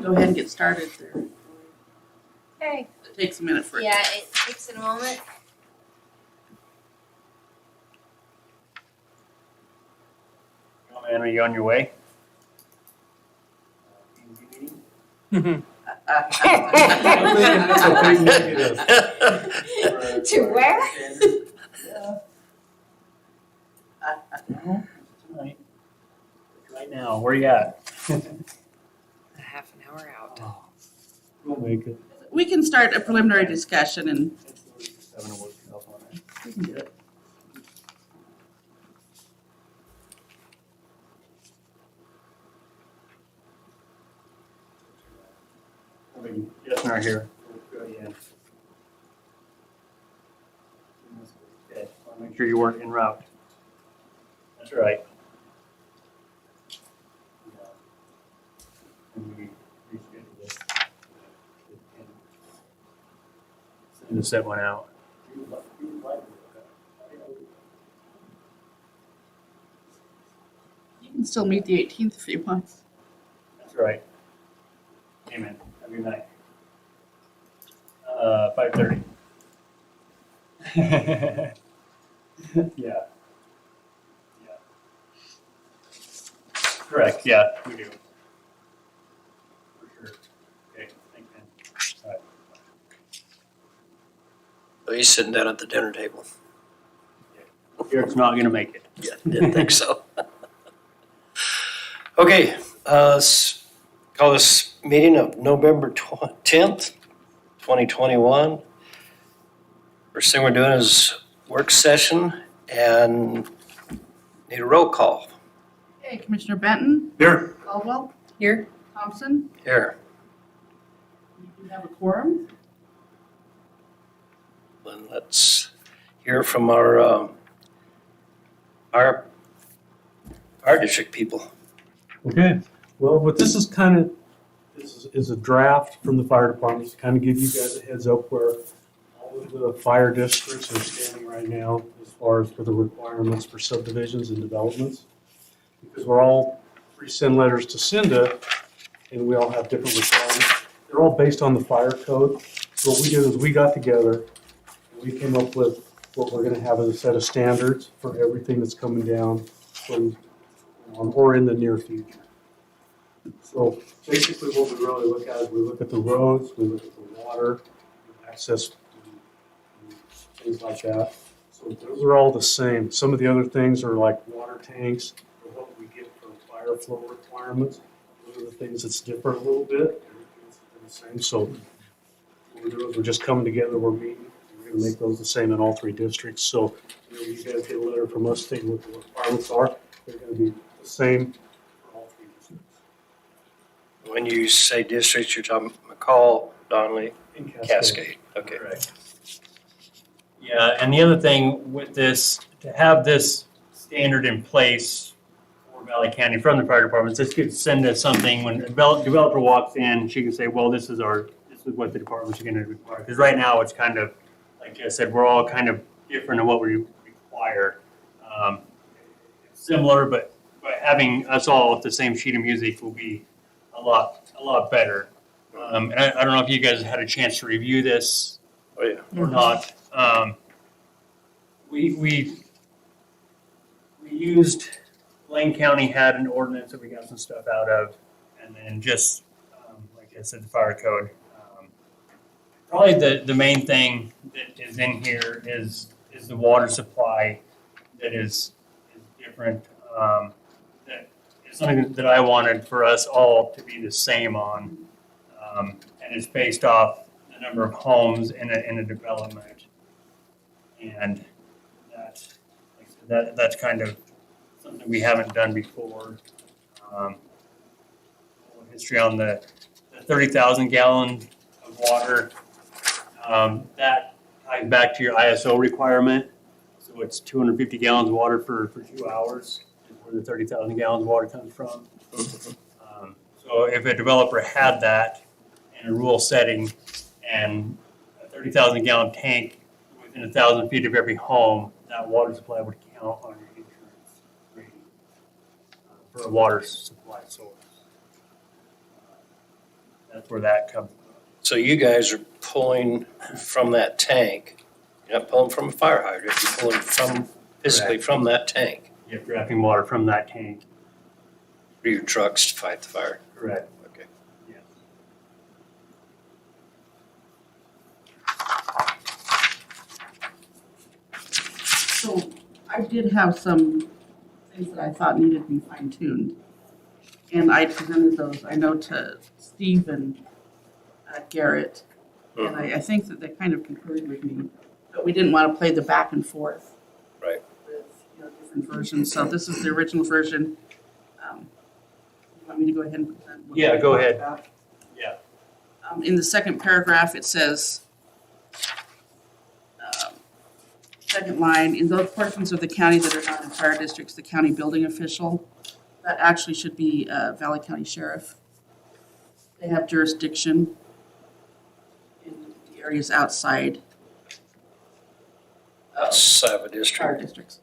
go ahead and get started there. Okay. It takes a minute for it. Yeah, it takes a moment. Man, are you on your way? To where? Tonight. Right now, where you at? A half an hour out. We'll make it. We can start a preliminary discussion and We can get it. Yes, not here. Okay, I'll make sure you weren't en route. That's right. And set one out. you can still meet the 18th if you want. That's right. Amen. Have a good night. 5:30. Yeah. Correct, yeah, we do. For sure. Okay, thanks, man. All right. Oh, he's sitting down at the dinner table. Eric's not gonna make it. Yeah, didn't think so. Okay, let's call this meeting of November 10th, 2021. First thing we're doing is work session and need a roll call. Okay, Commissioner Benton, Here. Caldwell, Here? Thompson, Here, you have a quorum. and let's hear from our district people. Okay, well, what this is this is a draft from the fire department to kind of give you guys a heads up where all of the fire districts are standing right now as far as for the requirements for subdivisions and developments. Because we're all send letters to CINDA and we all have different requirements. They're all based on the fire code. So what we did is we got together and we came up with what we're gonna have as a set of standards for everything that's coming down from or in the near future. So basically what we really look at is we look at the roads, we look at the water, access, things like that. So those are all the same. Some of the other things are like water tanks, or what we get for fire flow requirements. Those are the things that's different a little bit. Everything's the same. So what we're doing is we're just coming together, we're meeting, we're gonna make those the same in all three districts. So you guys get a letter from us stating what the requirements are. They're gonna be the same for all three districts. When you say districts, you're talking McCall, Donley, In Cascade. Okay. Correct. Yeah, and the other thing with this, to have this standard in place for Valley County from the fire departments, this could send us something when a developer walks in, she can say, well, this is what the departments are gonna require. Because right now, it's kind of, like I said, we're all kind of different in what we require. Similar, but having us all with the same sheet of music will be a lot better. And I don't know if you guys had a chance to review this Oh, yeah. or not. We used, Lane County had an ordinance that we got some stuff out of, and then just, like I said, the fire code. Probably the main thing that is in here is the water supply that is different. That is something that I wanted for us all to be the same on, and it's based off the number of homes in a development. And that's kind of something we haven't done before. History on the 30,000 gallons of water. That ties back to your ISO requirement. So it's 250 gallons of water for 2 hours, is where the 30,000 gallons of water comes from. So if a developer had that in a rural setting and a 30,000 gallon tank within 1,000 feet of every home, that water supply would count on your insurance rating for a water supply source. That's where that comes from. So you guys are pulling from that tank. You're not pulling from a fire hydrant, you're pulling from, physically Correct. from that tank You're drafting water from that tank. for your trucks to fight the fire. Correct. Okay. So I did have some things that I thought needed to be fine tuned. And I presented those, I know, to Steve and Garrett. And I think that they kind of concurred with me, but we didn't want to play the back and forth. Right. With, different versions. So this is the original version. You want me to go ahead and present? what Yeah, we go talked ahead. about? Yeah. In the second paragraph, it says, second line, in those portions of the county that are not in fire districts, the county building official, that actually should be Valley County Sheriff. They have jurisdiction in the areas outside Outside of a fire district. districts.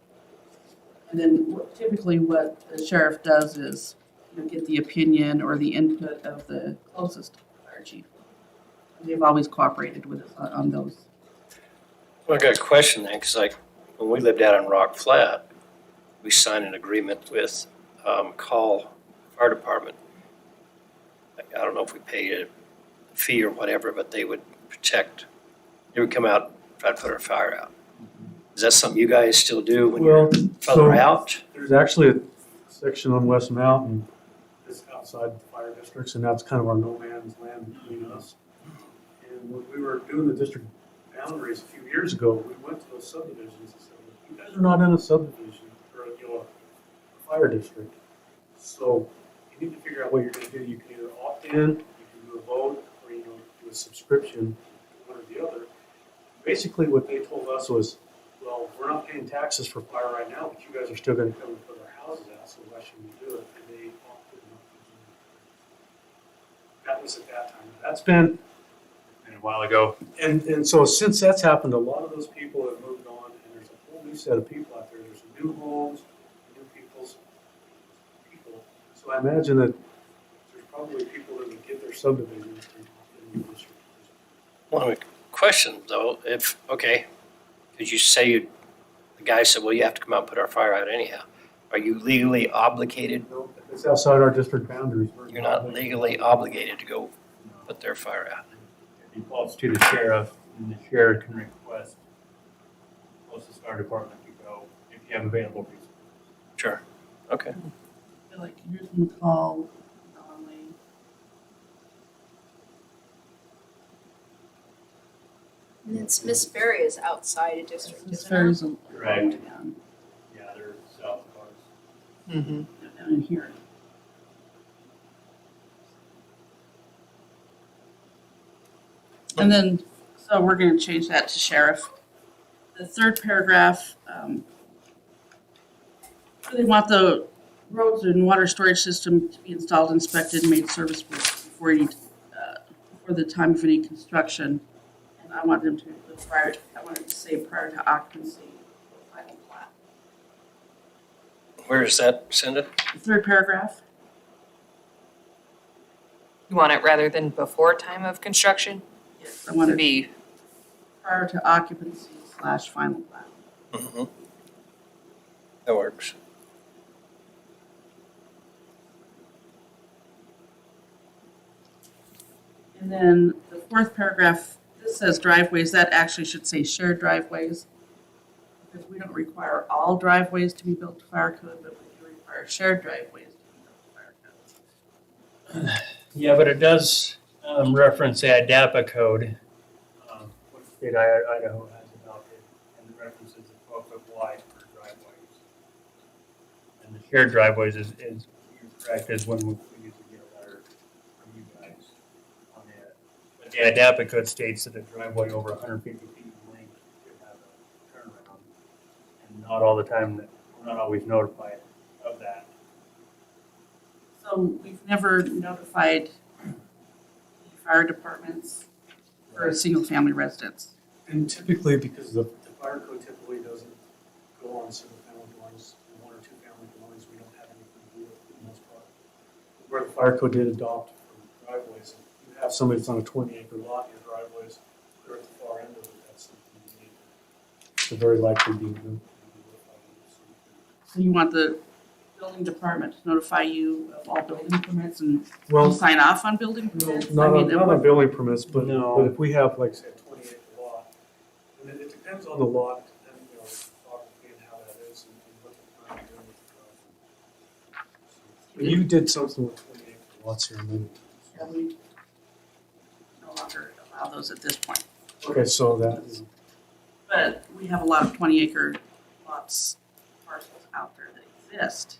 And then typically what the sheriff does is get the opinion or the input of the closest fire chief. And they've always cooperated with us on those. Well, I got a question then, because like, when we lived out in Rock Flat, we signed an agreement with Call Fire Department. I don't know if we paid a fee or whatever, but they would protect, they would come out and try to put our fire out. Is that something you guys still do when you're Well, further so out? there's actually a section on West Mountain that's outside the fire districts, and that's kind of our no man's land between us. And when we were doing the district boundaries a few years ago, we went to those subdivisions and said, you guys are not in a subdivision or a fire district. So you need to figure out what you're gonna do. You can either opt in, you can do a vote, or do a subscription, one or the other. Basically, what they told us was, well, we're not paying taxes for fire right now, but you guys are still gonna come and put our houses out, so why should we do it? And they opted not to do it. That was at that time. That's been, And a while ago. and so since that's happened, a lot of those people have moved on, and there's a whole new set of people out there. There's new homes, new people. So I imagine that there's probably people that would get their subdivisions in the district. One question though, if, okay, because you say the guy said, well, you have to come out and put our fire out anyhow. Are you legally obligated? No, if it's outside our district boundaries. we're You're not legally obligated to go put their fire out. It defaults to the sheriff, and the sheriff can request the closest fire department to go if you have available resources. Sure. Okay. I feel like here's McCall, Conley. And it's Miss Berry is outside a district, This isn't it? varies a Correct. down Yeah, they're south of ours. Mm-hmm. down in here. And then, so we're gonna change that to sheriff. The third paragraph, they want the roads and water storage system to be installed, inspected, and made serviceable before the time of any construction. And I want them to, I want it to say prior to occupancy, final plat. Where is that, Cinda? The third paragraph, You want it rather than before time of construction? yes, I want To it be, prior to occupancy / final plat. Mm-hmm. That works. And then the fourth paragraph, this says driveways, that actually should say shared driveways. Because we don't require all driveways to be built to fire code, but we do require shared driveways to be built to fire code. Yeah, but it does reference the IDAPA code, which state Idaho has adopted, and it references a 12-foot wide for driveways. And the shared driveways is you're correct, is when we usually get a letter from you guys on it. But the IDAPA code states that a driveway over 150 feet in length should have a turnaround. And not all the time, we're not always notified of that. So we've never notified the fire departments for a single-family residence. And typically, because the fire code typically doesn't go on single family dwellings, one or two family dwellings, we don't have anything to do with it for the most part. Where the fire code did adopt for driveways, you have somebody that's on a 20-acre lot, your driveway's clear at the far end of it, that's something you need to very likely be notified. So you want the building department to notify you of all building permits and you Well, sign off on building permits? not I mean, on building permits, but No. but if we have, like, say, a 20-acre lot, and it depends on the lot, and, topography and how that is, and what you're trying to do with the driveway. You did something with 20-acre lots here a minute. Yeah, we no longer allow those at this point. Okay, so that, But we have a lot of 20-acre lots, parcels out there that exist.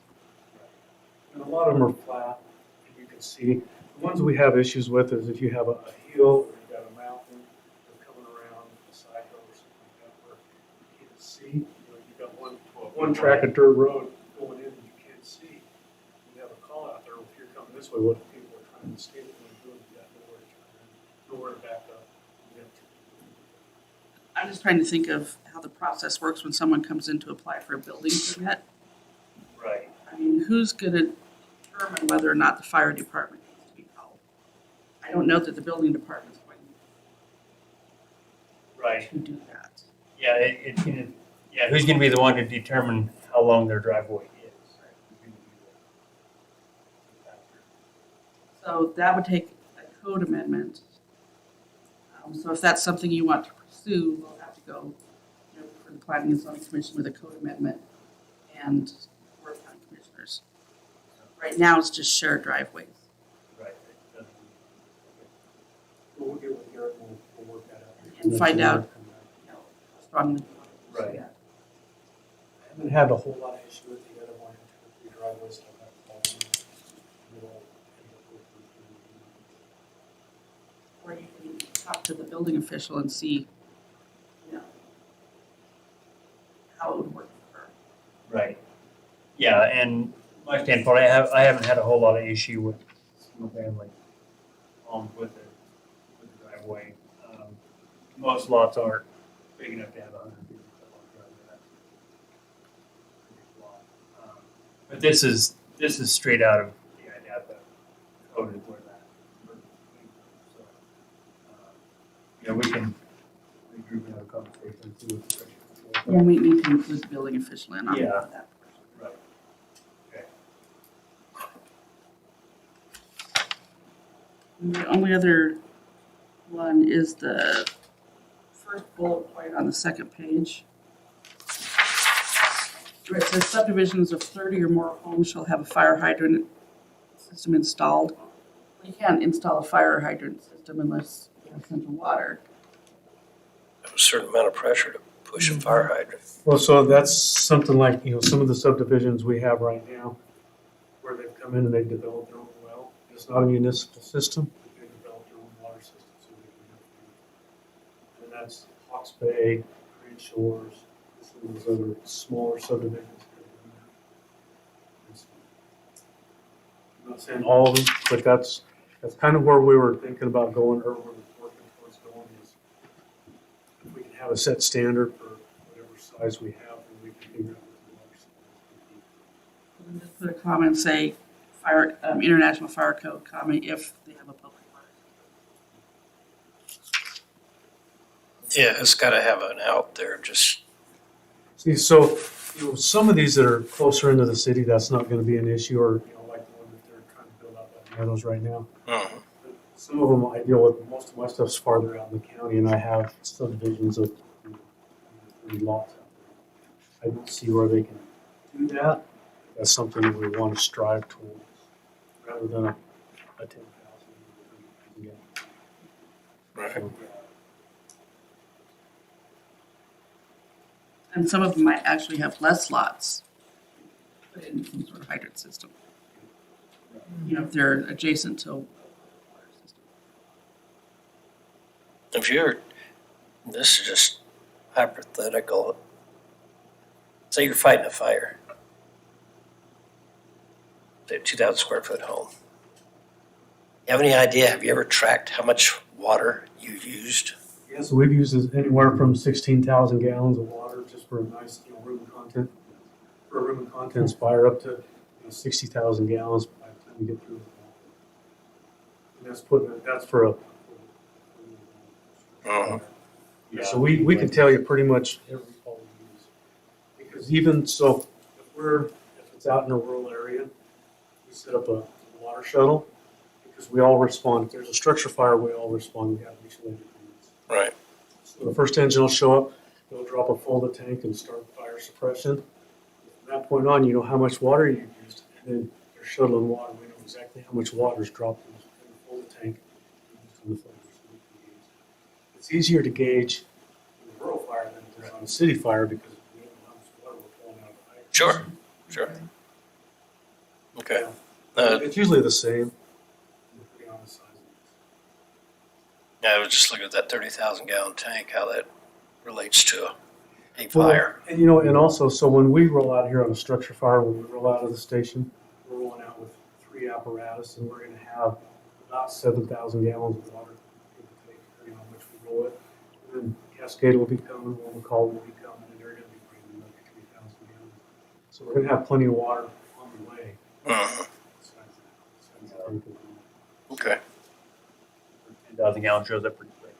and a lot of them are flat, and you can see. The ones we have issues with is if you have a hill, or you've got a mountain, or coming around a side hill or something like that, where you can't see. You've got one track of dirt road going in and you can't see. You have a call out there, if you're coming this way, what if people are trying to escape what they're doing, you got nowhere to turn in, nowhere to back up. You have to- I'm just trying to think of how the process works when someone comes in to apply for a building permit. Right. I mean, who's gonna determine whether or not the fire department needs to be called? I don't know that the building department's going Right. to do that. Yeah, yeah, who's gonna be the one to determine how long their driveway is? So that would take a code amendment. So if that's something you want to pursue, we'll have to go, for the planning and zoning commission with a code amendment and Board of County Commissioners. Right now, it's just shared driveways. Right. We'll get with Garrett, we'll work that out. And find out, how strongly. you want to pursue Right. that. I haven't had a whole lot of issue with the other one, 2 or 3 driveways that I've had. Or you can talk to the building official and see, how it would work for her. Right. Yeah, and my standpoint, I haven't had a whole lot of issue with single family with the driveway. Most lots aren't big enough to have 100 people. But this is straight out of the IDAPA code is where that. So, we can regroup and have a conversation too. And we need to include the building official in on Yeah. that. Right. Okay. And the only other one is the first bullet point on the second page. Where it says subdivisions of 30 or more homes shall have a fire hydrant system installed. You can't install a fire hydrant system unless you have central water. A certain amount of pressure to push a fire hydrant. Well, so that's something like, some of the subdivisions we have right now, where they've come in and they've developed their own well. It's not a municipal system, but they've developed their own water system. So they can have, and that's Hawks Bay, Grand Shores, some of those other smaller subdivisions. I'm not saying all of them, but that's kind of where we were thinking about going, or where we're working towards going is if we can have a set standard for whatever size we have, then we can figure out what the water supply And just put a comment and say fire, International Fire Code, comment if they have a public water. Yeah, it's gotta have an out there, just, See, so, some of these that are closer into the city, that's not gonna be an issue, or, like the one that they're trying to build out by Meadows right now. Some of them I deal with, most of my stuff's farther out in the county, and I have subdivisions of 30 lots out there. I don't see where they can do that. That's something that we want to strive towards, rather than a 10,000. Yeah. right. And some of them might actually have less lots, put in some sort of hydrant system. If they're adjacent to a water system. If you're, this is just hypothetical. Say you're fighting a fire. Say a 2,000 square foot home. You have any idea, have you ever tracked how much water you used? Yeah, so we've used anywhere from 16,000 gallons of water just for a nice, room and content. For a room and contents fire up to 60,000 gallons by the time we get through. That's for a. Uh-huh. Yeah. So we can tell you pretty much every call we use. Because even so, if it's out in a rural area, we set up a water shuttle, because we all respond. If there's a structure fire, we all respond. We have mutual aid agreements. Right. So the first engine will show up, they'll drop a full of tank and start fire suppression. From that point on, you know how much water you used, and then they're shuttling water. We know exactly how much water is dropped in the full of tank. In the flames. It's easier to gauge in a rural fire than it is on a city fire, because we don't know how much water we're pulling out of the fire. Sure. Okay. It's usually the same, depending on the size of it. Yeah, I was just looking at that 30,000 gallon tank, how that relates to a fire. Well, and and also, so when we roll out here on a structure fire, when we roll out of the station, we're rolling out with 3 apparatus, and we're gonna have about 7,000 gallons of water, give or take, depending on which we roll it. And then Cascade will be coming, one McCall will be coming, and they're gonna be bringing another 3,000 gallons. So we're gonna have plenty of water on the way. Uh-huh. Okay. 10,000 gallon shows up pretty quick.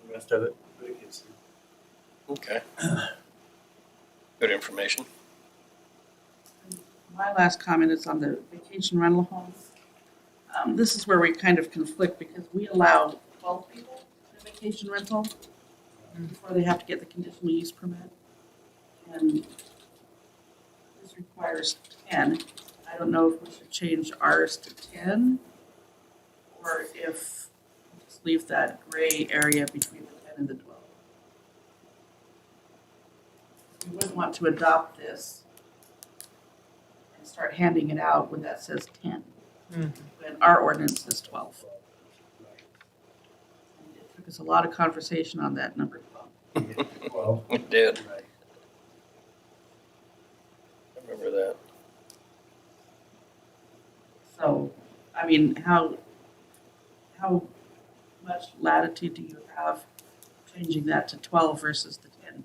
The rest of it. Okay. Good information. My last comment is on the vacation rental homes. This is where we kind of conflict, because we allow 12 people in a vacation rental before they have to get the conditional use permit. And this requires 10. I don't know if we should change ours to 10, or if just leave that gray area between the 10 and the 12. We wouldn't want to adopt this and start handing it out when that says 10. When our ordinance says 12. And it took us a lot of conversation on that number 12. Well, It did. right. I remember that. So, I mean, how much latitude do you have changing that to 12 versus the 10?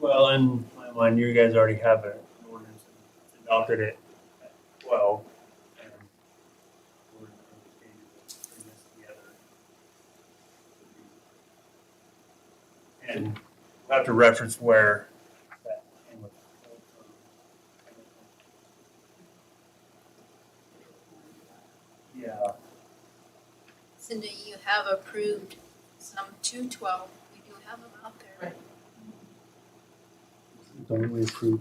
Well, in my mind, you guys already have an ordinance that adopted it at 12. And we're going to bring this together. And we'll have to reference where that came with. Yeah. Cindy, you have approved some 212. We do have them out there. Right. Don't we approve?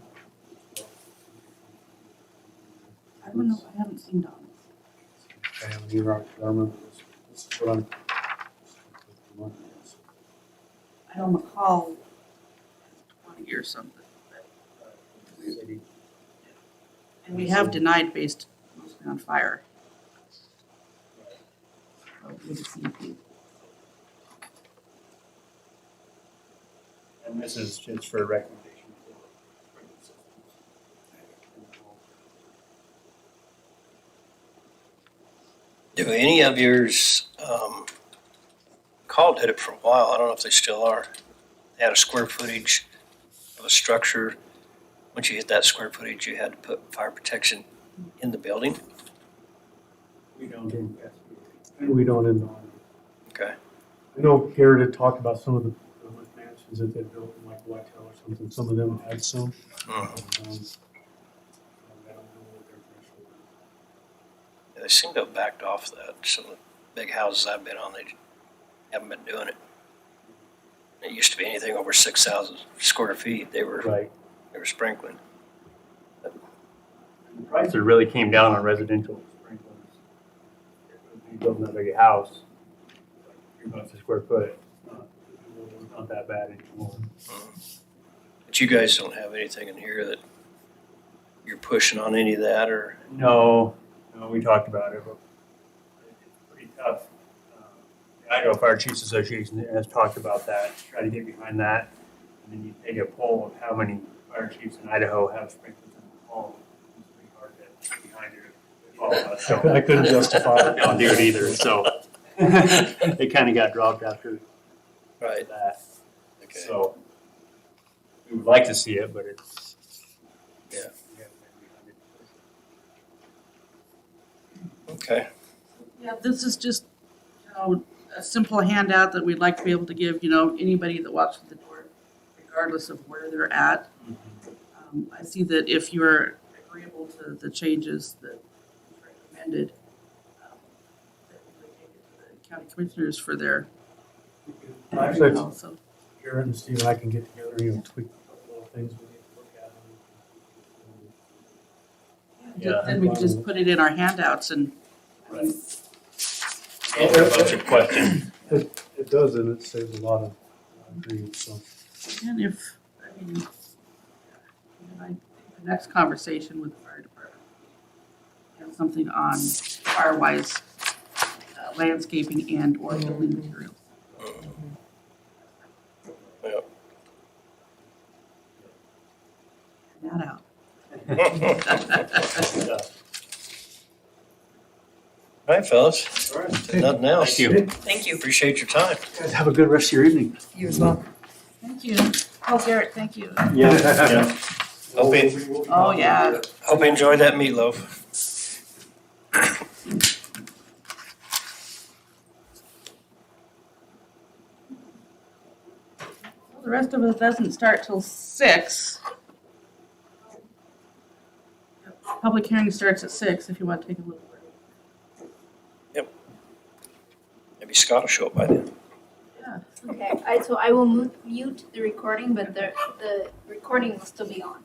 I don't know, I haven't seen Don's. You're right, I remember this. This is what I'm. I know McCall has 20 or something, but, City. and we have denied based mostly on fire. So we'll just see if we- And this is just for recommendation. Do any of yours, Call did it for a while, I don't know if they still are. They had a square footage of a structure. Once you hit that square footage, you had to put fire protection in the building. We don't do that. And we don't end on. Okay. I know Garrett had talked about some of the mansions that they built in like Whitetail or something. Some of them had some. Mhm. I don't know what their threshold is. Yeah, they seem to have backed off that. Some of the big houses I've been on, they haven't been doing it. It used to be anything over 6,000 square feet, they were Right. sprinkling. The price really came down on residential sprinklers. If you build another big house, like $3 a square foot, it's not that bad anymore. But you guys don't have anything in here that you're pushing on any of that, or? No, we talked about it, but it's pretty tough. The Idaho Fire Chiefs Association has talked about that, try to get behind that. And then you take a poll of how many fire chiefs in Idaho have sprinklers in their home. It's pretty hard to get behind it. If all of us I couldn't justify it. don't do it either, so it kind of got dropped after Right. that. Okay. So we would like to see it, but it's. Yeah. Okay. Yeah, this is just, a simple handout that we'd like to be able to give, anybody that walks through the door, regardless of where they're at. I see that if you're agreeable to the changes that we recommended, that we would take it to the county commissioners for their Actually, also. Garrett and Steve and I can get together, tweak a couple of things we need to look at. Yeah. Then we can just put it in our handouts and, I mean, Answer a bunch of questions. It does, and it saves a lot of grief, so. and if, I think the next conversation with the fire department, have something on fire-wise landscaping and or building materials. Yep. That out. All right, fellas. All right. If nothing else. Thank you. Thank you. Appreciate your time. Guys, have a good rest of your evening. You as well. Thank you. Oh, Garrett, thank you. Yeah. Hope you, Oh, yeah. hope you enjoy that meatloaf. The rest of it doesn't start till 6. Public hearing starts at 6 if you want to take a little break. Maybe Scott will show up by then. Yeah. Okay, so I will mute the recording, but the recording will still be on.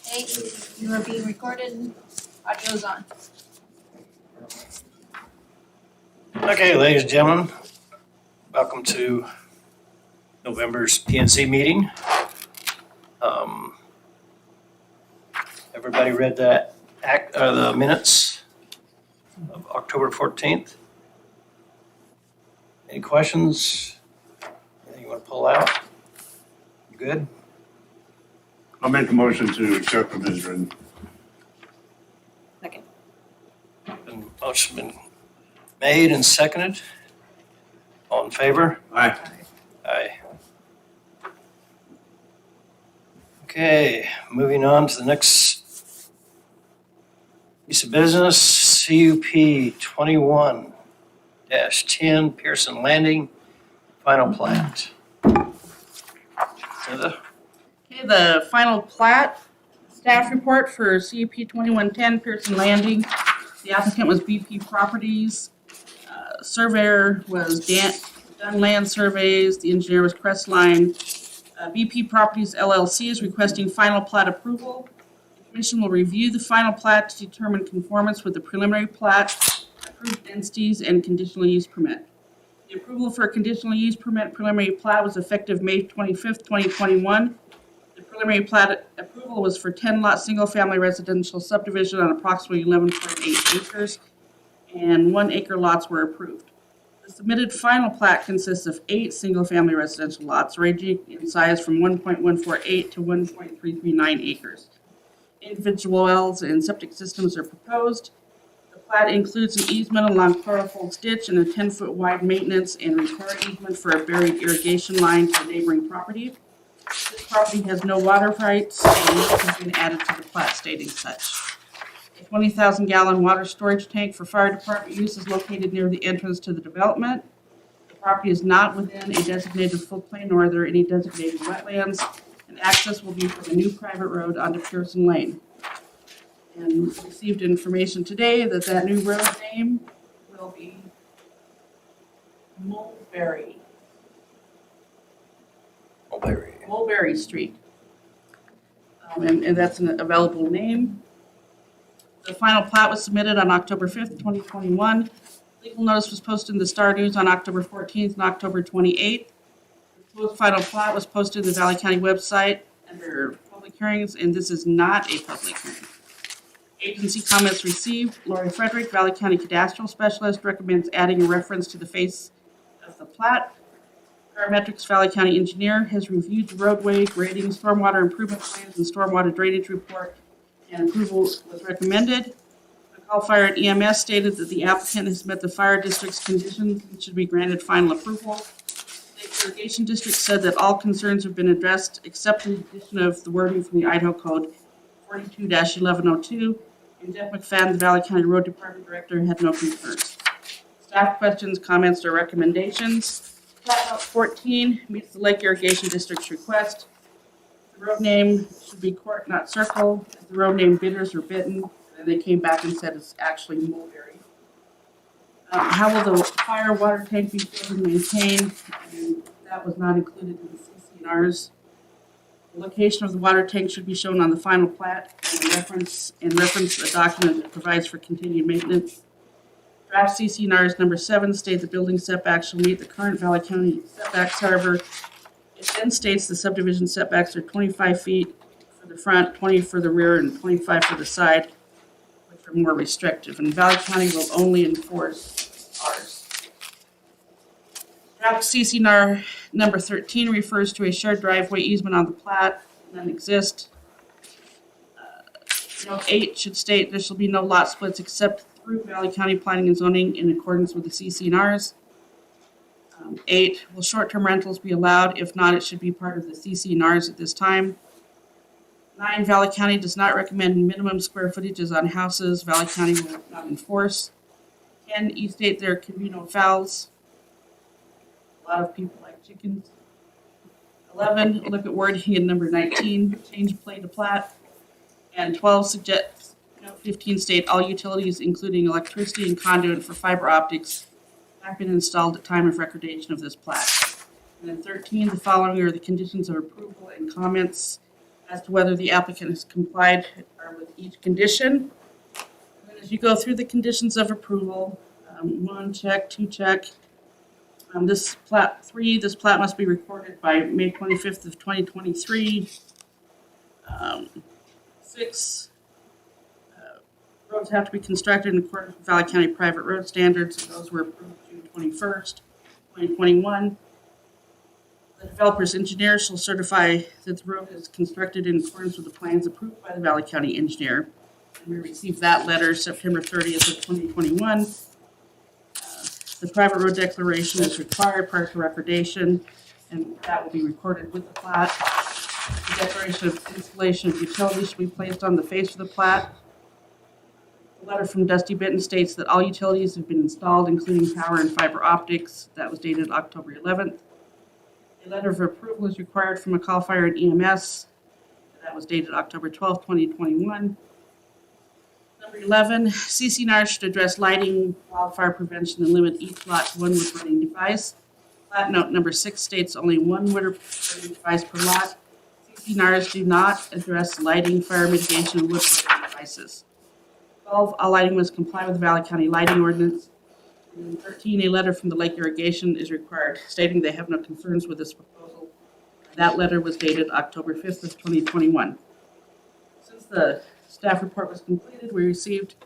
Hey, you are being recorded, audio's on. Okay, ladies and gentlemen, welcome to November's PNC meeting. Everybody read the minutes of October 14th? Any questions? Anything you want to pull out? You good? I'll make a motion to accept them as written. Second. Motion been made and seconded. All in favor? Aye. Aye. Okay, moving on to the next piece of business, CUP 21-10 Pearson Landing, final plat. Linda? Okay, the final plat, staff report for CUP 2110 Pearson Landing. The applicant was BP Properties. Surveyor was Dunn Land Surveys. The engineer was Crestline. BP Properties LLC is requesting final plat approval. The commission will review the final plat to determine conformance with the preliminary plat, approved densities, and conditional use permit. The approval for a conditional use permit preliminary plat was effective May 25th, 2021. The preliminary plat approval was for 10-lot single-family residential subdivision on approximately 11.8 acres, and 1-acre lots were approved. The submitted final plat consists of 8 single-family residential lots ranging in size from 1.148 to 1.339 acres. Individual wells and septic systems are proposed. The plat includes an easement along Clarifield's ditch and a 10-foot wide maintenance and repair easement for a buried irrigation line to a neighboring property. This property has no water rights and notes have been added to the plat stating such. A 20,000-gallon water storage tank for fire department use is located near the entrance to the development. The property is not within a designated floodplain nor are there any designated wetlands, and access will be from a new private road onto Pearson Lane. And we received information today that that new road name will be Mulberry Street. And that's an available name. The final plat was submitted on October 5th, 2021. Legal notice was posted in the Star News on October 14th and October 28th. The proposed final plat was posted to the Valley County website under public hearings, and this is not a public hearing. Agency comments received. Lori Frederick, Valley County Cadastral Specialist, recommends adding a reference to the face of the plat. Parametrics Valley County Engineer has reviewed the roadway, grading, stormwater improvement plans, and stormwater drainage report, and approval was recommended. The Cal Fire and EMS stated that the applicant has met the fire district's conditions and should be granted final approval. The irrigation district said that all concerns have been addressed except for the addition of the wording from the Idaho Code 42-1102, and Jeff McFadden, the Valley County Road Department Director, had no concerns. Staff questions, comments, or recommendations. Plat Map 14 meets the Lake Irrigation District's request. The road name should be Court, not Circle. The road name Bitters or Bitten, and they came back and said it's actually Mulberry. How will the fire water tank be filled and maintained? And that was not included in the CC&Rs. The location of the water tank should be shown on the final plat and reference a document that provides for continued maintenance. Draft CC&Rs number 7 states the building setbacks shall meet the current Valley County setbacks. However, it then states the subdivision setbacks are 25 feet for the front, 20 for the rear, and 25 for the side, which are more restrictive. And Valley County will only enforce ours. Draft CC&R number 13 refers to a shared driveway easement on the plat, none exist. Note 8 should state there shall be no lot splits except through Valley County Planning and Zoning in accordance with the CC&Rs. 8, will short-term rentals be allowed? If not, it should be part of the CC&Rs at this time. 9, Valley County does not recommend minimum square footages on houses. Valley County will not enforce. 10, you state there can be no fowls. A lot of people like chickens. 11, look at wording in number 19, change play to plat. And 12, suggest, note 15 state all utilities, including electricity and conduit for fiber optics, have been installed at time of recordation of this plat. And then 13, the following are the conditions of approval and comments. as to whether the applicant has complied with each condition. And as you go through the conditions of approval, 1 check, 2 check. This plat must be recorded by May 25th of 2023. 6, roads have to be constructed in accordance with Valley County private road standards. Those were approved June 21st, 2021. The developer's engineer shall certify that the road is constructed in accordance with the plans approved by the Valley County engineer. And we received that letter September 30th of 2021. The private road declaration is required prior to recordation, and that will be recorded with the plat. The declaration of installation of utilities should be placed on the face of the plat. The letter from Dusty Benton states that all utilities have been installed, including power and fiber optics. That was dated October 11th. A letter of approval is required from a call fire and EMS. That was dated October 12th, 2021. Number 11, CCNR should address lighting, wildfire prevention, and limit each lot to one wood-burning device. Plat note number 6 states only one wood-burning device per lot. CCNRs do not address lighting, fire mitigation, and wood-burning devices. 12, all lighting must comply with the Valley County Lighting Ordinance. And 13, a letter from the Lake Irrigation is required, stating they have no concerns with this proposal. That letter was dated October 5th of 2021. Since the staff report was completed, we received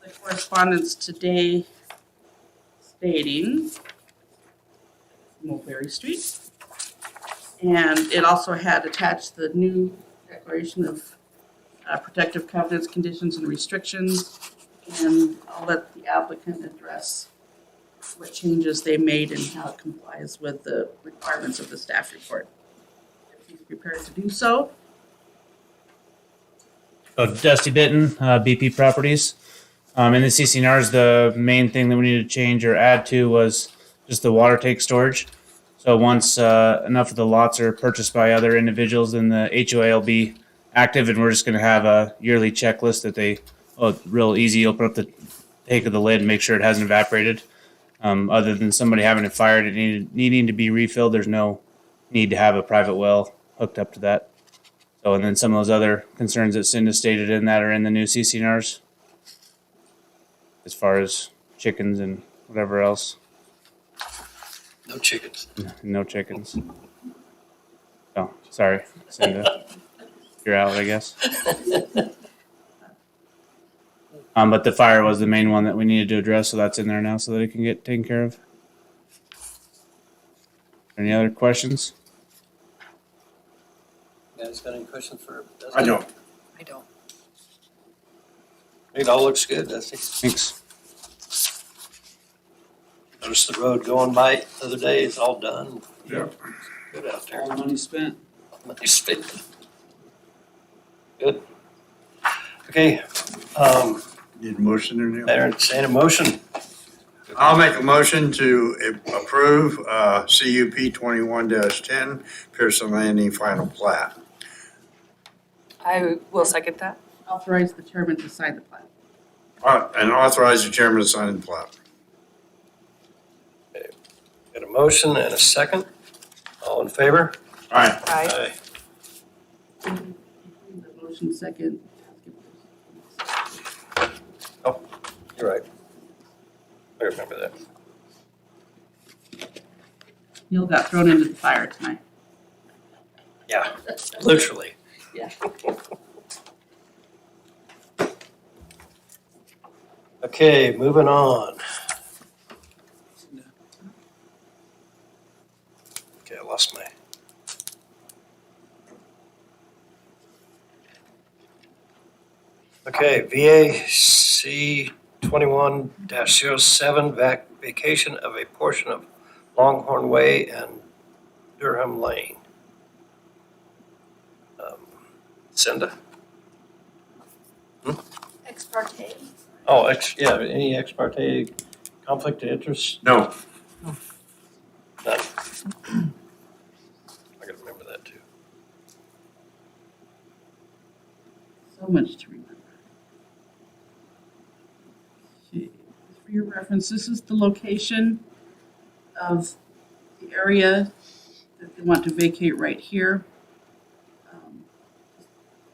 the correspondence today stating Mulberry Street. And it also had attached the new declaration of protective covenants, conditions, and restrictions. And I'll let the applicant address what changes they made and how it complies with the requirements of the staff report. If he's prepared to do so. Dusty Benton, BP Properties. In the CCNRs, the main thing that we needed to change or add to was just the water tank storage. So once enough of the lots are purchased by other individuals, then the HOA will be active, and we're just going to have a yearly checklist that real easy, open up the tank of the lid and make sure it hasn't evaporated. Other than somebody having it fired and needing to be refilled, there's no need to have a private well hooked up to that. So, and then some of those other concerns that Cinda stated in that are in the new CCNRs, as far as chickens and whatever else. No chickens. No chickens. Oh, sorry, Cinda. You're out, I guess. But the fire was the main one that we needed to address, so that's in there now so that it can get taken care of. Any other questions? You guys got any questions for Dusty? I don't. I don't. It all looks good, Dusty. Thanks. Noticed the road going by the other day, it's all done. Yeah. Good out there. All money spent. Money spent. Good. Okay, Need a motion there, Neil? entertain a motion. I'll make a motion to approve CUP 21-10 Pearson Landing final plat. I will second that. Authorize the chairman to sign the plat. And authorize the chairman to sign the plat. Got a motion and a second. All in favor? All right. Aye. The motion second. You're right. I remember that. Neil got thrown into the fire tonight. Yeah, literally. Yeah. Okay, moving on. Okay, I lost my. Okay, VAC 21-07 vacation of a portion of Longhorn Way and Durham Lane. Cinda? Ex parte. Oh, any ex parte conflict of interest? No. None. I gotta remember that too. So much to remember. Okay. For your reference, this is the location of the area that they want to vacate right here.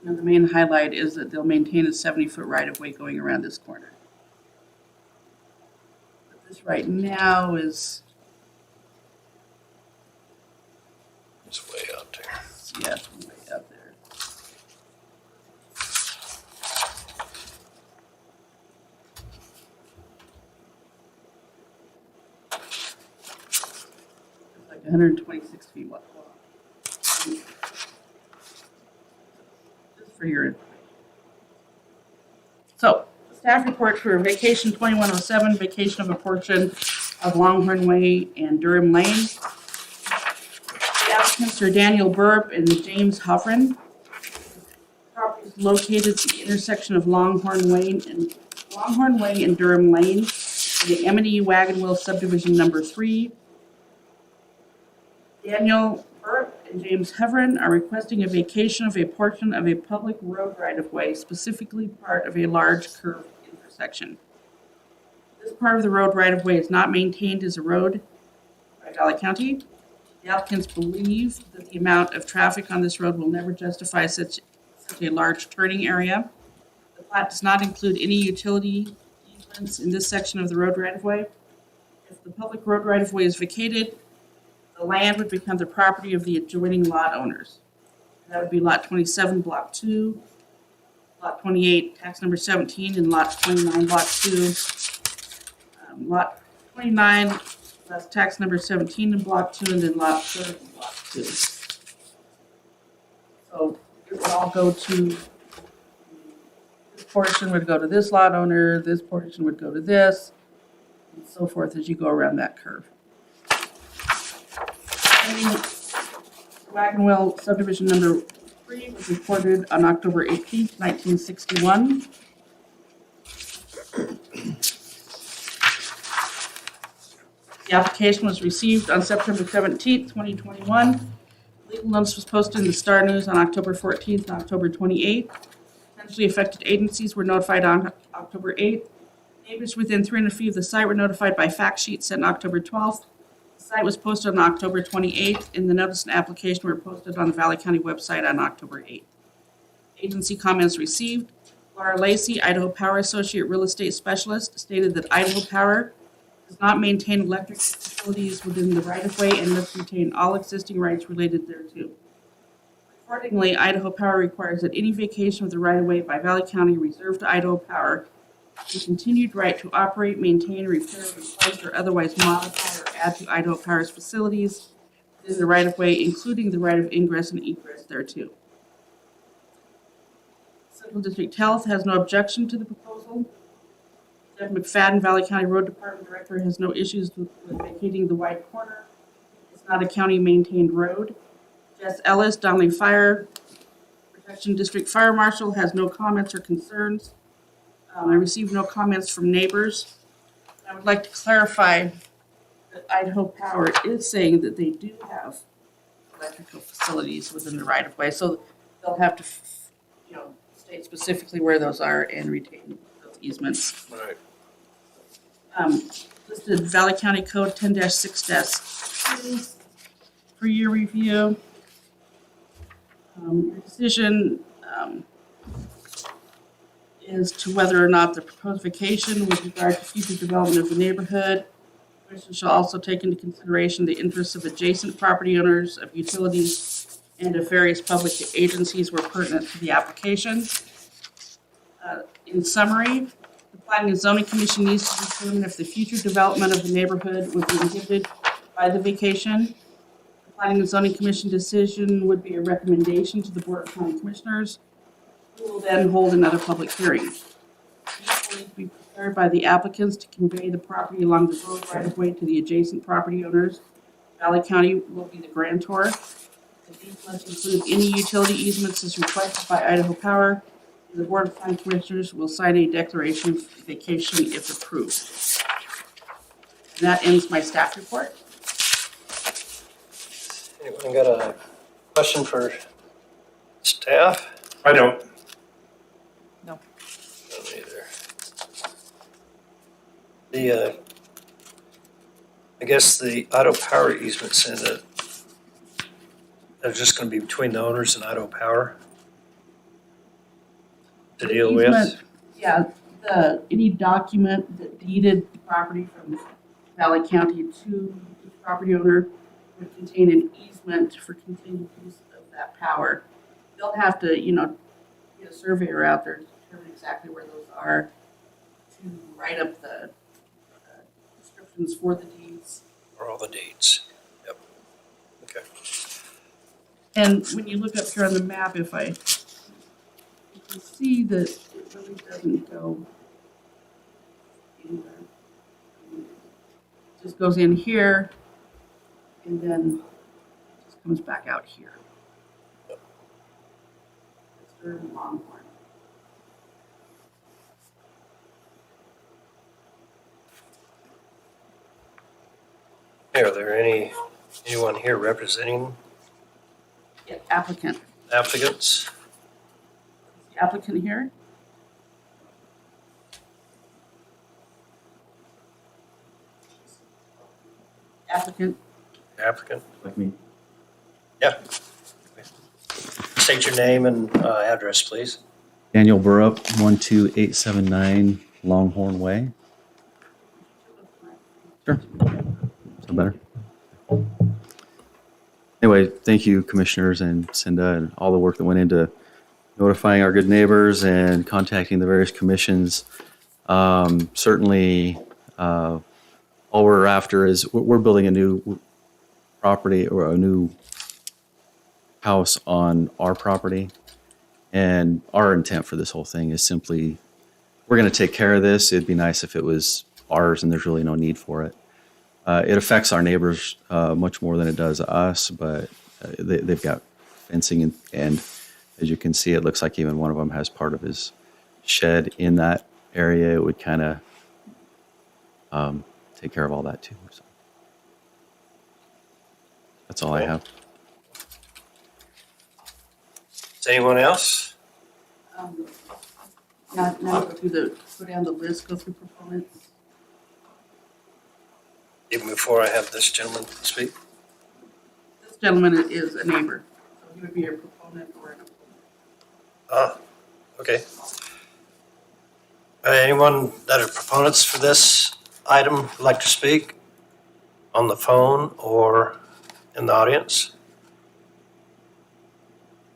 And the main highlight is that they'll maintain a 70-foot right-of-way going around this corner. But this right now is, It's way out there. yeah, it's way up there. It's like 126 feet long. Just for your information. So, staff report for vacation 2107, vacation of a portion of Longhorn Way and Durham Lane. The applicants are Daniel Burp and James Hovren. Property is located at the intersection of Longhorn Way and Durham Lane, in the M&E Wagon Wheel subdivision number 3. Daniel Burp and James Hovren are requesting a vacation of a portion of a public road right-of-way, specifically part of a large curved intersection. This part of the road right-of-way is not maintained as a road by Valley County. The applicants believe that the amount of traffic on this road will never justify such a large turning area. The plat does not include any utility easements in this section of the road right-of-way. If the public road right-of-way is vacated, the land would become the property of the adjoining lot owners. That would be Lot 27, Block 2, Lot 28, Tax Number 17, and Lot 29, Block 2. Lot 29, that's Tax Number 17 in Block 2, and then Lot 30 in Block 2. So it would all go to, this portion would go to this lot owner, this portion would go to this, and so forth as you go around that curve. Wagon Wheel subdivision number 3 was reported on October 18th, 1961. The application was received on September 17th, 2021. Legal notice was posted in the Star News on October 14th and October 28th. Potentially affected agencies were notified on October 8th. Neighbors within 300 feet of the site were notified by fact sheet sent on October 12th. The site was posted on October 28th, and the notice and application were posted on the Valley County website on October 8th. Agency comments received. Laura Lacey, Idaho Power Associate Real Estate Specialist, stated that Idaho Power does not maintain electric facilities within the right-of-way and must retain all existing rights related thereto. Accordingly, Idaho Power requires that any vacation of the right-of-way by Valley County reserved to Idaho Power the continued right to operate, maintain, repair, replace, or otherwise modify or add to Idaho Power's facilities within the right-of-way, including the right of ingress and egress thereto. Central District Health has no objection to the proposal. Jeff McFadden, Valley County Road Department Director, has no issues with vacating the wide corner. It's not a county-maintained road. Jess Ellis, Donley Fire Protection District Fire Marshal, has no comments or concerns. I received no comments from neighbors. I would like to clarify that Idaho Power is saying that they do have electrical facilities within the right-of-way, so they'll have to, state specifically where those are and retain those easements. Right. Listed Valley County Code 10-6-2 for your review. Your decision is to whether or not the proposed vacation with regard to future development of the neighborhood. The Commission shall also take into consideration the interests of adjacent property owners, of utilities, and of various public agencies where pertinent to the application. In summary, the Planning and Zoning Commission needs to determine if the future development of the neighborhood would be inhibited by the vacation. The Planning and Zoning Commission decision would be a recommendation to the Board of County Commissioners, who will then hold another public hearing. These will need to be prepared by the applicants to convey the property along the road right-of-way to the adjacent property owners. Valley County will be the grantor. The deed must include any utility easements as requested by Idaho Power. The Board of County Commissioners will sign a declaration of vacation if approved. And that ends my staff report. Anyone got a question for staff? I don't. Don't either. The, I guess the Idaho Power easement said that they're just gonna be between the owners and Idaho Power. to The deal with? easement, yeah, any document that deeded the property from Valley County to the property owner would contain an easement for continued use of that power. They'll have to, get a surveyor out there to determine exactly where those are, to write up the descriptions for the deeds. Or all the deeds? Yep. Okay. And when you look up here on the map, you can see that it really doesn't go anywhere. It just goes in here and then just comes back out here. It's very Longhorn. Are there anyone here representing Yeah, applicant. applicants? The applicant here? Applicant. Applicant? Like me. Yeah. State your name and address, please. Daniel Burrup, 12879 Longhorn Way. Sure. So better. Anyway, thank you, commissioners and Cinda, and all the work that went into notifying our good neighbors and contacting the various commissions. Certainly, all we're after is we're building a new property or a new house on our property. And our intent for this whole thing is simply, we're going to take care of this. It'd be nice if it was ours and there's really no need for it. It affects our neighbors much more than it does us, but they've got fencing and as you can see, it looks like even one of them has part of his shed in that area. It would kind of take care of all that too. So that's all I have. Is anyone else? Now go down the list, go through proponents. Even before I have this gentleman speak? This gentleman is a neighbor, so he would be a proponent or an opponent. Okay. Anyone that are proponents for this item would like to speak on the phone or in the audience?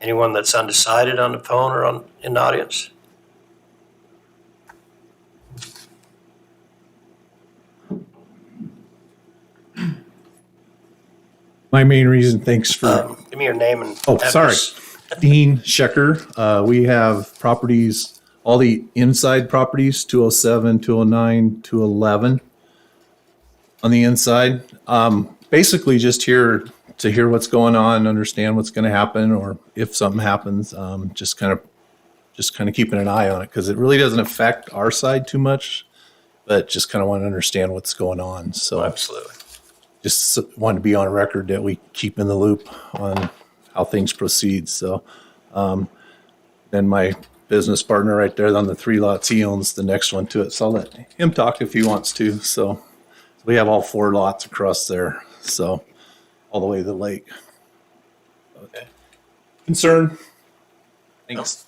Anyone that's undecided on the phone or in the audience? My main reason, thanks for, Give me your name and Oh, sorry. address. Dean Schecker. We have properties, all the inside properties, 207, 209, 211 on the inside. Basically just here to hear what's going on, understand what's going to happen, or if something happens, just kind of keeping an eye on it, because it really doesn't affect our side too much, but just kind of want to understand what's going on. So Absolutely. just want to be on record that we keep in the loop on how things proceed. So then my business partner right there on the 3 lots, he owns the next one to it. So I'll let him talk if he wants to. So we have all 4 lots across there. So all the way to the lake. Okay. Concern. Thanks.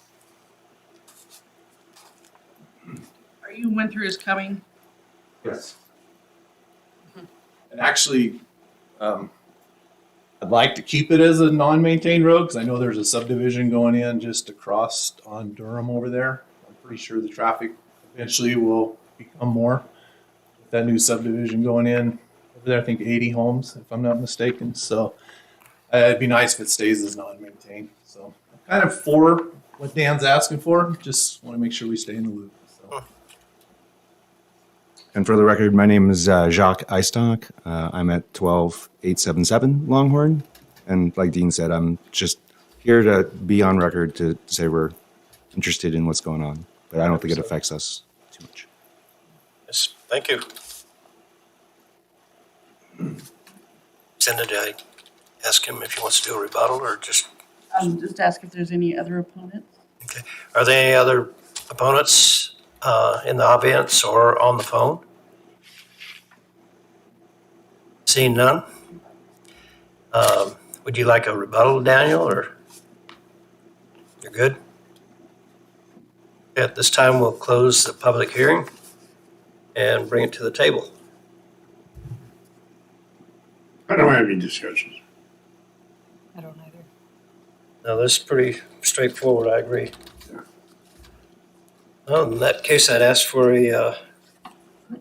Are you winter is coming? Yes. And actually, I'd like to keep it as a non-maintained road because I know there's a subdivision going in just across on Durham over there. I'm pretty sure the traffic eventually will become more. With that new subdivision going in over there, I think 80 homes, if I'm not mistaken. So it'd be nice if it stays as non-maintained. So I'm kind of for what Dan's asking for. Just want to make sure we stay in the loop. So. And for the record, my name is Jacques Eistock. I'm at 12877 Longhorn. And like Dean said, I'm just here to be on record to say we're interested in what's going on. But I don't think it affects us too much. Yes, thank you. Cindy, did I ask him if he wants to do a rebuttal or just, Just ask if there's any other opponents. are there any other opponents in the audience or on the phone? Seeing none? Would you like a rebuttal, Daniel, or you're good? At this time, we'll close the public hearing and bring it to the table. I don't have any discussions. I don't either. Now, this is pretty straightforward, I agree. Well, in that case, I'd ask for a,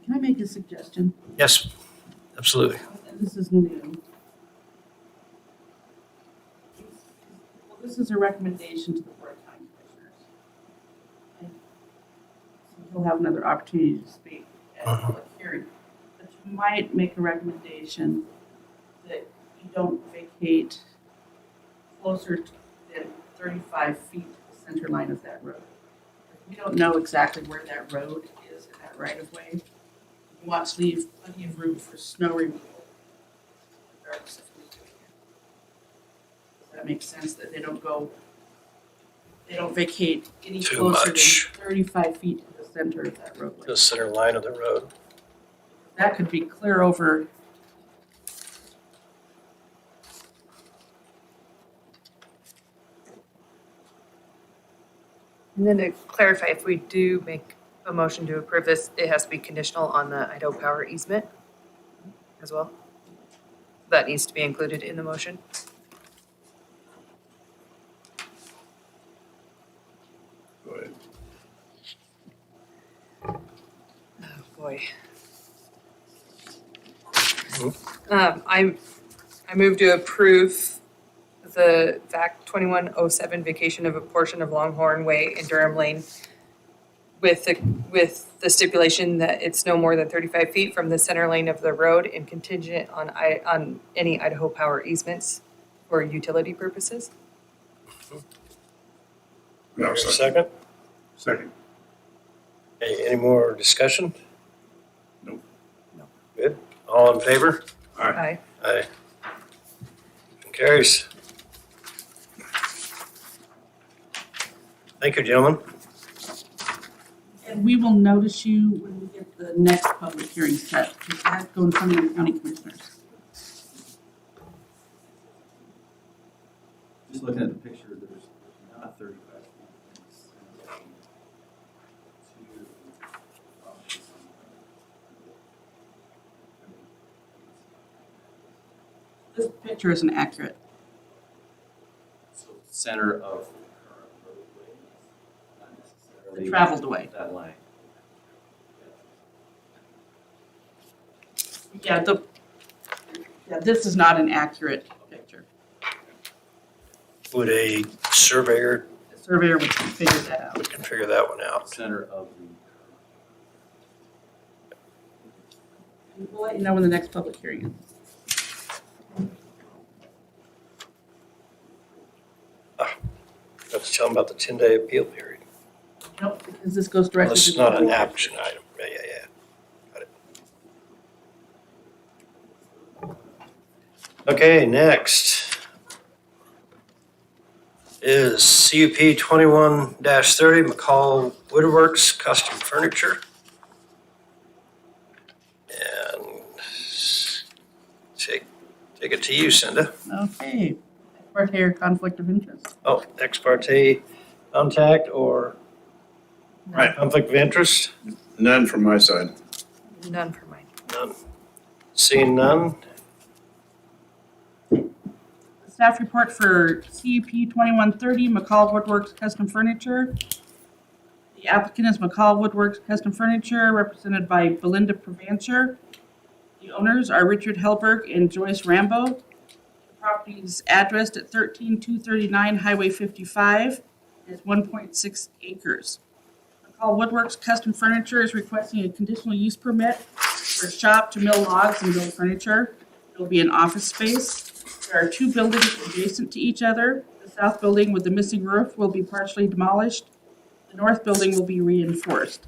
Can I make a suggestion? yes, absolutely. This is new. Well, this is a recommendation to the Board of County Commissioners. And so you'll have another opportunity to speak at the public hearing. But you might make a recommendation that you don't vacate closer than 35 feet to the center line of that road. We don't know exactly where that road is in that right of way. You want to leave plenty of room for snow removal. Regardless of who's doing it. Does that make sense that they don't vacate any Too closer much. than 35 feet to the center of that roadway? The center line of the road. That could be clear over. And then to clarify, if we do make a motion to approve this, it has to be conditional on the Idaho Power easement as well? That needs to be included in the motion? Go ahead. Oh, boy. I move to approve the VAC 2107 vacation of a portion of Longhorn Way and Durham Lane with the stipulation that it's no more than 35 feet from the center lane of the road and contingent on any Idaho Power easements for utility purposes. No, Second? Second. Any more discussion? Nope. No. Good. All in favor? Aye. Aye. Motion carries. Thank you, gentlemen. And we will notice you when we get the next public hearing set, because it has to go in front of the county commissioners. Just looking at the picture, there's not 35 feet. This picture isn't accurate. So center of the current roadway, not necessarily. The traveled way. That line. Yeah, this is not an accurate picture. Would a surveyor The surveyor would figure that out. can figure that one out? Center of the. We'll let you know when the next public hearing is. Let's tell them about the 10-day appeal period. Nope, because this goes directly to. This is the not an board. action item. Yeah. Got it. Okay, next is CUP 21-30 McCall Woodworks Custom Furniture. And take it to you, Cinda. Okay. Ex parte or conflict of interest? Oh, ex parte contact or Right. conflict of interest? None from my side. None for mine. None. Seeing none, Staff report for CUP 2130 McCall Woodworks Custom Furniture. The applicant is McCall Woodworks Custom Furniture, represented by Belinda Prevancher. The owners are Richard Helberg and Joyce Rambo. The property is addressed at 13239 Highway 55. It's 1.6 acres. McCall Woodworks Custom Furniture is requesting a conditional use permit for a shop to mill logs and build furniture. It will be an office space. There are two buildings adjacent to each other. The south building with the missing roof will be partially demolished. The north building will be reinforced.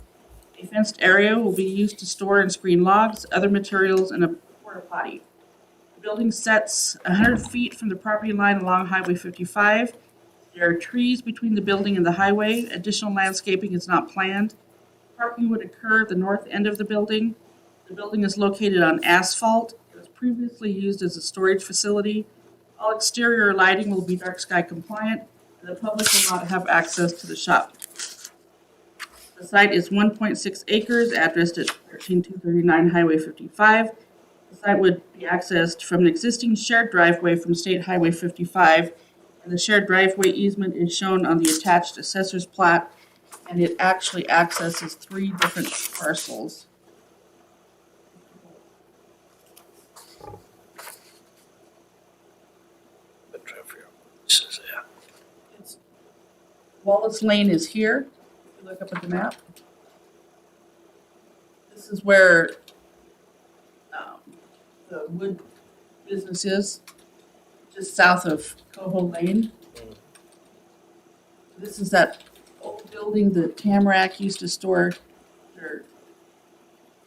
A fenced area will be used to store and screen logs, other materials, and a porta potty. The building sets 100 feet from the property line along Highway 55. There are trees between the building and the highway. Additional landscaping is not planned. Parking would occur at the north end of the building. The building is located on asphalt. It was previously used as a storage facility. All exterior lighting will be dark sky compliant, and the public will not have access to the shop. The site is 1.6 acres, addressed at 13239 Highway 55. The site would be accessed from an existing shared driveway from State Highway 55. And the shared driveway easement is shown on the attached assessor's plat, and it actually accesses 3 different parcels. It's- Wallace Lane is here. If you look up at the map. This is where the wood business is, just south of Coho Lane. This is that old building that Tamarack used to store their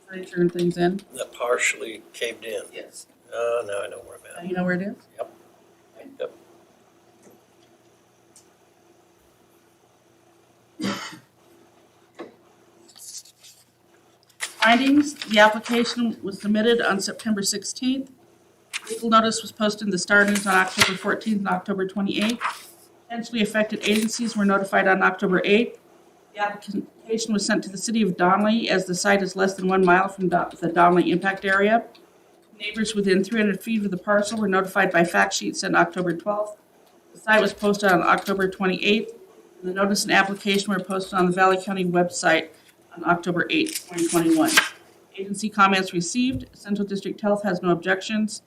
furniture and things in. That partially caved in. Yes. Now I know where I'm at. You know where it is? Yep. Yep. Findings, the application was submitted on September 16th. Legal notice was posted in the Star News on October 14th and October 28th. Potentially affected agencies were notified on October 8th. The application was sent to the city of Donley as the site is less than 1 mile from the Donley impact area. Neighbors within 300 feet of the parcel were notified by fact sheet sent October 12th. The site was posted on October 28th. And the notice and application were posted on the Valley County website on October 8th, 2021. Agency comments received. Central District Health has no objections.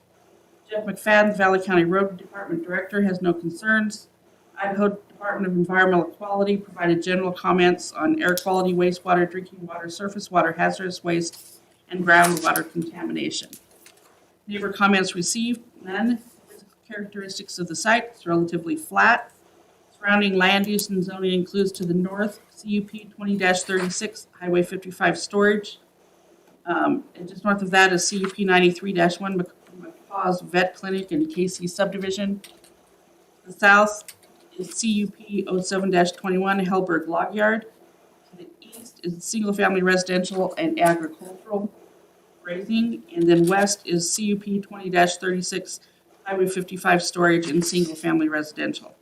Jeff McFadden, Valley County Road Department Director, has no concerns. Idaho Department of Environmental Quality provided general comments on air quality, wastewater, drinking water, surface water, hazardous waste, and groundwater contamination. Neighbor comments received, none. Physical characteristics of the site, it's relatively flat. Surrounding land use and zoning includes to the north, CUP 20-36, Highway 55 storage. And just north of that is CUP 93-1, McPaw's Vet Clinic and KC subdivision. The south is CUP 07-21, Hellberg Log Yard. To the east is single-family residential and agricultural grazing. And then west is CUP 20-36, Highway 55 storage and single-family residential.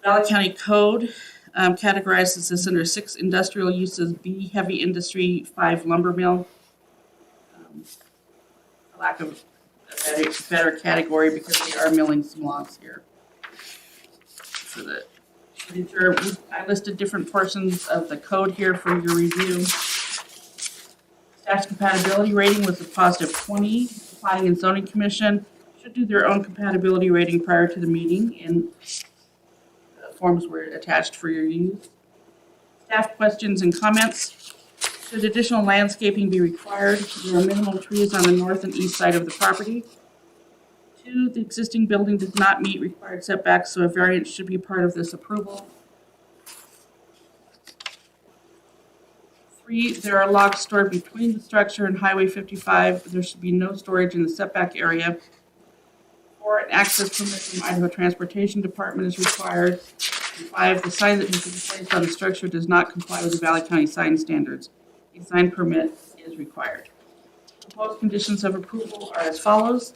Valley County Code categorizes this under 6 industrial uses, B, heavy industry, 5, lumber mill. For lack of a better category, because they are milling some logs here. For the signature, I listed different portions of the code here for your review. Staff's compatibility rating was a positive 20. The Planning and Zoning Commission should do their own compatibility rating prior to the meeting, and forms were attached for your use. Staff questions and comments. Should additional landscaping be required? There are minimal trees on the north and east side of the property. 2, the existing building does not meet required setbacks, so a variance should be part of this approval. 3, there are logs stored between the structure and Highway 55. There should be no storage in the setback area. 4, an access permit from Idaho Transportation Department is required. And 5, the sign that has been placed on the structure does not comply with the Valley County sign standards. A sign permit is required. Proposed conditions of approval are as follows.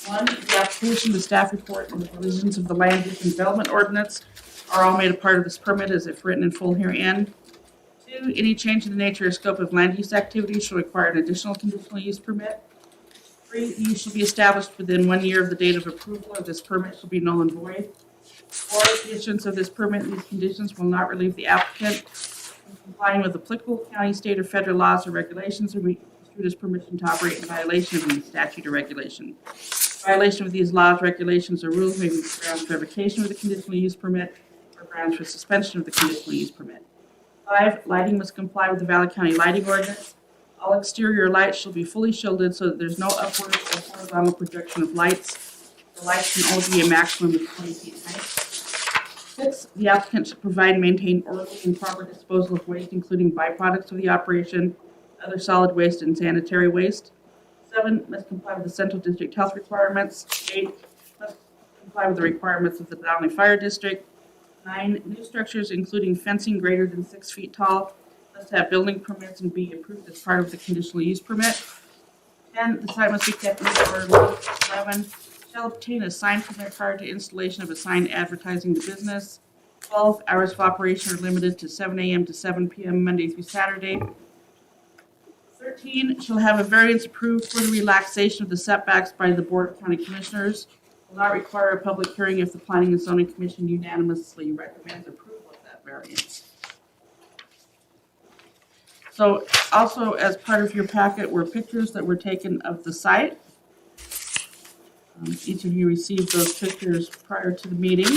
1, the application, the staff report, and the provisions of the Land Use and Development Ordinance are all made a part of this permit as if written in full herein. 2, any change in the nature or scope of land use activities shall require an additional conditional use permit. 3, the use shall be established within 1 year of the date of approval, or this permit shall be null and void. 4, the issuance of this permit and these conditions will not relieve the applicant from complying with applicable county, state, or federal laws or regulations, or we construe this permission to operate in violation of any statute or regulation. Violation of these laws, regulations, or rules may be grounds for revocation of the conditional use permit or grounds for suspension of the conditional use permit. 5, lighting must comply with the Valley County lighting ordinance. All exterior lights shall be fully shielded so that there's no upward or horizontal projection of lights. The lights can only be a maximum of 20 feet high. 6, the applicant should provide and maintain orderly and proper disposal of waste, including byproducts of the operation, other solid waste, and sanitary waste. 7, must comply with the Central District Health requirements. 8, must comply with the requirements of the Donley Fire District. 9, new structures, including fencing greater than 6 feet tall, must have building permits and be approved as part of the conditional use permit. 10, the site must be kept in order. 11, shall obtain a sign permit prior to installation of a sign advertising the business. 12, hours of operation are limited to 7 a.m. to 7 p.m. Monday through Saturday. 13, shall have a variance approved for the relaxation of the setbacks by the Board of County Commissioners. Will not require a public hearing if the Planning and Zoning Commission unanimously recommends approval of that variance. So also as part of your packet were pictures that were taken of the site. Each of you received those pictures prior to the meeting.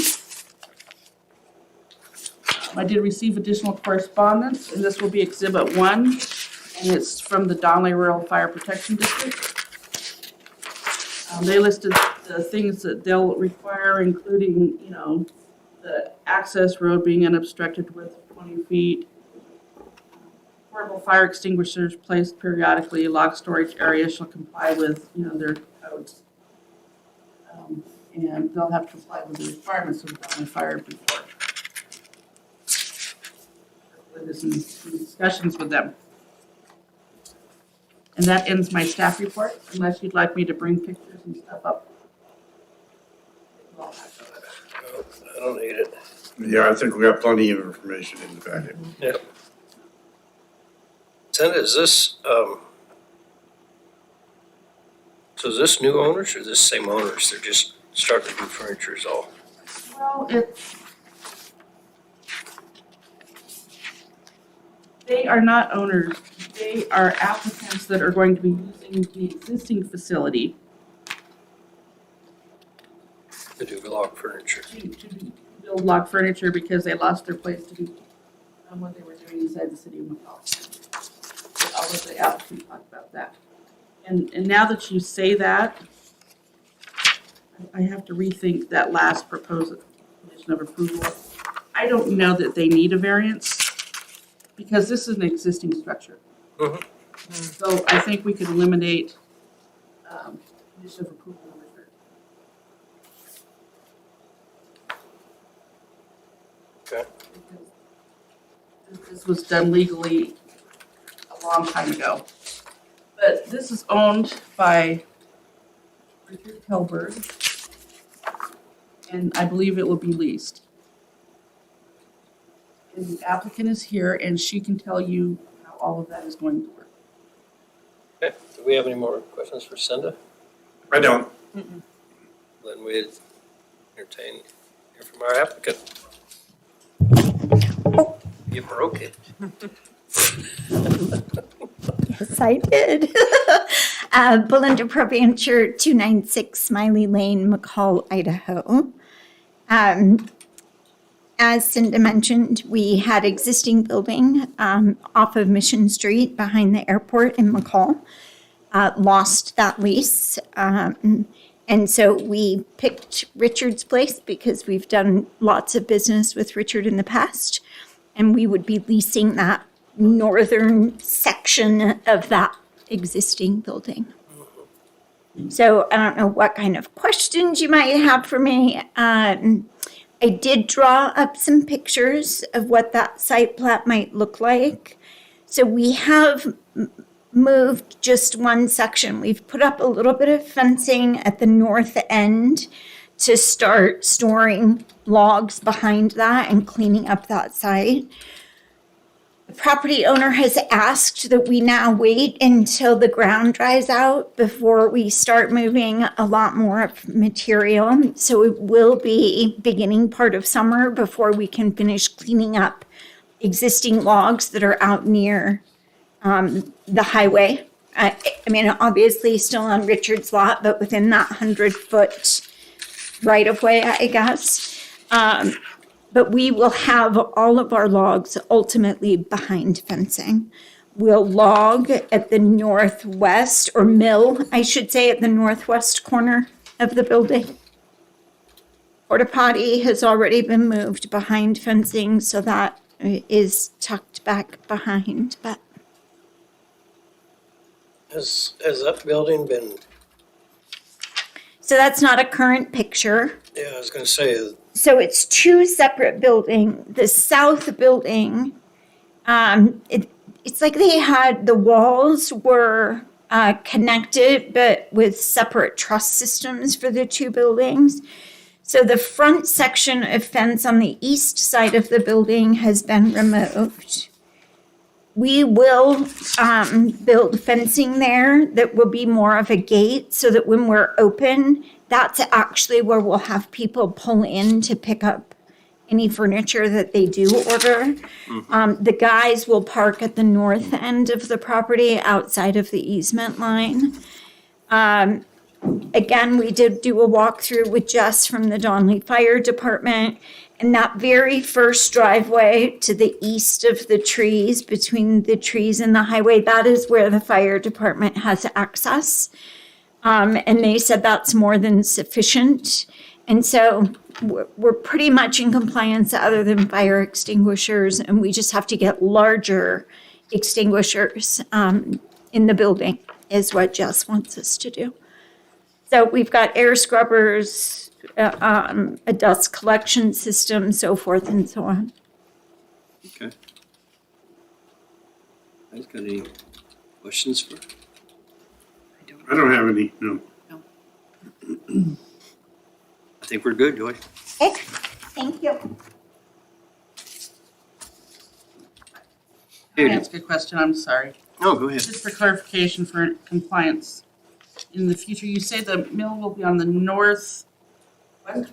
I did receive additional correspondence, and this will be Exhibit 1, and it's from the Donley Rural Fire Protection District. They listed the things that they'll require, including, the access road being unobstructed with 20 feet, portable fire extinguishers placed periodically, log storage area shall comply with, their codes. And they'll have to comply with the requirements of the Donley Fire before. There's some discussions with them. And that ends my staff report, unless you'd like me to bring pictures and stuff up. I don't need it. Yeah, I think we got plenty of information in the packet. Yep. Cindy, is this, so is this new owners or this same owners? They're just starting to do furniture is all? Well, they are not owners. They are applicants that are going to be using the existing facility To do log furniture. to build log furniture because they lost their place to do what they were doing inside the city of McCall. I'll let the applicant talk about that. And now that you say that, I have to rethink that last proposal, condition of approval. I don't know that they need a variance because this is an existing structure. Mhm. So I think we could eliminate condition of approval number 3. Okay. Because this was done legally a long time ago. But this is owned by Richard Helberg, and I believe it will be leased. And the applicant is here, and she can tell you how all of that is going to work. Okay, do we have any more questions for Cinda? I don't. Then we entertain hear from our applicant. You broke it. Yes, I did. Belinda Provencher, 296 Smiley Lane, McCall, Idaho. As Cinda mentioned, we had existing building off of Mission Street behind the airport in McCall. Lost that lease. And so we picked Richard's place because we've done lots of business with Richard in the past. And we would be leasing that northern section of that existing building. So I don't know what kind of questions you might have for me. I did draw up some pictures of what that site plat might look like. So we have moved just one section. We've put up a little bit of fencing at the north end to start storing logs behind that and cleaning up that site. The property owner has asked that we now wait until the ground dries out before we start moving a lot more of material. So it will be beginning part of summer before we can finish cleaning up existing logs that are out near the highway. I mean, obviously still on Richard's lot, but within that 100-foot right of way, I guess. But we will have all of our logs ultimately behind fencing. We'll log at the northwest, or mill, I should say, at the northwest corner of the building. Porta potty has already been moved behind fencing, so that is tucked back behind, but. Has that building been, So that's not a current picture. yeah, I was gonna say, So it's two separate buildings. The south building, it's like they had, the walls were connected, but with separate truss systems for the two buildings. So the front section of fence on the east side of the building has been removed. We will build fencing there that will be more of a gate so that when we're open, that's actually where we'll have people pull in to pick up any furniture that they do order. The guys will park at the north end of the property outside of the easement line. Again, we did do a walkthrough with Jess from the Donley Fire Department. And that very first driveway to the east of the trees, between the trees and the highway, that is where the fire department has access. And they said that's more than sufficient. And so we're pretty much in compliance other than fire extinguishers. And we just have to get larger extinguishers in the building is what Jess wants us to do. So we've got air scrubbers, a dust collection system, so forth and so on. Okay. Guys got any questions for? I don't have any, no. I think we're good, Joy. Okay, thank you. Can I ask a question? I'm sorry. No, go ahead. Just for clarification for compliance. In the future, you say the mill will be on the northwest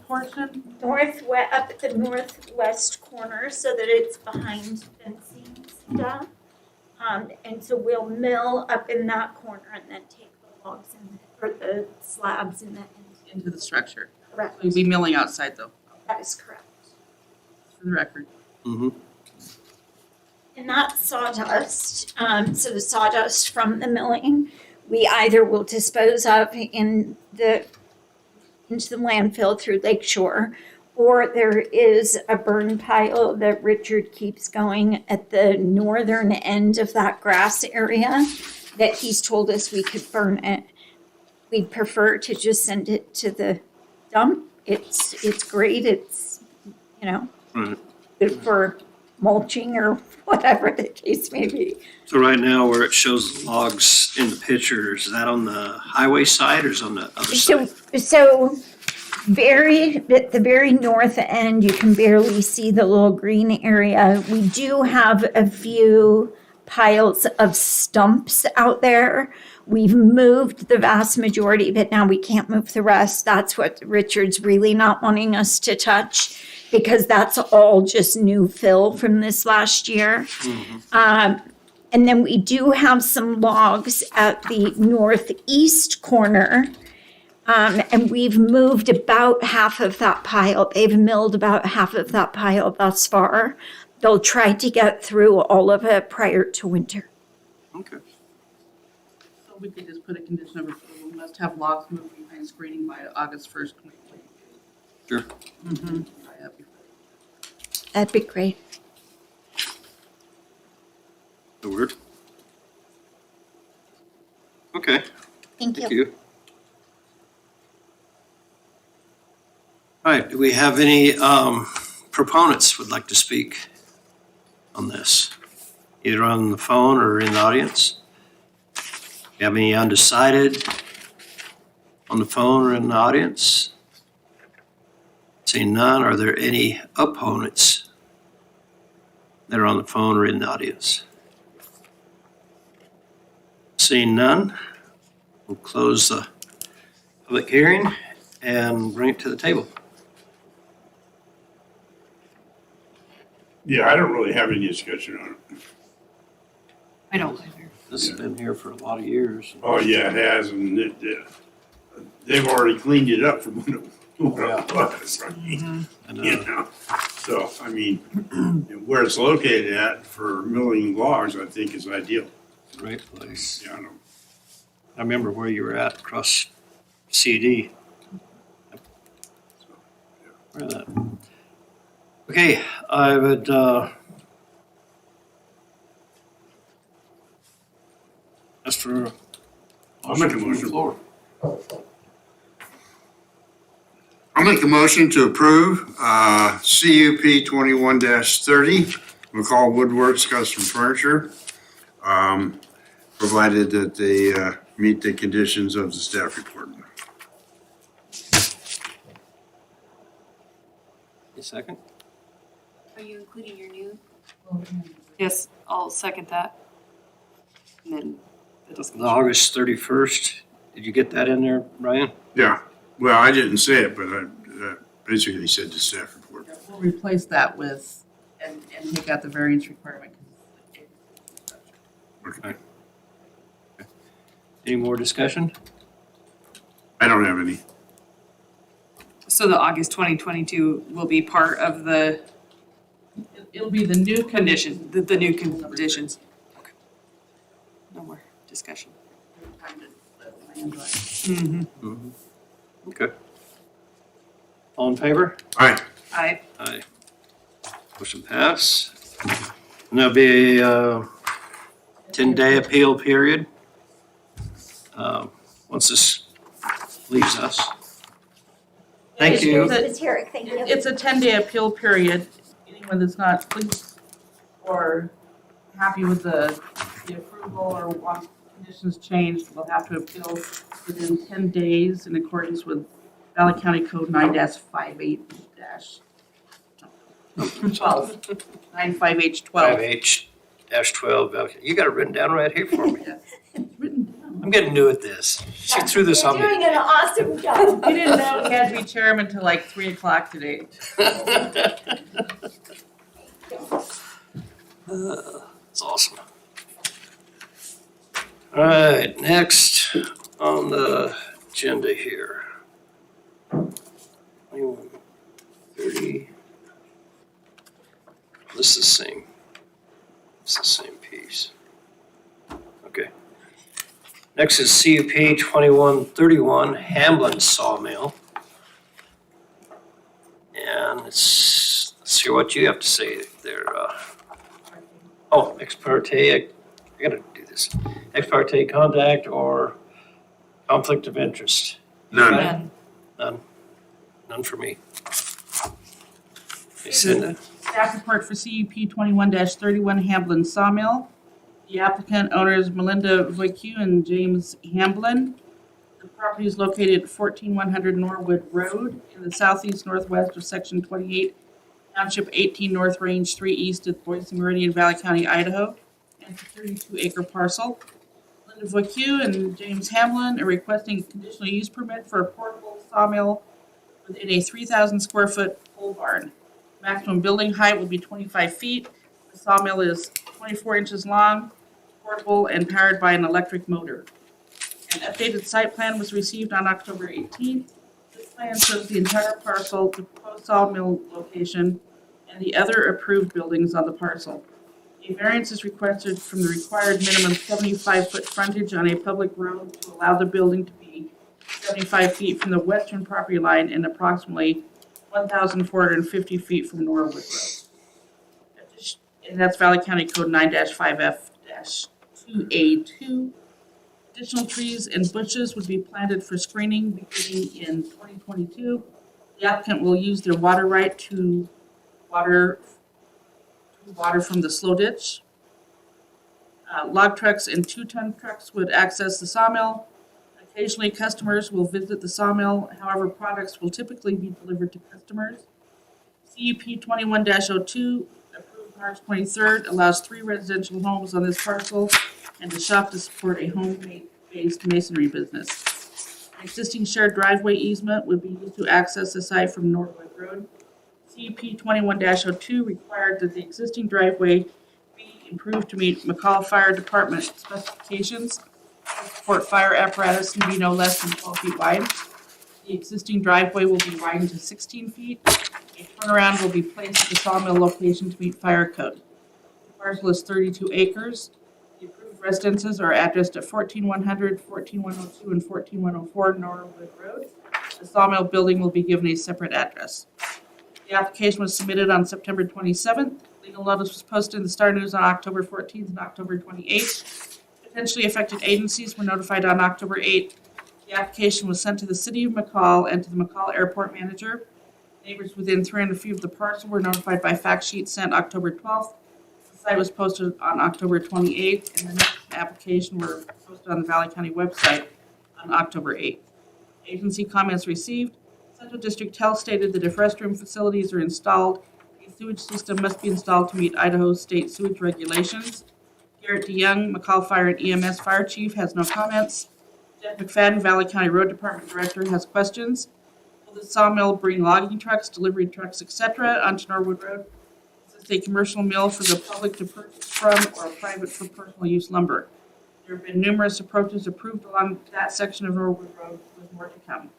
portion? Northwest, up at the northwest corner so that it's behind fencing stuff. And so we'll mill up in that corner and then take the logs in, or the slabs in the end. Into the structure. Correct. You'll be milling outside though, That is correct. for the record. Mm-hmm. And that's sawdust. So the sawdust from the milling, we either will dispose of into the landfill through Lakeshore, or there is a burn pile that Richard keeps going at the northern end of that grass area that he's told us we could burn it. We'd prefer to just send it to the dump. It's great. It's, Right. good for mulching or whatever the case may be. So right now where it shows logs in the picture, is that on the highway side or is it on the other So, side? so at the very north end, you can barely see the little green area. We do have a few piles of stumps out there. We've moved the vast majority of it. Now we can't move the rest. That's what Richard's really not wanting us to touch because that's all just new fill from this last year. And then we do have some logs at the northeast corner. And we've moved about half of that pile. They've milled about half of that pile thus far. They'll try to get through all of it prior to winter. Okay. So we could just put a condition of approval, we must have logs moved behind screening by August 1st, 2022. Sure. Mm-hmm. That'd be great. The word. Okay, Thank thank you. you. All right, do we have any proponents would like to speak on this? Either on the phone or in the audience? You have any undecided on the phone or in the audience? Seeing none, are there any opponents that are on the phone or in the audience? Seeing none, we'll close the public hearing and bring it to the table. Yeah, I don't really have any discussion on it. I don't either. This has been here for a lot of years. Oh, yeah, it has, and they've already cleaned it up from what it was. I mean, So, I mean, where it's located at for milling logs, I think is ideal. Great place. Yeah, I know. I remember where you were at, across CD. Where that? Okay, I would, ask for. I'll make a from the motion. floor. I'll make a motion to approve CUP 21-30, McCall Woodworks Custom Furniture, provided that they meet the conditions of the staff report. A second? Are you including your new? Yes, I'll second that. And then the discussion. The August 31st, did you get that in there, Brian? Yeah, well, I didn't say it, but I basically said the staff report. We'll replace that with, and take out the variance requirement. Okay. Any more discussion? I don't have any. So the August 2022 will be part of the It'll be the new condition, the new conditions. Okay. No more discussion. Mm-hmm. Okay. All in favor? All right, Aye. Aye. Motion pass. And there'll be a 10-day appeal period. Once this leaves us. Thank you. Ms. Herrick, thank you. It's a 10-day appeal period. Anyone that's not pleased or happy with the approval or wants conditions changed will have to appeal within 10 days in accordance with Valley County Code 9-58-12. 958-12. 5H-12. You got it written down right here for me. Written down. I'm getting new at this. She threw this on You're me. doing an awesome job. We didn't know he had to be chairman until like 3 o'clock today. It's awesome. All right, next on the agenda here. 21, 30. This is the same. It's the same piece. Okay. Next is CUP 2131 Hamblin Sawmill. And let's hear what you have to say there. Oh, ex parte, I gotta do this. Ex parte contact or conflict of interest? none. None for me. Hey, Cindy. Staff report for CUP 21-31 Hamblin Sawmill. The applicant owners Melinda Voicu and James Hamblin. The property is located at 14100 Norwood Road in the southeast northwest of Section 28, Township 18 North, Range 3 East of Boise Meridian, Valley County, Idaho. And it's a 32-acre parcel. Melinda Voicu and James Hamlin are requesting a conditional use permit for a portable sawmill within a 3,000 square foot pole barn. Maximum building height will be 25 feet. The sawmill is 24 inches long, portable, and powered by an electric motor. An updated site plan was received on October 18th. This plan shows the entire parcel, the proposed sawmill location, and the other approved buildings on the parcel. A variance is requested from the required minimum 75-foot frontage on a public road to allow the building to be 75 feet from the western property line and approximately 1,450 feet from Norwood Road. And that's Valley County Code 9-5F-2A2. Additional trees and bushes would be planted for screening beginning in 2022. The applicant will use their water right to water from the slow ditch. Log trucks and 2-ton trucks would access the sawmill. Occasionally, customers will visit the sawmill. However, products will typically be delivered to customers. CUP 21-02, approved March 23rd, allows 3 residential homes on this parcel and a shop to support a home-based masonry business. An existing shared driveway easement would be used to access the site from Norwood Road. CUP 21-02 required that the existing driveway be improved to meet McCall Fire Department specifications. Support fire apparatus can be no less than 12 feet wide. The existing driveway will be widened to 16 feet. A turnaround will be placed at the sawmill location to meet fire code. The parcel is 32 acres. The approved residences are addressed at 14100, 14102, and 14104 Norwood Road. The sawmill building will be given a separate address. The application was submitted on September 27th. Legal notice was posted in the Star News on October 14th and October 28th. Potentially affected agencies were notified on October 8th. The application was sent to the City of McCall and to the McCall Airport Manager. Neighbors within 300 feet of the parcel were notified by fact sheet sent October 12th. The site was posted on October 28th, and the next application were posted on the Valley County website on October 8th. Agency comments received. Central District Health stated that if restroom facilities are installed, a sewage system must be installed to meet Idaho state sewage regulations. Garrett DeYoung, McCall Fire and EMS Fire Chief, has no comments. Jeff McFadden, Valley County Road Department Director, has questions. Will the sawmill bring logging trucks, delivery trucks, etc. onto Norwood Road? Is this a commercial mill for the public to purchase from or private for personal use lumber? There have been numerous approaches approved along that section of Norwood Road, with more to come.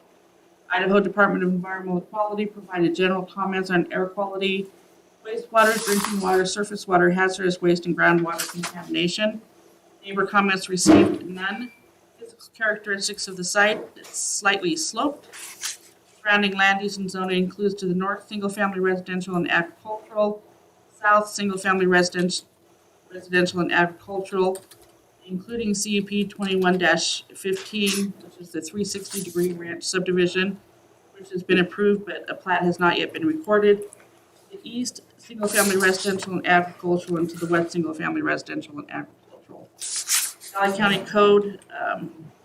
Idaho Department of Environmental Quality provided general comments on air quality, wastewater, drinking water, surface water, hazardous waste, and groundwater contamination. Neighbor comments received none. Physical characteristics of the site, it's slightly sloped. Surrounding land use and zoning includes to the north, single-family residential and agricultural, south, single-family residential and agricultural, including CUP 21-15, which is the 360-degree ranch subdivision, which has been approved, but a plat has not yet been recorded. The east, single-family residential and agricultural, and to the west, single-family residential and agricultural. Valley County Code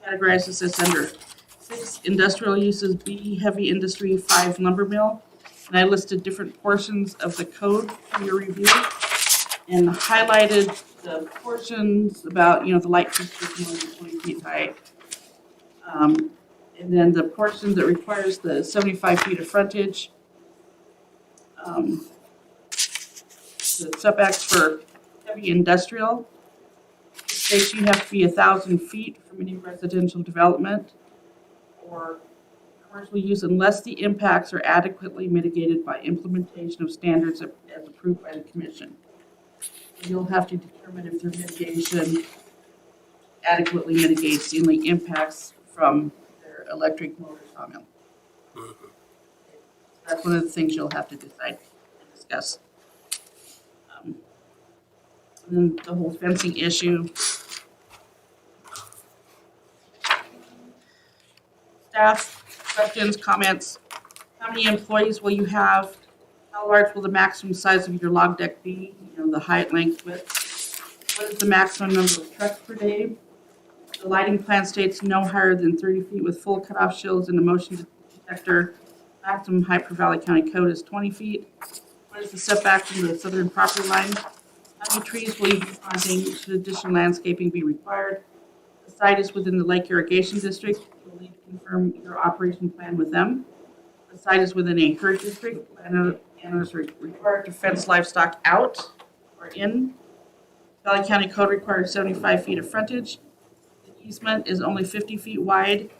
categorizes this under 6 industrial uses, B heavy industry, 5 lumber mill. And I listed different portions of the code for your review and highlighted the portions about, the light fixtures more than 20 feet high. And then the portion that requires the 75 feet of frontage. The setbacks for heavy industrial. It states you have to be 1,000 feet from any residential development or commercial use unless the impacts are adequately mitigated by implementation of standards as approved by the commission. You'll have to determine if their mitigation adequately mitigates any impacts from their electric motor sawmill. That's one of the things you'll have to decide and discuss. And then the whole fencing issue. Staff, questions, comments? How many employees will you have? How large will the maximum size of your log deck be? The height, length, width. What is the maximum number of trucks per day? The lighting plan states no higher than 30 feet with full cutoff shields and a motion detector. Maximum height per Valley County Code is 20 feet. What is the setback from the southern property line? How many trees will you be planting? Should additional landscaping be required? The site is within the Lake Irrigation District. You'll need to confirm your operation plan with them. The site is within a herd district. Landowners are required to fence livestock out or in. Valley County Code requires 75 feet of frontage. The easement is only 50 feet wide.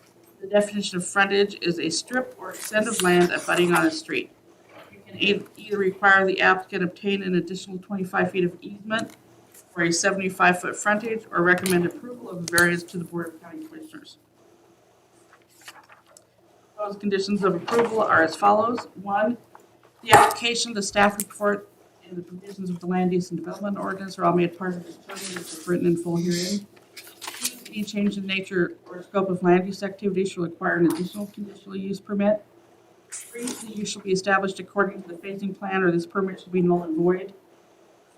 The definition of frontage is a strip or extent of land abutting on a street. You can either require the applicant obtain an additional 25 feet of easement for a 75-foot frontage or recommend approval of a variance to the Board of County Commissioners. Proposed conditions of approval are as follows. 1, the application, the staff report, and the provisions of the Land Use and Development Ordinance are all made part of this permit, which is written in full herein. 2, any change in nature or scope of land use activity shall require an additional conditional use permit. 3, the use shall be established according to the phasing plan, or this permit shall be null and void.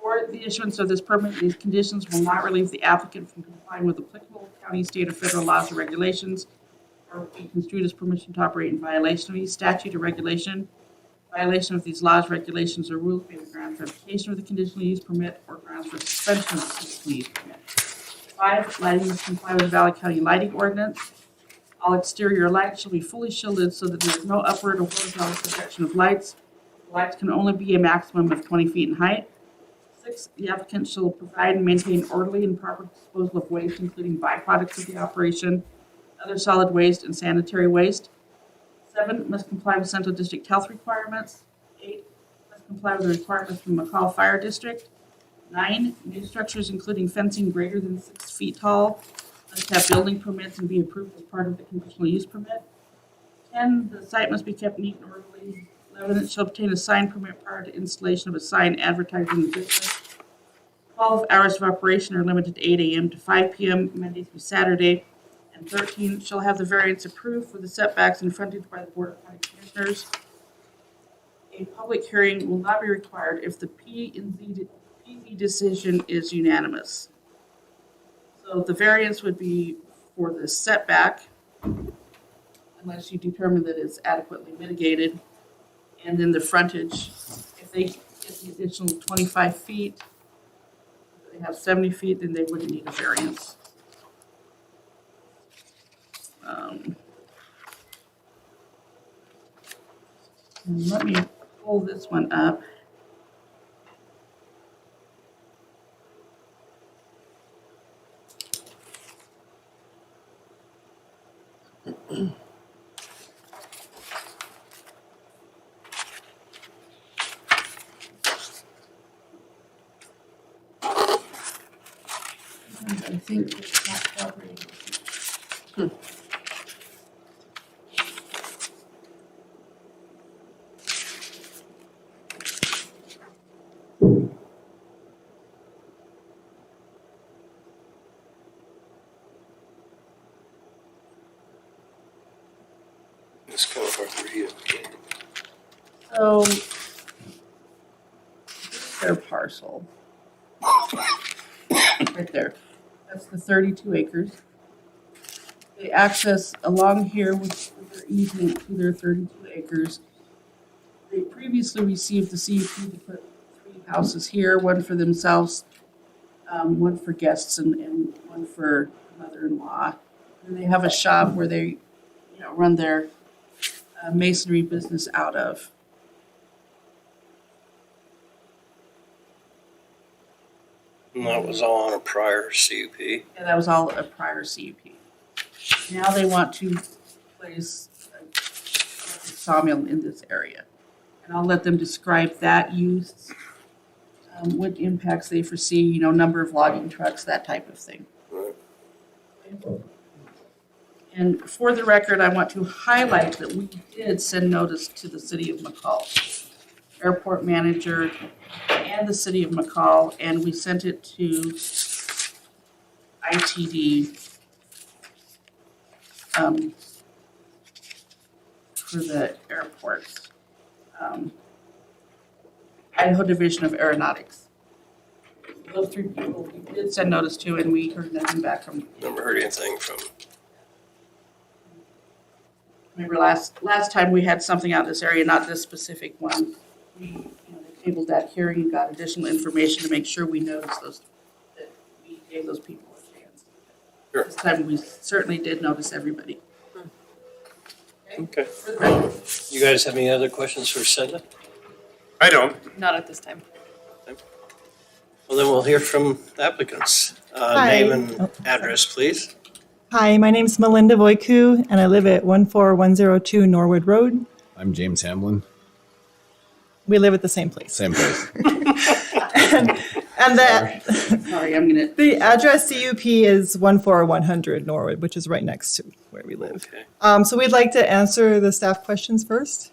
4, the issuance of this permit, these conditions will not relieve the applicant from complying with applicable county, state, or federal laws or regulations, or be construed as permission to operate in violation of any statute or regulation. Violation of these laws, regulations, or rules may be grounds for revocation of the conditional use permit or grounds for suspension of the conditional use permit. 5, lighting must comply with the Valley County Lighting Ordinance. All exterior lights shall be fully shielded so that there is no upward or horizontal projection of lights. The lights can only be a maximum of 20 feet in height. 6, the applicant shall provide and maintain orderly and proper disposal of waste, including byproducts of the operation, other solid waste, and sanitary waste. 7, must comply with Central District Health requirements. 8, must comply with the requirements from McCall Fire District. 9, new structures including fencing greater than 6 feet tall must have building permits and be approved as part of the conditional use permit. 10, the site must be kept neat and orderly. 11, it shall obtain a sign permit prior to installation of a sign advertising the business. 12, hours of operation are limited to 8 a.m. to 5 p.m. Monday through Saturday. And 13, shall have the variance approved for the setbacks and frontage by the Board of County Commissioners. A public hearing will not be required if the P&Z decision is unanimous. So the variance would be for the setback. unless you determine that it's adequately mitigated. And then the frontage, if they get the additional 25 feet, they have 70 feet, then they wouldn't need a variance. And let me pull this one up. I think it's not property. It's kind of hard to read. So, here's their parcel. Right there. That's the 32 acres. They access along here with their easement to their 32 acres. They previously received the CUP to put 3 houses here, one for themselves, one for guests, and one for mother-in-law. And they have a shop where they, run their masonry business out of. And that was all on a prior CUP. And that was all a prior CUP. Now they want to place a sawmill in this area. And I'll let them describe that use, what impacts they foresee, number of logging trucks, that type of thing. And for the record, I want to highlight that we did send notice to the city of McCall, airport manager, and the city of McCall, and we sent it to ITD for the airports, Idaho Division of Aeronautics. Those 3 people we did send notice to, and we heard nothing back from. Never heard anything from. Remember last time we had something out of this area, not this specific one. We they tabled that hearing and got additional information to make sure we noticed that we gave those people a chance. Sure. This time we certainly did notice everybody. Okay. For the record. You guys have any other questions for Cinda? I don't. Not at this time. Well, then we'll hear from the applicants. Name and address, please. Hi, my name's Melinda Voiku, and I live at 14102 Norwood Road. I'm James Hamlin. We live at the same place. Same place. And Sorry, I'm gonna. the address CUP is 14100 Norwood, which is right next to where we live. Okay. So we'd like to answer the staff questions first.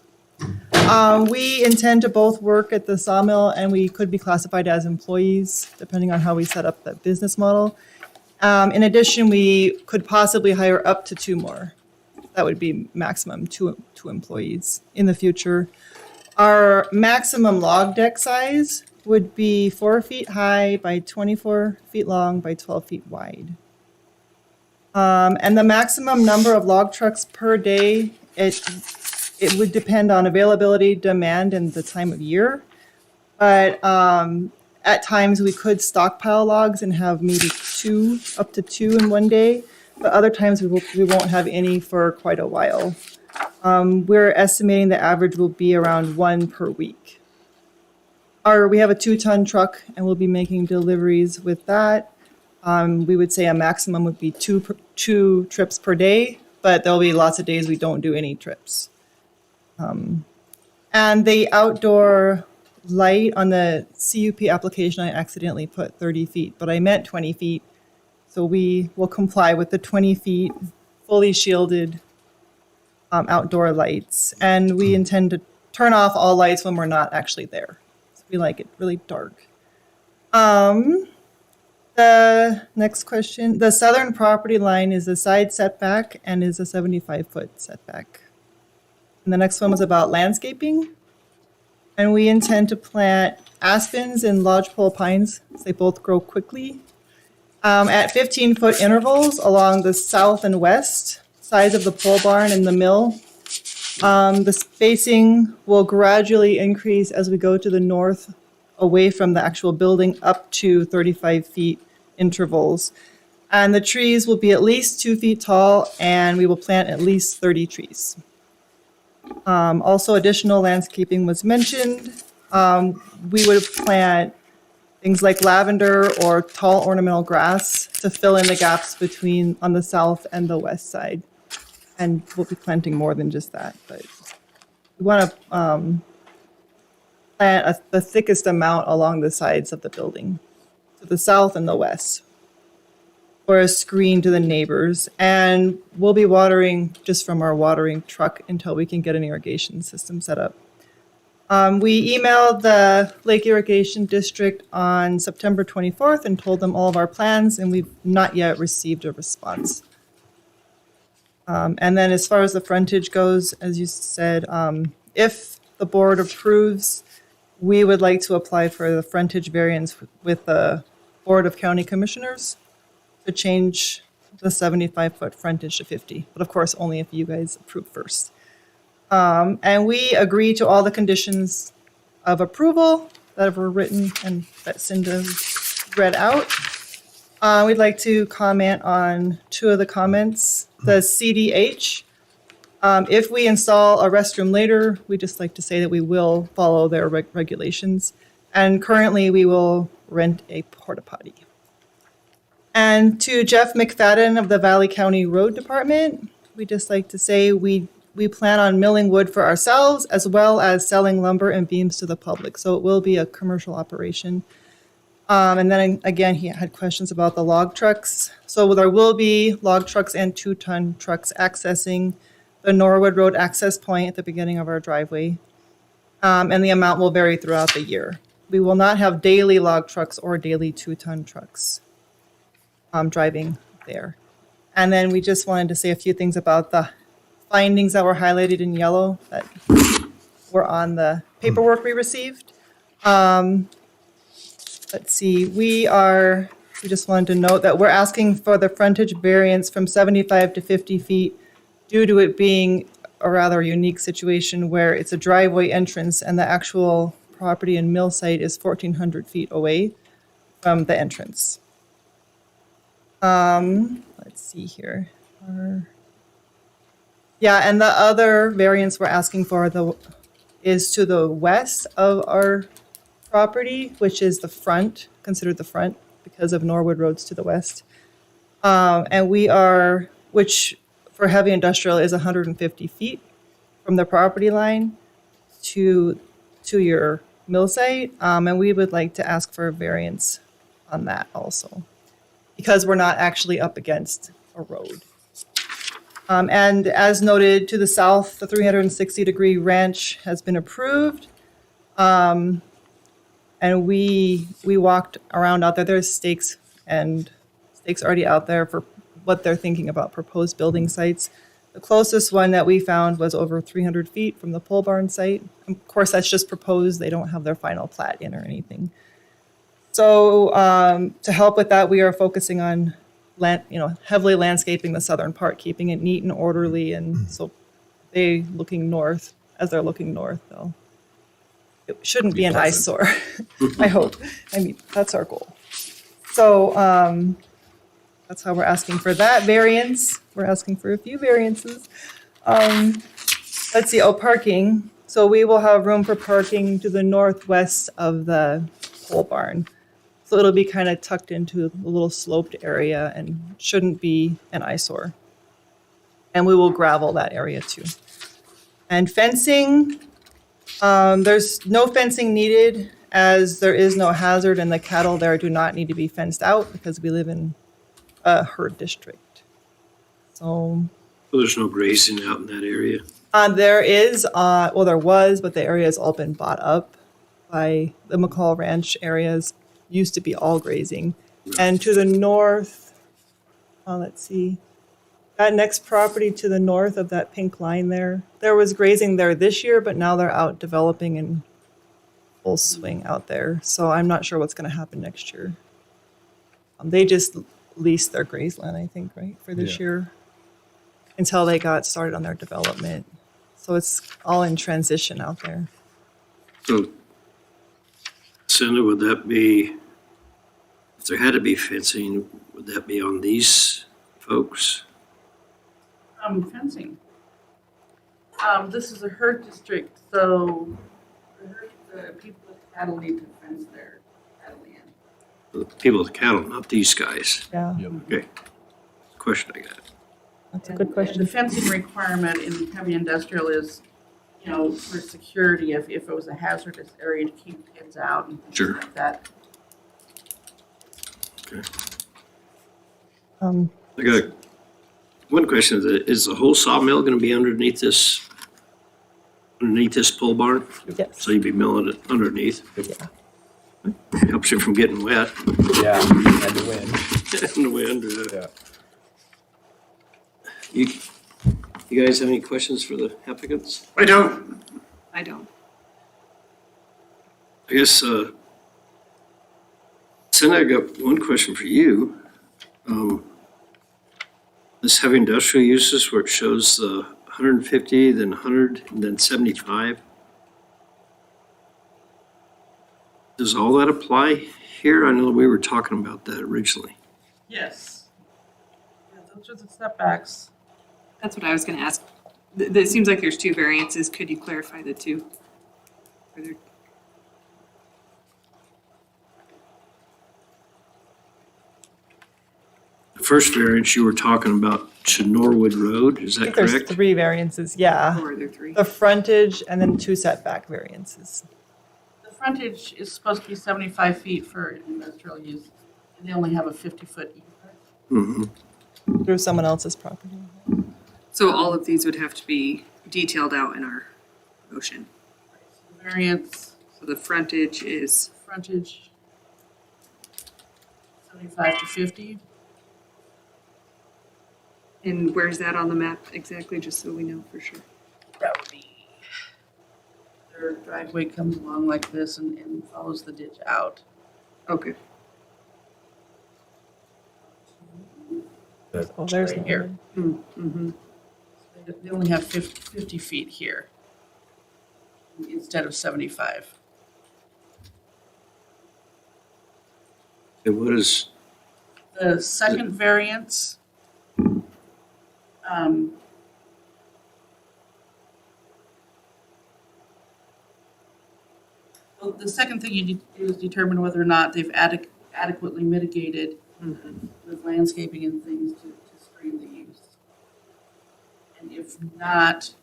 We intend to both work at the sawmill, and we could be classified as employees, depending on how we set up that business model. In addition, we could possibly hire up to 2 more. That would be maximum two employees in the future. Our maximum log deck size would be 4 feet high by 24 feet long by 12 feet wide. And the maximum number of log trucks per day, it would depend on availability, demand, and the time of year. But at times we could stockpile logs and have maybe up to two in one day. But other times we won't have any for quite a while. We're estimating the average will be around 1 per week. We have a 2-ton truck, and we'll be making deliveries with that. We would say a maximum would be two trips per day, but there'll be lots of days we don't do any trips. And the outdoor light on the CUP application, I accidentally put 30 feet, but I meant 20 feet. So we will comply with the 20 feet fully shielded outdoor lights. And we intend to turn off all lights when we're not actually there. So we like it really dark. The next question, the southern property line is a side setback and is a 75-foot setback. And the next one was about landscaping. And we intend to plant aspens and lodgepole pines. So they both grow quickly. At 15-foot intervals along the south and west. sides of the pole barn and the mill. The spacing will gradually increase as we go to the north, away from the actual building, up to 35 feet intervals. And the trees will be at least 2 feet tall, and we will plant at least 30 trees. Also, additional landscaping was mentioned. We would plant things like lavender or tall ornamental grass to fill in the gaps between on the south and the west side. And we'll be planting more than just that, but we want to plant the thickest amount along the sides of the building, to the south and the west, for a screen to the neighbors. And we'll be watering just from our watering truck until we can get an irrigation system set up. We emailed the Lake Irrigation District on September 24th and told them all of our plans, and we've not yet received a response. And then as far as the frontage goes, as you said, if the board approves, we would like to apply for the frontage variance with the Board of County Commissioners to change the 75-foot frontage to 50, but of course, only if you guys approve first. And we agree to all the conditions of approval that were written and that Cinda read out. We'd like to comment on two of the comments. The CDH, if we install a restroom later, we just like to say that we will follow their regulations. And currently, we will rent a porta potty. And to Jeff McFadden of the Valley County Road Department, we just like to say we plan on milling wood for ourselves as well as selling lumber and beams to the public. So it will be a commercial operation. And then again, he had questions about the log trucks. So there will be log trucks and 2-ton trucks accessing the Norwood Road access point at the beginning of our driveway. And the amount will vary throughout the year. We will not have daily log trucks or daily 2-ton trucks driving there. And then we just wanted to say a few things about the findings that were highlighted in yellow that were on the paperwork we received. Let's see, we just wanted to note that we're asking for the frontage variance from 75 to 50 feet due to it being a rather unique situation where it's a driveway entrance and the actual property and mill site is 1,400 feet away from the entrance. Let's see here. Yeah, and the other variance we're asking for is to the west of our property, which is the front, considered the front because of Norwood Roads to the west. And which for heavy industrial is 150 feet from the property line to your mill site. And we would like to ask for a variance on that also, because we're not actually up against a road. And as noted to the south, the 360-degree ranch has been approved. And we walked around out there. There's stakes already out there for what they're thinking about proposed building sites. The closest one that we found was over 300 feet from the pole barn site. Of course, that's just proposed. They don't have their final plat in or anything. So to help with that, we are focusing on heavily landscaping the southern part, keeping it neat and orderly. And so they're looking north, though. It shouldn't be an eyesore, I hope. I mean, that's our goal. So that's how we're asking for that variance. We're asking for a few variances. Let's see, parking. So we will have room for parking to the northwest of the pole barn. So it'll be kind of tucked into a little sloped area and shouldn't be an eyesore. And we will gravel that area too. And fencing, there's no fencing needed as there is no hazard and the cattle there do not need to be fenced out because we live in a herd district. So There's no grazing out in that area? There is, there was, but the area has all been bought up by the McCall Ranch areas. Used to be all grazing. And to the north, let's see, that next property to the north of that pink line there was grazing there this year, but now they're out developing in full swing out there. So I'm not sure what's going to happen next year. They just leased their graze land, I think, right, for this year. until they got started on their development. So it's all in transition out there. So, Cindy, would that be, if there had to be fencing, would that be on these folks? Fencing. This is a herd district, so the people with cattle need to fence their cattle in. The people with cattle, not these guys. Yeah, Okay. Question I got. that's a good And question. the fencing requirement in heavy industrial is, you know, for security, if it was a hazardous area to keep kids out and things Sure. like that. I got one question. Is the whole sawmill going to be underneath this pole barn? Yes. So you'd be milling it underneath? Yeah. Helps you from getting wet Yeah, and the wind. in the wind. Yeah. You guys have any questions for the applicants? I don't. I don't. I guess, Cindy, I got one question for you. This heavy industrial uses where it shows the 150, then 100, and then 75. Does all that apply here? I know we were talking about that originally. Yes. Yeah, those are the setbacks. That's what I was gonna ask. It seems like there's two variances. Could you clarify the two? Are there- The first variance you were talking about to Norwood Road, is I that think there's correct? 3 variances, yeah. Or are there three? The frontage and then 2 setback variances. The frontage is supposed to be 75 feet for industrial use, and they only have a 50-foot easement. Mhm. Through someone else's property. So all of these would have to be detailed out in our motion. The variance, So the frontage is, frontage, 75 to 50. and where's that on the map exactly, just so we know for sure? That would be. Their driveway comes along like this and follows the ditch out. Okay. Oh, there's Right here. Mm-hmm. They only have 50 feet here instead of 75. And what is, The second variance, well, the second thing you need to do is determine whether or not they've adequately mitigated with landscaping and things to screen the use. And if not,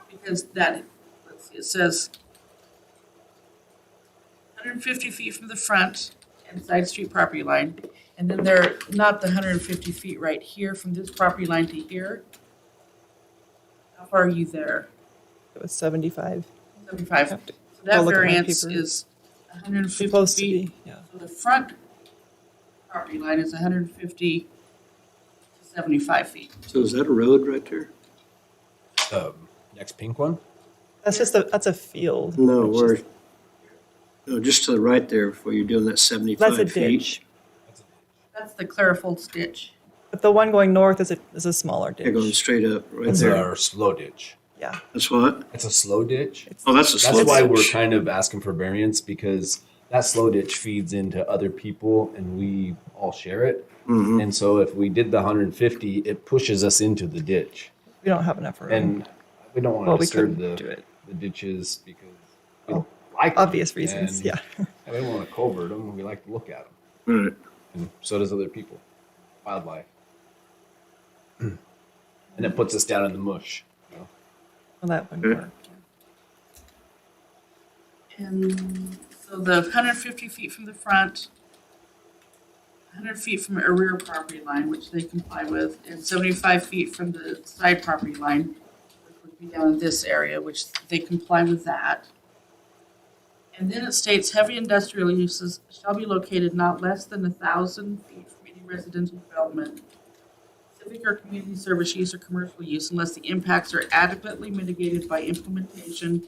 because that, let's see, it says 150 feet from the front and side street property line, and then they're not the 150 feet right here from this property line to here. How far are you there? It was 75. 75. Have to So that go look at my variance paper. is 150 Supposed to feet. be, yeah. So the front property line is 150 to 75 feet. so is that a road right there? Next pink one? That's a field. No, which where, is- no, just to the right there before you're doing that 75 That's feet. a ditch. That's the clarifold stitch. But the one going north is a smaller Yeah, going ditch. straight up, right It's there. our slow ditch. Yeah. That's what? It's a slow ditch. Oh, that's a That's slope. why we're kind of asking for variance, because that slow ditch feeds into other people and we all share it. Mhm. And so if we did the 150, it pushes us into the ditch. We don't have enough room. And we don't want Well, to we disturb couldn't do it. the ditches because we Oh, like them. Obvious reasons, And yeah. we don't want to covert them. We like to look at them. Right. And so does other people, wildlife. And it puts us down in the mush. You know? Well, that wouldn't Okay. work. And so the 150 feet from the front, 100 feet from a rear property line, which they comply with, and 75 feet from the side property line, which would be down in this area, which they comply with that. And then it states heavy industrial uses shall be located not less than 1,000 feet from any residential development, civic or community service use or commercial use unless the impacts are adequately mitigated by implementation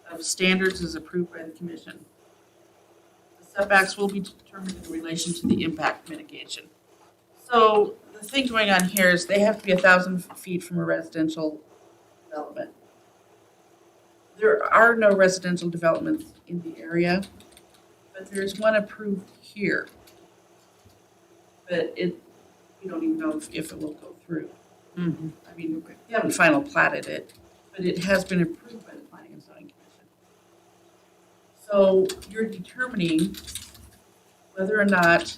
of standards as approved by the commission. The setbacks will be determined in relation to the impact mitigation. So the the thing going on here is they have to be 1,000 feet from a residential development. There are no residential developments in the area, but there's one approved here. But we don't even know if it will go through. Mm-hmm. I mean, we haven't final platted it, but it has been approved by the Planning and Zoning Commission. So you're determining whether or not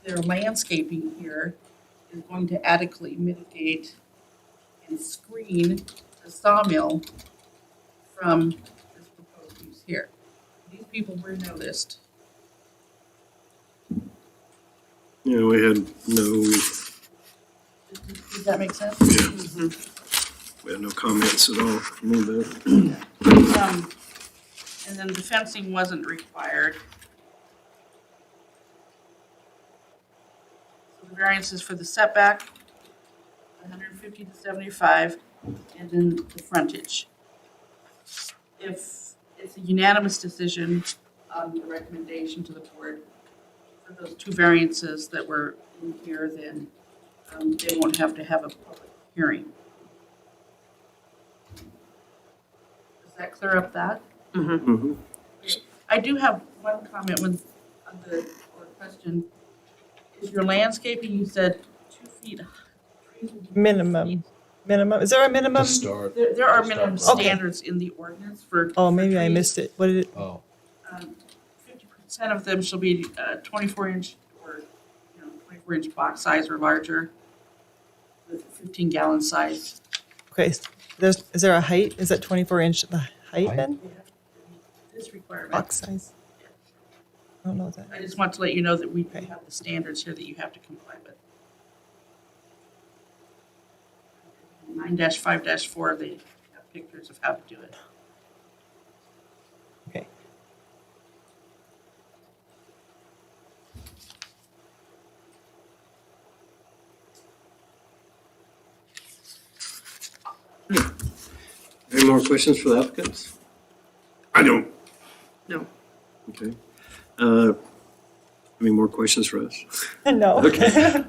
their landscaping here is going to adequately mitigate and screen the sawmill from this proposed use here. These people were noticed. Yeah, we had no, Does that make sense? we had no comments at all from anybody. And then the fencing wasn't required. So the variances for the setback, 150 to 75, and then the frontage. If it's a unanimous decision on the recommendation to the board for those two variances that were in here, then they won't have to have a public hearing. Does that clear up that? Mm-hmm. I do have one comment or question. Is your landscaping, you said 2 feet. Trees will be Minimum. Minimum, is there a minimum? To start. There are minimum Okay. standards in the ordinance for. Oh, maybe I trees. missed it. What did it? Oh. 50% of them shall be 24 inch or 24-inch box size or larger with 15-gallon size. Okay, is there a height? Is that 24-inch the height then? This requirement. Box size? I don't know that. I just want to let you know that we Okay. have the standards here that you have to comply with. 9-5-4, they have pictures of how to do it. Okay. Any more questions for the applicants? I don't, No. Okay. Any more questions for us? No. Okay.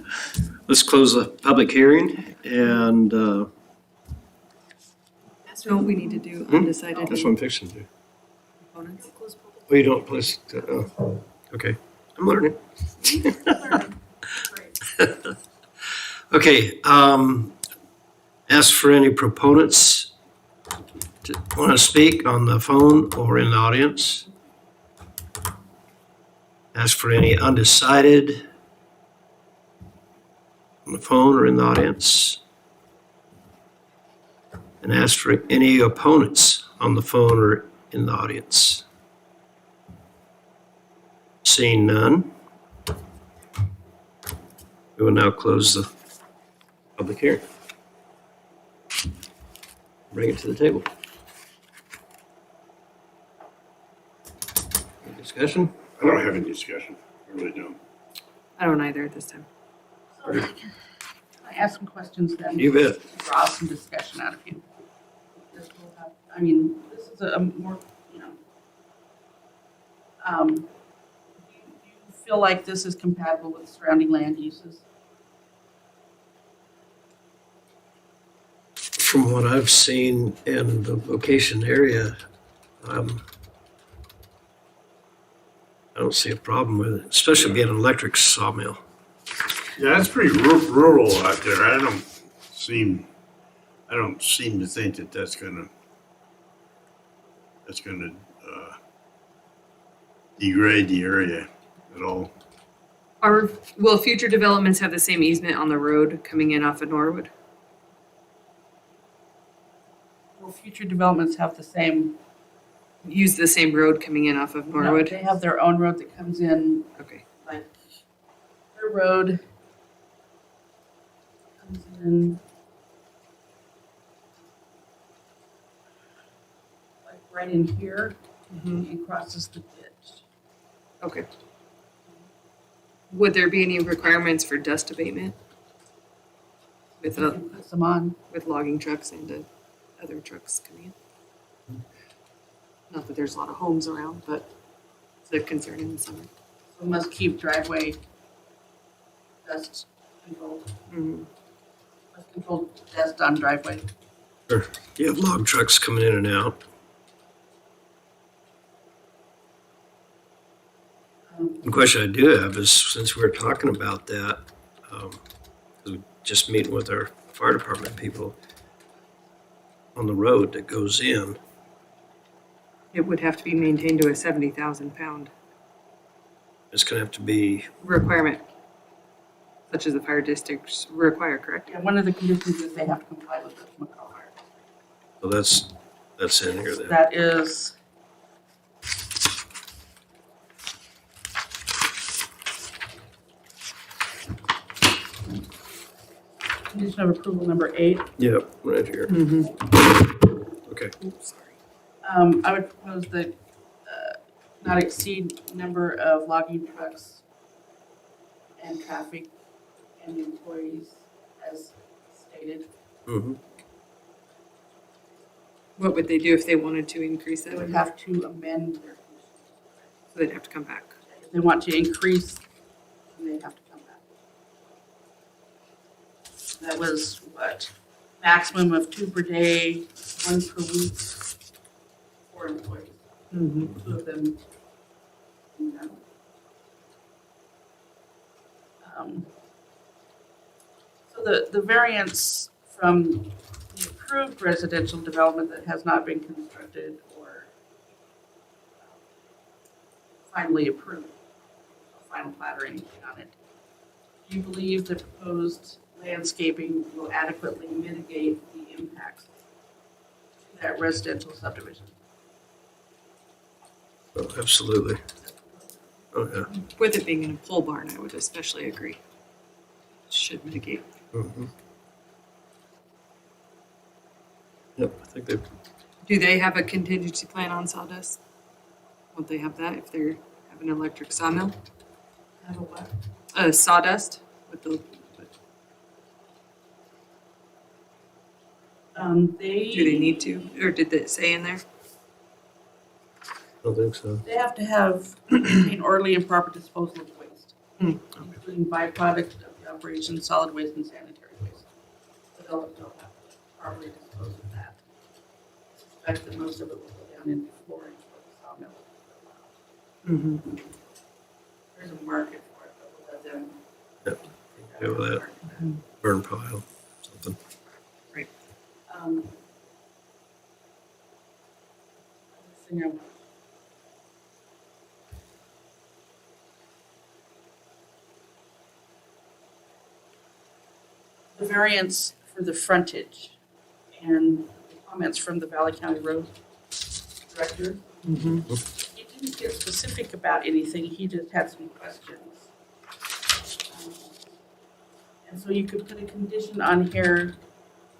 Let's close the public hearing and, That's what we need to do, Hmm? undecided that's what I'm fixing to do. components. We don't place, okay, I'm learning. Okay, ask for any proponents to want to speak on the phone or in the audience. Ask for any undecided on the phone or in the audience. And ask for any opponents on the phone or in the audience. Seeing none, we will now close the public hearing. Bring it to the table. Any discussion? I don't have any discussion, I really don't. I don't either at this time. So, can I ask some questions then? You bet. Draw some discussion out of you. This will have, I mean, this is a more, do you feel like this is compatible with surrounding land uses? From what I've seen in the location area, I don't see a problem with it, especially being an electric sawmill. Yeah, it's pretty rural out there. I don't seem to think that that's gonna degrade the area at all. Will future developments have the same easement on the road coming in off of Norwood? Will future developments have the same? Use the same road coming in off of No, Norwood? they have their own road that comes in, Okay. like, their road comes in, like, right in here and crosses the ditch. Okay. Would there be any requirements for dust abatement? With, And puts them on. with logging trucks and other trucks coming in? Not that there's a lot of homes around, but it's a concern in the summer. So we must keep driveway dust controlled, Mhm. dust controlled dust on driveway. You have log trucks coming in and out. The question I do have is, since we're talking about that, 'cause we just meeting with our fire department people on the road that goes in, It would have to be maintained to a 70,000 pound it's gonna have to be, requirement, such as the fire districts require, correct? Yeah, one of the conditions is they have to comply with the McCall Fire. well, that's in here then. That is. Condition of approval number 8. Yep, right here. Mm-hmm. Okay. I would propose that not exceed number of logging trucks and traffic and employees as stated. Mm-hmm. What would they do if they wanted to increase They that? would have to amend their, So they'd have to come back. if they want to increase, then they have to come back. That was what, maximum of 2 per day, 1 per week, 4 employees. Mm-hmm. 2 of them. You know. So the variance from the approved residential development that has not been constructed or finally approved, final plat or anything on it. Do you believe the proposed landscaping will adequately mitigate the impacts to that residential subdivision? Oh, absolutely. Oh, yeah. With it being in a pole barn, I would especially agree. Should mitigate. Mm-hmm. Yep, I think they, Do they have a contingency plan on sawdust? Would they have that if they have an electric sawmill? Have a what? Sawdust with the, do they need to, or did it say in there? I don't think so. They have to have an orderly and proper disposal of waste, including byproduct of the operation, solid waste and sanitary waste. Development will have to properly dispose of that. I suspect that most of it will go down into flooring for the sawmill. Mm-hmm. There's a market for it, but we'll let them. Yep. Go with that. Burn pile, something. Um, thing I- The variance for the frontage and the comments from the Valley County Road Director. Mm-hmm. He didn't get specific about anything, he just had some questions. And so you could put a condition on here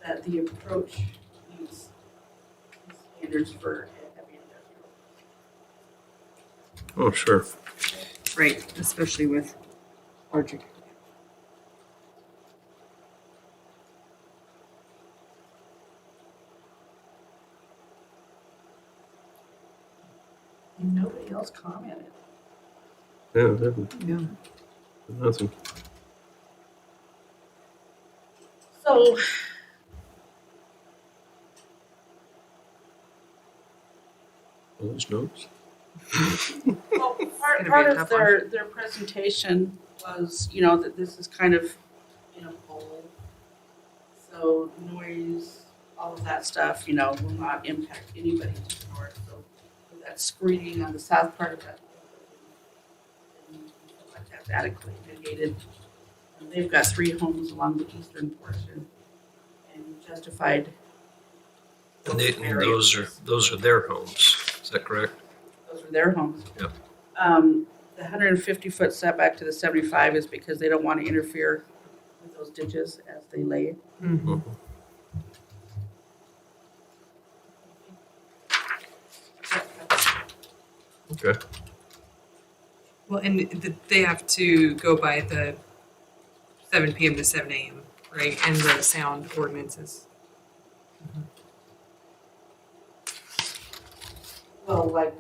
that the approach meets standards for heavy industrial. Oh, sure. Right, especially with larger. Nobody else commented. Yeah, didn't, Yeah. nothing. So. All those notes? Well, Gonna part be part a of tough their presentation was, you know, that this is kind of in a bowl. So noise, all of that stuff, you know, will not impact anybody to the north. So with that screening on the south part of that, and we feel like that's adequately mitigated. And they've got 3 homes along the eastern portion and justified. And those are their homes, is that correct? Those are their homes. Yep. The 150-foot setback to the 75 is because they don't want to interfere with those ditches as they lay. Mm-hmm. Okay. Well, and they have to go by the 7 p.m. to 7 a.m., right? And the sound ordinances. Well, like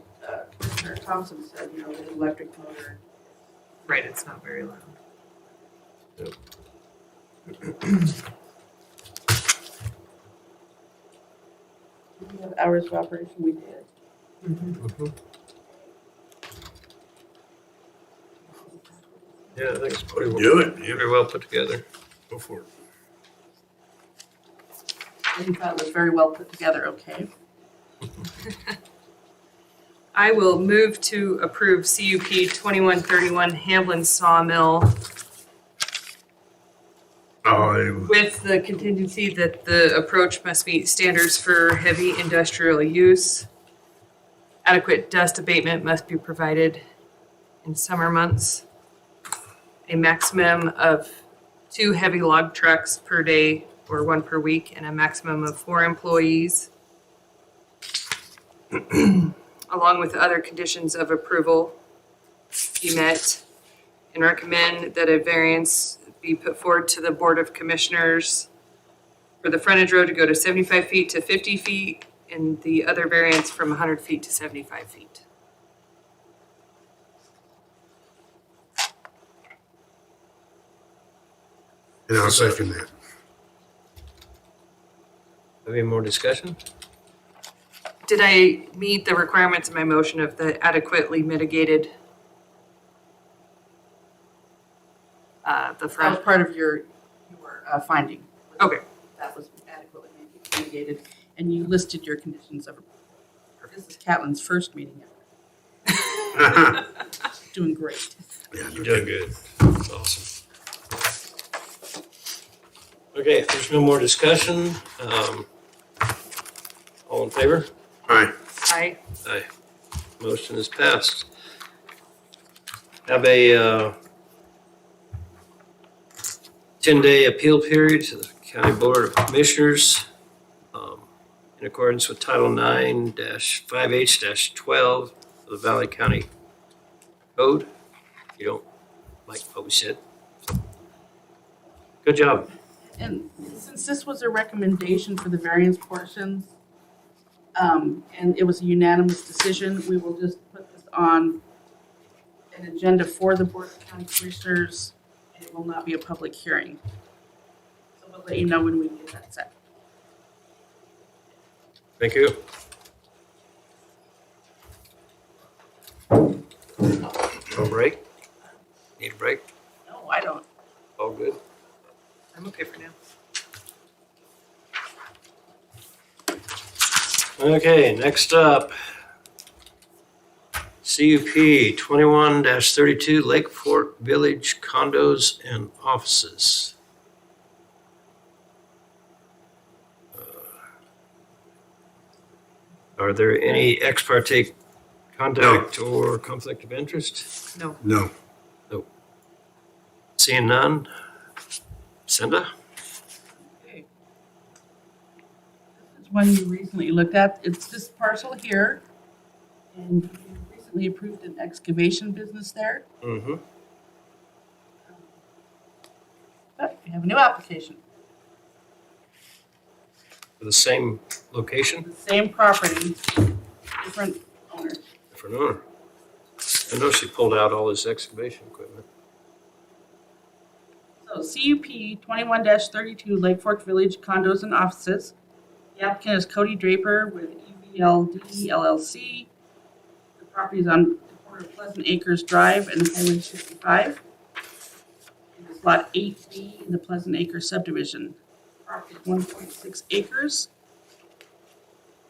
Commissioner Thompson said, you know, the electric motor. Right, it's not very loud. We have hours of operation, we did. Yeah, I think it's pretty well, Do it, yeah, very well put together. go for it. I thought it was very well put together, okay? I will move to approve CUP 2131 Hamblin Sawmill Oh, with the contingency that the approach must meet standards for heavy industrial use. Adequate dust abatement must be provided in summer months. A maximum of 2 heavy log trucks per day or 1 per week, and a maximum of 4 employees. Along with other conditions of approval be met, and recommend that a variance be put forward to the Board of Commissioners for the frontage road to go to 75 feet to 50 feet, and the other variance from 100 feet to 75 feet. and I'll second that. Any more discussion? Did I meet the requirements of my motion of the adequately mitigated the That was front? part of your finding. Okay. That was adequately mitigated, and you listed your conditions of approval. This is Catlin's first meeting ever. Doing great. Yeah, You're doing good. That's awesome. Okay, if there's no more discussion, all in favor? all right, Aye. Aye. Motion is passed. Have a 10-day appeal period to the County Board of Commissioners in accordance with Title 9-5H-12 of the Valley County Code. You don't like what we said. Good job. And since this was a recommendation for the variance portions, and it was a unanimous decision, we will just put this on an agenda for the Board of County Commissioners. It will not be a public hearing. So we'll let you know when we get that set. Thank you. No break? Need a break? No, I don't. All good? I'm okay for now. Okay, next up. CUP 21-32 Lake Fork Village condos and offices. Are there any ex parte contact or conflict of interest? No. no, Seeing none. Cinda? Okay. This is one you recently looked at. It's this parcel here. And you recently approved an excavation business there. Mm-hmm. But we have a new application. For the same location, The same property, different owners. different owner. I know she pulled out all this excavation equipment. So CUP 21-32 Lake Fork Village condos and offices. The applicant is Cody Draper with EVLD LLC. The property is on the corner of Pleasant Acres Drive and Highway 65. It is lot 8B in the Pleasant Acres subdivision. Property is 1.6 acres.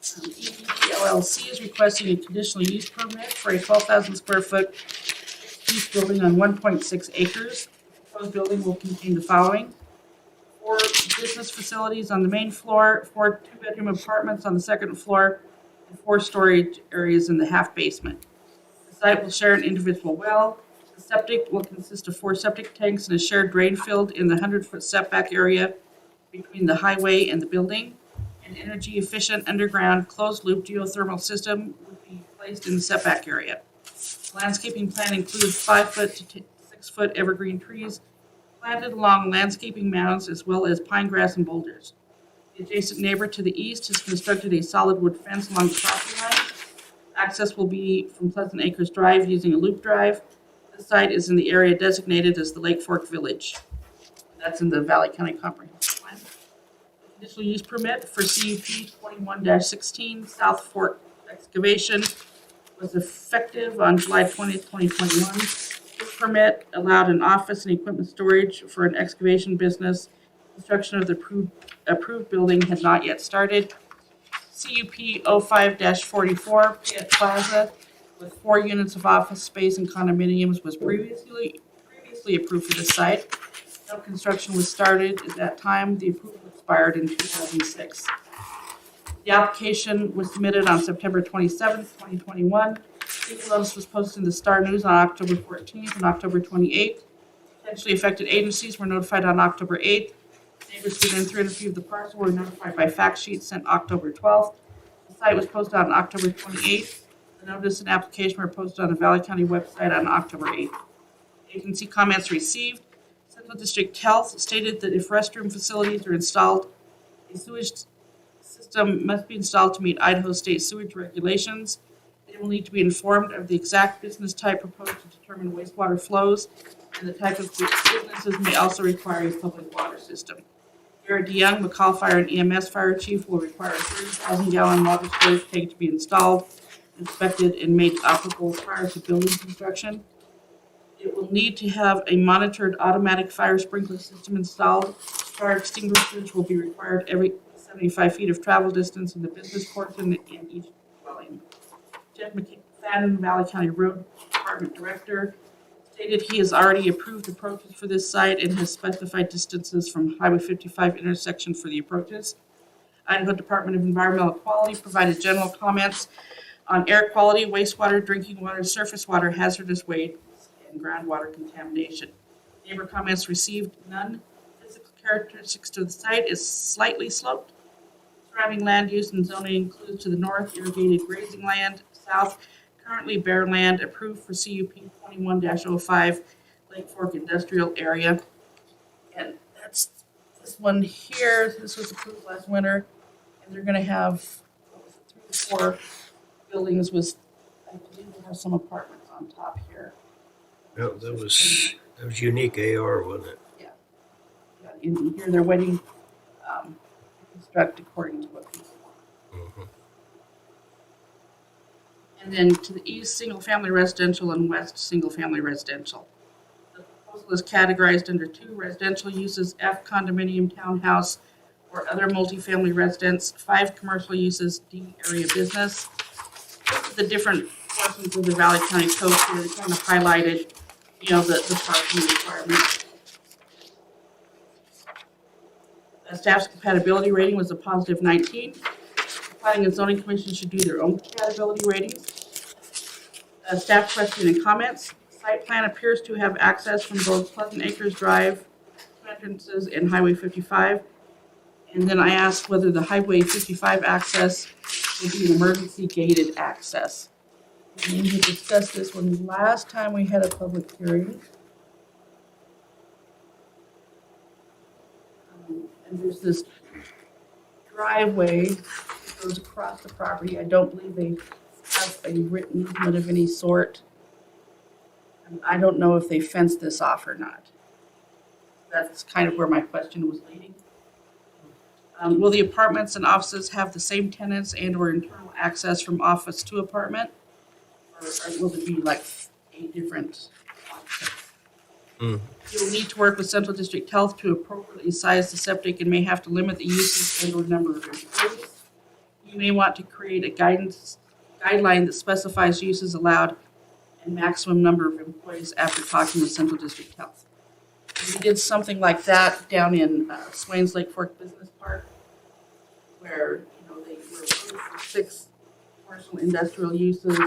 EVLD LLC is requesting a conditional use permit for a 12,000 square foot mixed-use building on 1.6 acres. The proposed building will contain the following: 4 business facilities on the main floor, 4 two-bedroom apartments on the second floor, and 4 storage areas in the half basement. The site will share an individual well. The septic will consist of 4 septic tanks and a shared drain field in the 100-foot setback area between the highway and the building. An energy-efficient underground closed-loop geothermal system would be placed in the setback area. Landscaping plan includes 5-foot to 6-foot evergreen trees planted along landscaping mounds as well as pine grass and boulders. The adjacent neighbor to the east has constructed a solid wood fence along the property line. Access will be from Pleasant Acres Drive using a loop drive. The site is in the area designated as the Lake Fork Village. That's in the Valley County Comprehensive Plan. Conditional use permit for CUP 21-16 South Fork Excavation was effective on July 20th, 2021. This permit allowed an office and equipment storage for an excavation business. Construction of the approved building had not yet started. CUP 05-44 Piet Plaza with 4 units of office space and condominiums was previously approved for this site. No construction was started at that time. The approval expired in 2006. The application was submitted on September 27th, 2021. Legal notice was posted in the Star News on October 14th and October 28th. Potentially affected agencies were notified on October 8th. Neighbors within 300 feet of the parcel were notified by fact sheet sent October 12th. The site was posted on October 28th. The notice and application were posted on the Valley County website on October 8th. Agency comments received. Central District Health stated that if restroom facilities are installed, a sewage system must be installed to meet Idaho state sewage regulations. They will need to be informed of the exact business type proposed to determine wastewater flows, and the type of businesses may also require a public water system. Garrett DeYoung, McCall Fire and EMS Fire Chief, will require a 30,000-gallon water storage tank to be installed, inspected, and made operable prior to building construction. It will need to have a monitored automatic fire sprinkler system installed. Fire extinguishers will be required every 75 feet of travel distance in the business portion in each dwelling. Jeff McFadden, Valley County Road Department Director, stated he has already approved approaches for this site and has specified distances from Highway 55 intersection for the approaches. Idaho Department of Environmental Quality provided general comments on air quality, wastewater, drinking water, surface water, hazardous waste, and groundwater contamination. Neighbor comments received none. Physical characteristics to the site is slightly sloped. Surrounding land use and zoning includes to the north irrigated grazing land, south currently bare land approved for CUP 21-05 Lake Fork Industrial Area. And that's this one here. This was approved last winter. And they're going to have 3 to 4 buildings with, I believe they have some apartments on top here. Yeah, that was unique AR, wasn't it? Yeah, in here they're waiting to construct according to what people want. Mm-hmm. And then to the east, single-family residential, and west, single-family residential. The proposal is categorized under 2 residential uses, F condominium, townhouse, or other multifamily residence, 5 commercial uses, D area business. The different portions of the Valley County Code here, they kind of highlighted, the parking requirements. Staff's compatibility rating was a positive 19. The Planning and Zoning Commission should do their own compatibility ratings. Staff question and comments. Site plan appears to have access from both Pleasant Acres Drive, 2 entrances, and Highway 55. And then I asked whether the Highway 55 access would be an emergency gated access. We had discussed this one last time we had a public hearing. And there's this driveway that goes across the property. I don't believe they have a written easement of any sort. And I don't know if they fenced this off or not. That's kind of where my question was leading. Will the apartments and offices have the same tenants and/or internal access from office to apartment? Or will it be like 8 different offices? You'll need to work with Central District Health to appropriately size the septic and may have to limit the uses and/or number of employees. You may want to create a guideline that specifies uses allowed and maximum number of employees after talking with Central District Health. We did something like that down in Swains Lake Fork Business Park, where they were approved for 6 commercial industrial uses,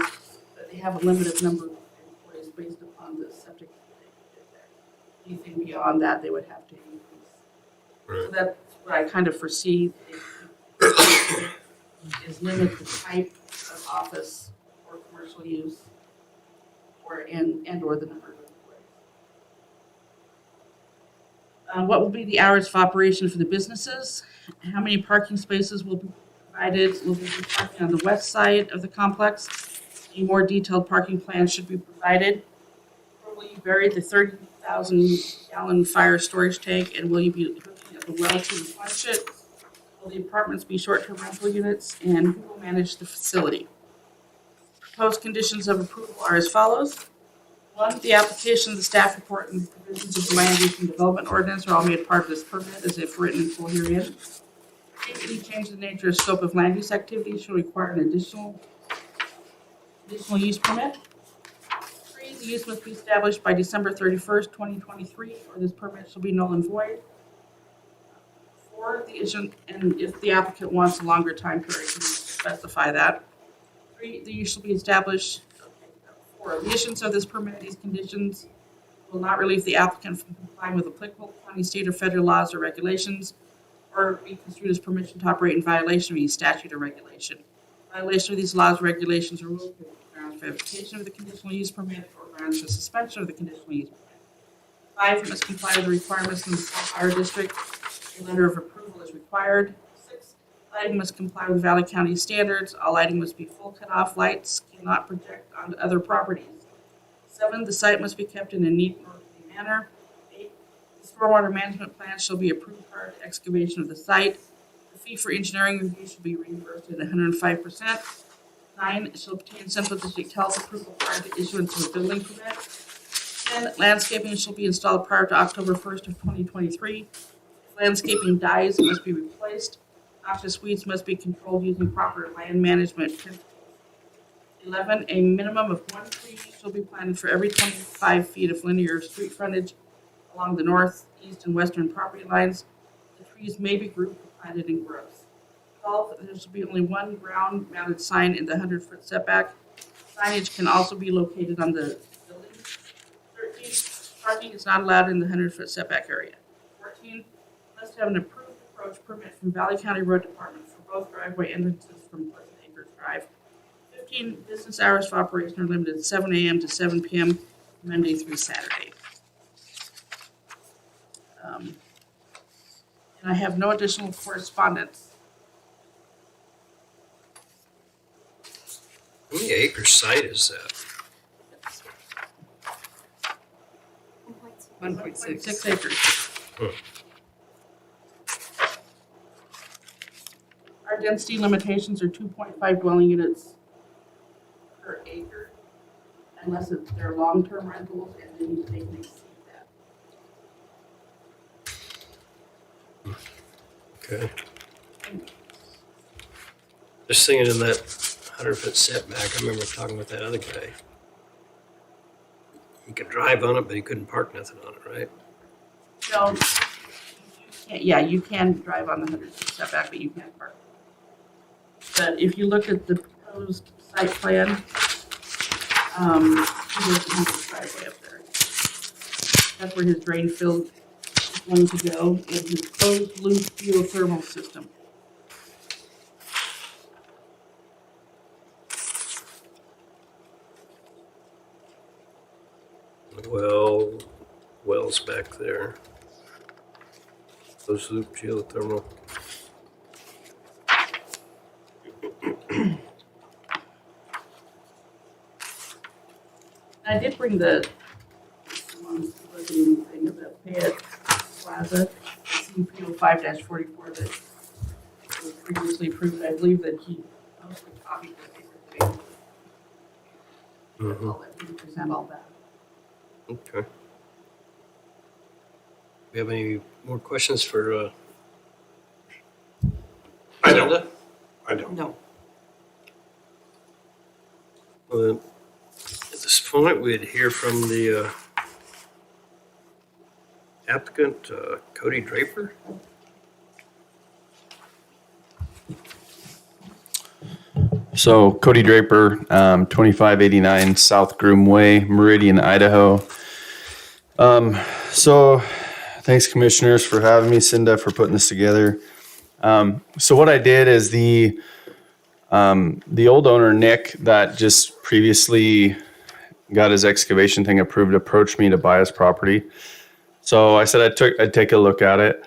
but they have a limited number of employees based upon the septic that they did there. Anything beyond that, they would have to increase. Right. So that's what I kind of foresee is limit the type of office or commercial use, or the number of employees. What will be the hours of operation for the businesses? How many parking spaces will be provided? Will there be parking on the west side of the complex? A more detailed parking plan should be provided. Where will you bury the 30,000 1,000-gallon fire storage tank, and will you be hooking up a well to replenish it? Will the apartments be short-term rental units, and who will manage the facility? Proposed conditions of approval are as follows. 1, the application, the staff report, and provisions of the land use and development ordinance are all made part of this permit as if written in full herein. Any change in the nature or scope of land use activities shall require an additional use permit. 3, the use must be established by December 31st, 2023, or this permit shall be null and void. 4, the issue, and if the applicant wants a longer time period, you specify that. 3, the use shall be established. 4, the issuance of this permit, these conditions will not relieve the applicant from complying with applicable county, state, or federal laws or regulations, or be construed as permission to operate in violation of any statute or regulation. Violation of these laws or regulations or rules could be grounds for revocation of the conditional use permit or grounds for suspension of the conditional use permit. 5, it must comply with the requirements in the fire district. A letter of approval is required. 6, lighting must comply with Valley County standards. All lighting must be full cutoff. Lights cannot project onto other properties. 7, the site must be kept in a neat and orderly manner. 8, the stormwater management plan shall be approved prior to excavation of the site. The fee for engineering review should be reimbursed at 105%. 9, it shall obtain Central District Health approval prior to issuance of a building permit. 10, landscaping shall be installed prior to October 1st of 2023. If landscaping dies, it must be replaced. Noxious weeds must be controlled using proper land management principles. 11, a minimum of 1 tree shall be planted for every 25 feet of linear street frontage along the north, east, and western property lines. The trees may be grouped or planted in groves. 12, there shall be only 1 ground-mounted sign in the 100-foot setback. Signage can also be located on the building. 13, parking is not allowed in the 100-foot setback area. 14, must have an approved approach permit from Valley County Road Department for both driveway entrances from Pleasant Acres Drive. 15, business hours of operation are limited to 7 a.m. to 7 p.m. Monday through Saturday. And I have no additional correspondence. How many acre site is that? 1.6. 6 acres. Our density limitations are 2.5 dwelling units per acre, unless they're long-term rentals, and then they can exceed that. Okay. Just thinking in that 100-foot setback, I remember talking with that other guy. He could drive on it, but he couldn't park nothing on it, right? So, you can drive on the 100-foot setback, but you can't park. But if you look at the proposed site plan, he doesn't have a driveway up there. That's where his drain field is going to go, and his closed loop geothermal system. Wells back there. Closed loop geothermal. I did bring the thing of the Fayette Plaza, CPO 5-44 that was previously approved. I believe that he mostly copied the paper. I'll let him present all that. Okay. We have any more questions for I don't. Linda? I don't. No. Well, at this point, we'd hear from the applicant, Cody Draper. So Cody Draper, 2589 South Groom Way, Meridian, Idaho. So thanks commissioners for having me, Cinda, for putting this together. So what I did is the old owner, Nick, that just previously got his excavation thing approved, approached me to buy his property. So I said I'd take a look at it.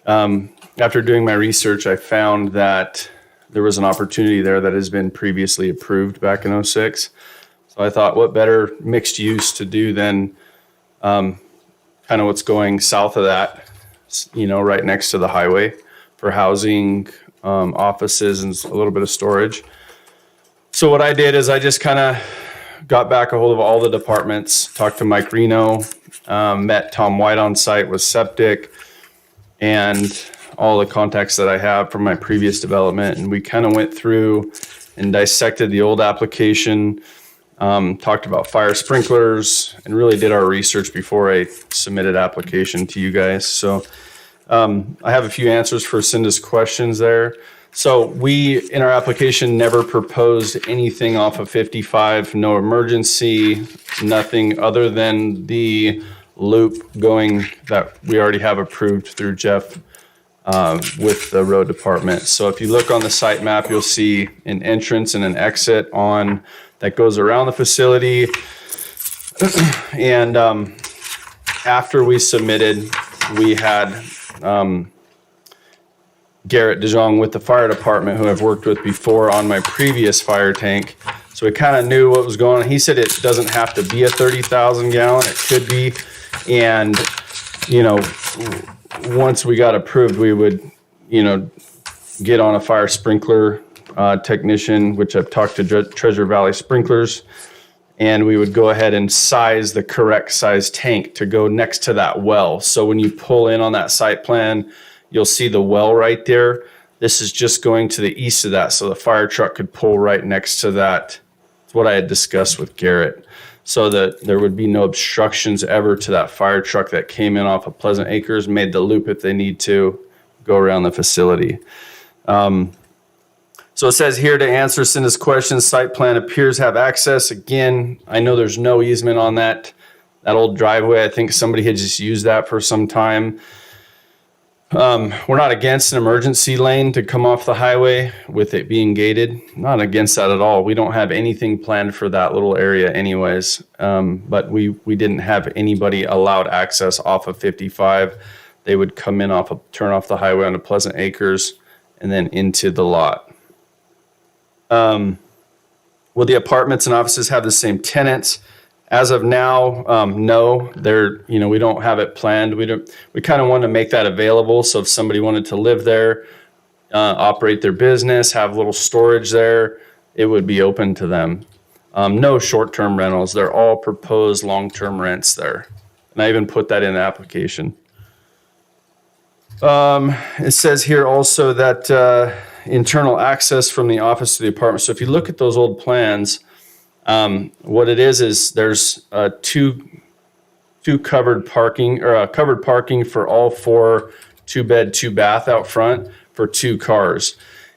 After doing my research, I found that there was an opportunity there that has been previously approved back in 06. So I thought, what better mixed use to do than kind of what's going south of that, right next to the highway for housing, offices, and a little bit of storage. So what I did is I just kind of got back a hold of all the departments, talked to Mike Reno, met Tom White on site with Septic, and all the contacts that I have from my previous development. And we kind of went through and dissected the old application, talked about fire sprinklers, and really did our research before I submitted application to you guys. So I have a few answers for Cinda's questions there. So we, in our application, never proposed anything off of 55, no emergency, nothing other than the loop going that we already have approved through Jeff with the road department. So if you look on the site map, you'll see an entrance and an exit on that goes around the facility. And after we submitted, we had Garrett DeJong with the fire department, who I've worked with before on my previous fire tank. So we kind of knew what was going on. He said it doesn't have to be a 30,000 gallon. It could be. And, once we got approved, we would, get on a fire sprinkler technician, which I've talked to Treasure Valley Sprinklers, and we would go ahead and size the correct size tank to go next to that well. So when you pull in on that site plan, you'll see the well right there. This is just going to the east of that, so the fire truck could pull right next to that. It's what I had discussed with Garrett, so that there would be no obstructions ever to that fire truck that came in off of Pleasant Acres, made the loop if they need to, go around the facility. So it says here, to answer Cinda's questions, site plan appears to have access. Again, I know there's no easement on that old driveway. I think somebody had just used that for some time. We're not against an emergency lane to come off the highway with it being gated. Not against that at all. We don't have anything planned for that little area anyways. But we didn't have anybody allowed access off of 55. They would come in turn off the highway onto Pleasant Acres and then into the lot. Will the apartments and offices have the same tenants? As of now, no. We don't have it planned. We kind of want to make that available. So if somebody wanted to live there, operate their business, have a little storage there, it would be open to them. No short-term rentals. They're all proposed long-term rents there. And I even put that in the application. It says here also that internal access from the office to the apartment. So if you look at those old plans, what it is there's two covered parking, or covered parking for all 4 2-bed, 2-bath out front for 2 cars.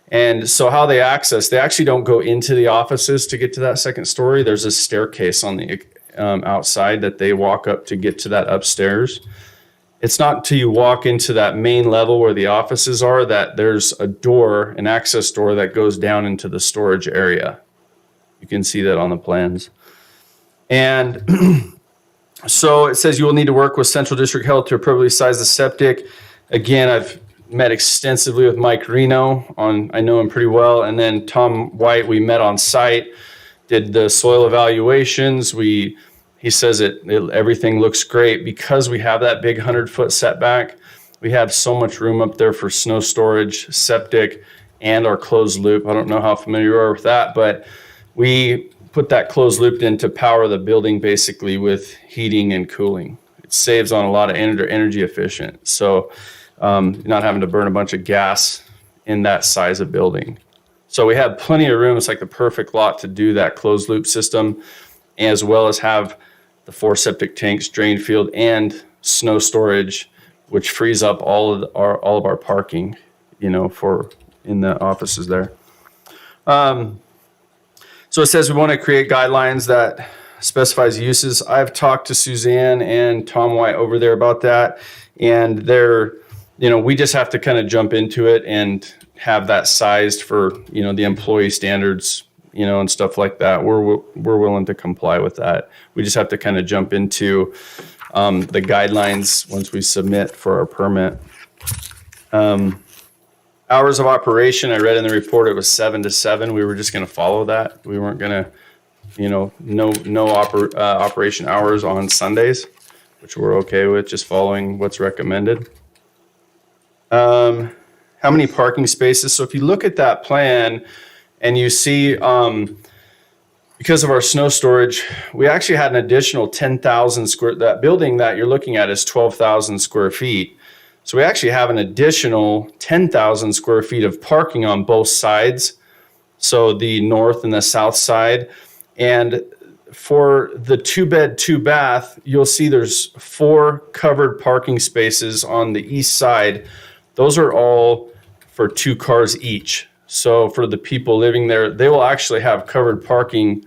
And so how they access, they actually don't go into the offices to get to that second story. There's a staircase on the outside that they walk up to get to that upstairs. It's not until you walk into that main level where the offices are that there's a door, an access door that goes down into the storage area. You can see that on the plans. And so it says you will need to work with Central District Health to appropriately size the septic. Again, I've met extensively with Mike Reno I know him pretty well. And then Tom White, we met on site, did the soil evaluations. He says everything looks great because we have that big 100-foot setback. We have so much room up there for snow storage, septic, and our closed loop. I don't know how familiar you are with that, but we put that closed loop in to power the building basically with heating and cooling. It saves on a lot of energy efficient. So not having to burn a bunch of gas in that size of building. So we have plenty of room. It's like the perfect lot to do that closed loop system, as well as have the 4 septic tanks, drain field, and snow storage, which frees up all of our parking, for in the offices there. So it says we want to create guidelines that specifies uses. I've talked to Suzanne and Tom White over there about that, and we just have to kind of jump into it and have that sized for the employee standards, and stuff like that. We're willing to comply with that. We just have to kind of jump into the guidelines once we submit for our permit. Hours of operation, I read in the report it was 7 to 7. We were just going to follow that. We weren't going to, no operation hours on Sundays. which we're okay with, just following what's recommended. How many parking spaces? So if you look at that plan and you see, because of our snow storage, we actually had an additional 10,000 square, that building that you're looking at is 12,000 square feet. So we actually have an additional 10,000 square feet of parking on both sides. So the north and the south side. And for the 2-bed, 2-bath, you'll see there's 4 covered parking spaces on the east side. Those are all for 2 cars each. So for the people living there, they will actually have covered parking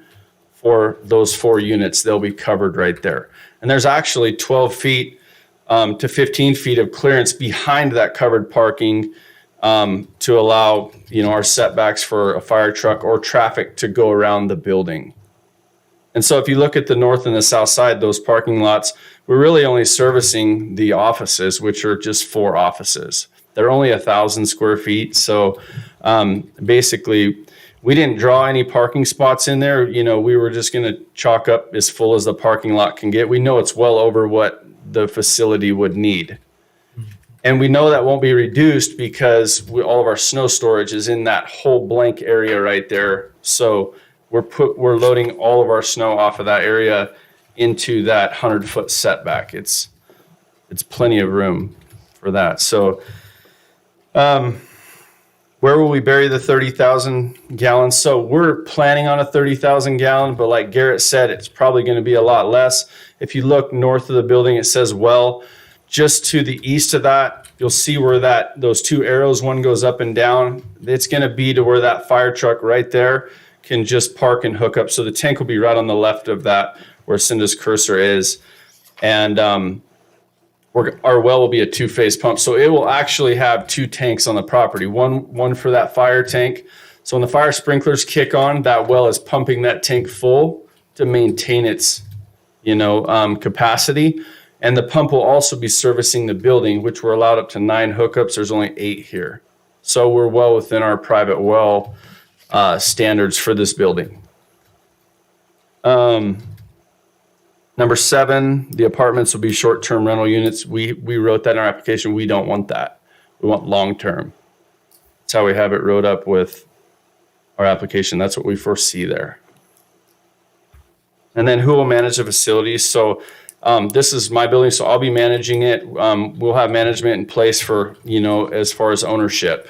for those 4 units. They'll be covered right there. And there's actually 12 feet to 15 feet of clearance behind that covered parking to allow, our setbacks for a fire truck or traffic to go around the building. And so if you look at the north and the south side, those parking lots, we're really only servicing the offices, which are just 4 offices. They're only 1,000 square feet. So basically, we didn't draw any parking spots in there. We were just going to chalk up as full as the parking lot can get. We know it's well over what the facility would need. And we know that won't be reduced because all of our snow storage is in that whole blank area right there. So we're loading all of our snow off of that area into that 100-foot setback. It's plenty of room for that. So where will we bury the 30,000 gallons? So we're planning on a 30,000 gallon, but like Garrett said, it's probably going to be a lot less. If you look north of the building, it says well. Just to the east of that, you'll see where those 2 arrows, one goes up and down. It's going to be to where that fire truck right there can just park and hook up. So the tank will be right on the left of that where Cinda's cursor is. And our well will be a 2-phase pump. So it will actually have 2 tanks on the property, one for that fire tank. So when the fire sprinklers kick on, that well is pumping that tank full to maintain its, capacity. And the pump will also be servicing the building, which we're allowed up to 9 hookups. There's only 8 here. So we're well within our private well standards for this building. Number 7, the apartments will be short-term rental units. We wrote that in our application. We don't want that. We want long-term. That's how we have it wrote up with our application. That's what we foresee there. And then who will manage the facilities? So this is my building, so I'll be managing it. We'll have management in place for, as far as ownership.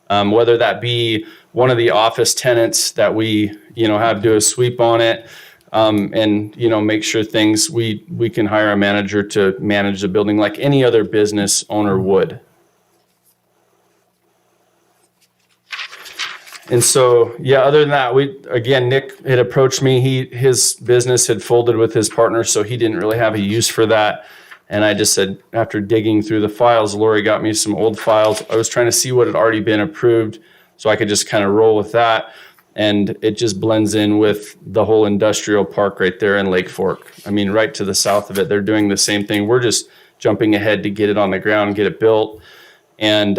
Whether that be one of the office tenants that we, have do a sweep on it, and, make sure things, we can hire a manager to manage the building like any other business owner would. And so, other than that, Nick had approached me. His business had folded with his partner, so he didn't really have a use for that. And I just said, after digging through the files, Lori got me some old files. I was trying to see what had already been approved so I could just kind of roll with that. And it just blends in with the whole industrial park right there in Lake Fork. I mean, right to the south of it, they're doing the same thing. We're just jumping ahead to get it on the ground, get it built. And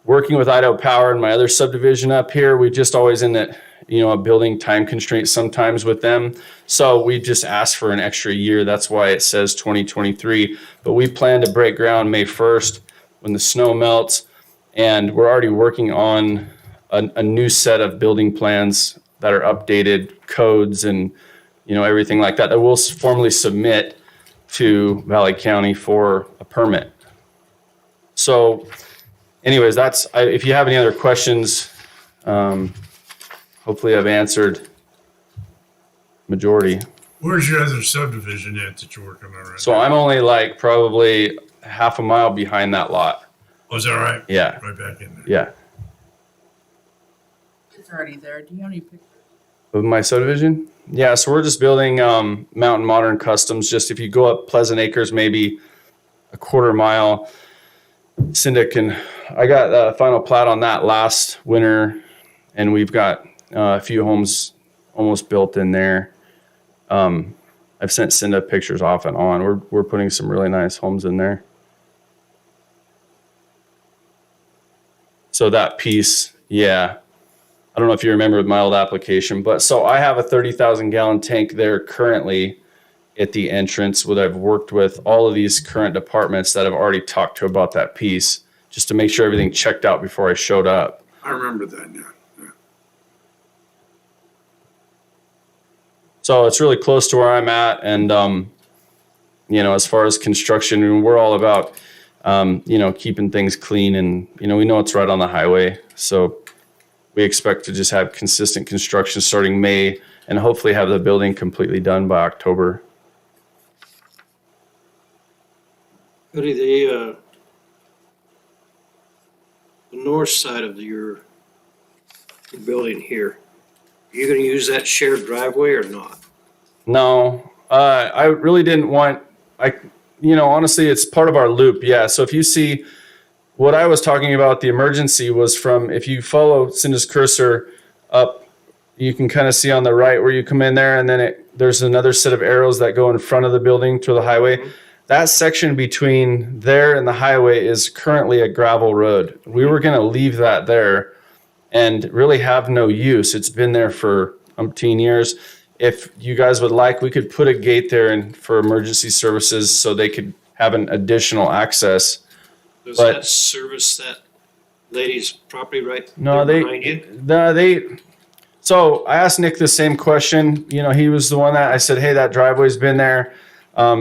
working with Idaho Power and my other subdivision up here, we just always in that, a building time constraint sometimes with them. So we just asked for an extra year. That's why it says 2023. But we plan to break ground May 1st when the snow melts. And we're already working on a new set of building plans that are updated, codes and, everything like that we'll formally submit to Valley County for a permit. So anyways, if you have any other questions, hopefully I've answered majority. Where's your other subdivision at that you're working on right So now? I'm only like probably half a mile behind that lot. Oh, is that right? Yeah. Right back in there. Yeah. It's already there. Do you have any pictures? Of my subdivision? Yeah, so we're just building Mountain Modern Customs. Just if you go up Pleasant Acres, maybe a quarter mile, Cinda I got a final plat on that last winter, and we've got a few homes almost built in there. I've sent Cinda pictures off and on. We're putting some really nice homes in there. So that piece, yeah. I don't know if you remember my old application, but so I have a 30,000 gallon tank there currently, at the entrance. What I've worked with all of these current departments that I've already talked to about that piece, just to make sure everything checked out before I showed up. I remember that now. Yeah. So it's really close to where I'm at. And, as far as construction, we're all about, keeping things clean, and, we know it's right on the highway. So we expect to just have consistent construction starting May and hopefully have the building completely done by October. Cody, the north side of your building here, are you gonna use that shared driveway or not? No, I really didn't want, honestly, it's part of our loop. Yeah. So if you see what I was talking about, the emergency was from, if you follow Cinda's cursor up, you can kind of see on the right where you come in there, and then there's another set of arrows that go in front of the building to the highway. That section between there and the highway is currently a gravel road. We were going to leave that there and really have no use. It's been there for umpteen years. If you guys would like, we could put a gate there and for emergency services so they could have an additional access. Does But- that service that lady's property right No, there behind you? So I asked Nick the same question. He was the one that I said, hey, that driveway's been there.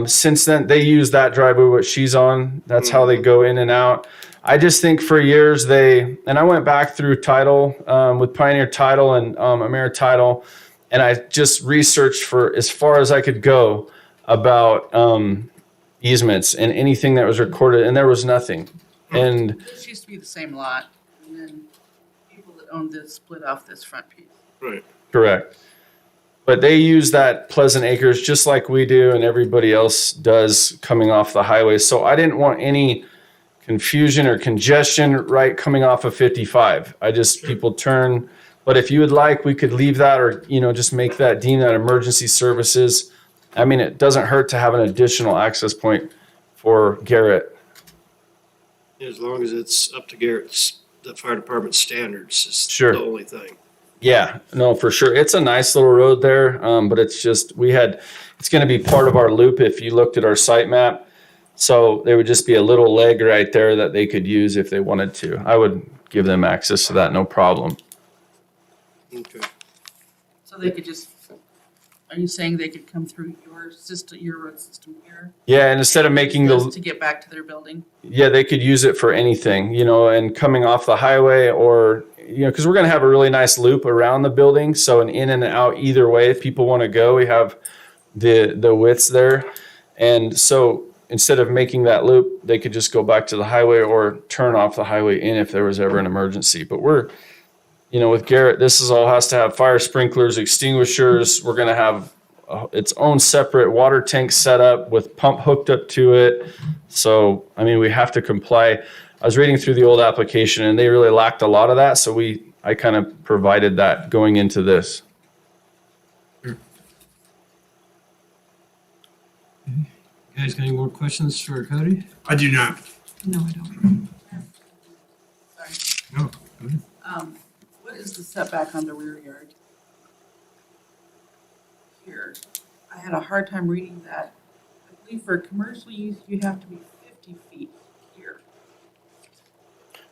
Since then, they use that driveway, what she's on. That's how they go in and out. I just think for years and I went back through title with Pioneer Title and Ameri Title, and I just researched for as far as I could go about easements and anything that was recorded, and there was nothing. And This used to be the same lot, and then people that owned this split off this front piece. Right. correct. But they use that Pleasant Acres just like we do and everybody else does coming off the highway. So I didn't want any confusion or congestion right coming off of 55. People turn. But if you would like, we could leave that or, just make that, deem that emergency services. I mean, it doesn't hurt to have an additional access point for Garrett. As long as it's up to the fire department standards is Sure. the only thing. Yeah, no, for sure. It's a nice little road there, but it's just, it's going to be part of our loop if you looked at our site map. So there would just be a little leg right there that they could use if they wanted to. I would give them access to that, no problem. Okay. So they could just, are you saying they could come through your system, your road system here? Yeah, and instead of making Just to get back to their building? yeah, they could use it for anything, and coming off the highway or, because we're going to have a really nice loop around the building. So an in and out either way, if people want to go, we have the widths there. And so instead of making that loop, they could just go back to the highway or turn off the highway in if there was ever an emergency. But we're, with Garrett, this all has to have fire sprinklers, extinguishers. We're going to have its own separate water tank set up with pump hooked up to it. So, we have to comply. I was reading through the old application and they really lacked a lot of that. So I kind of provided that going into this. You guys got any more questions for Cody? I do not. No, I don't. No. What is the setback on the rear yard? Here, I had a hard time reading that. I believe for commercial use, you have to be 50 feet here.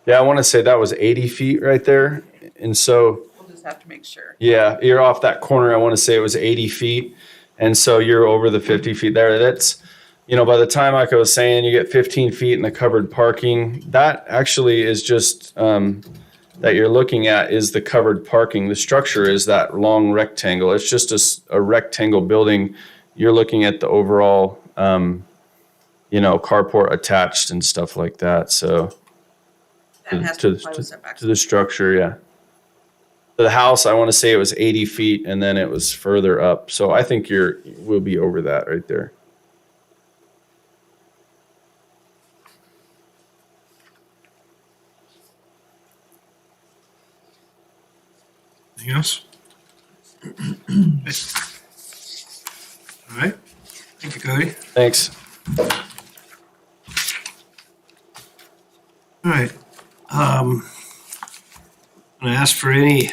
Yeah, I want to say that was 80 feet right there. And so, We'll just have to make sure. yeah, you're off that corner. I want to say it was 80 feet. And so you're over the 50 feet there. That's, by the time, like I was saying, you get 15 feet in the covered parking. That actually is just, that you're looking at is the covered parking. The structure is that long rectangle. It's just a rectangle building. You're looking at the overall, carport attached and stuff like that. So That has to comply with setbacks. to the structure, yeah. The house, I want to say it was 80 feet and then it was further up. So I think we'll be over that right there. Anything else? All right. Thank you, Cody. Thanks. All right. I'm going to ask for any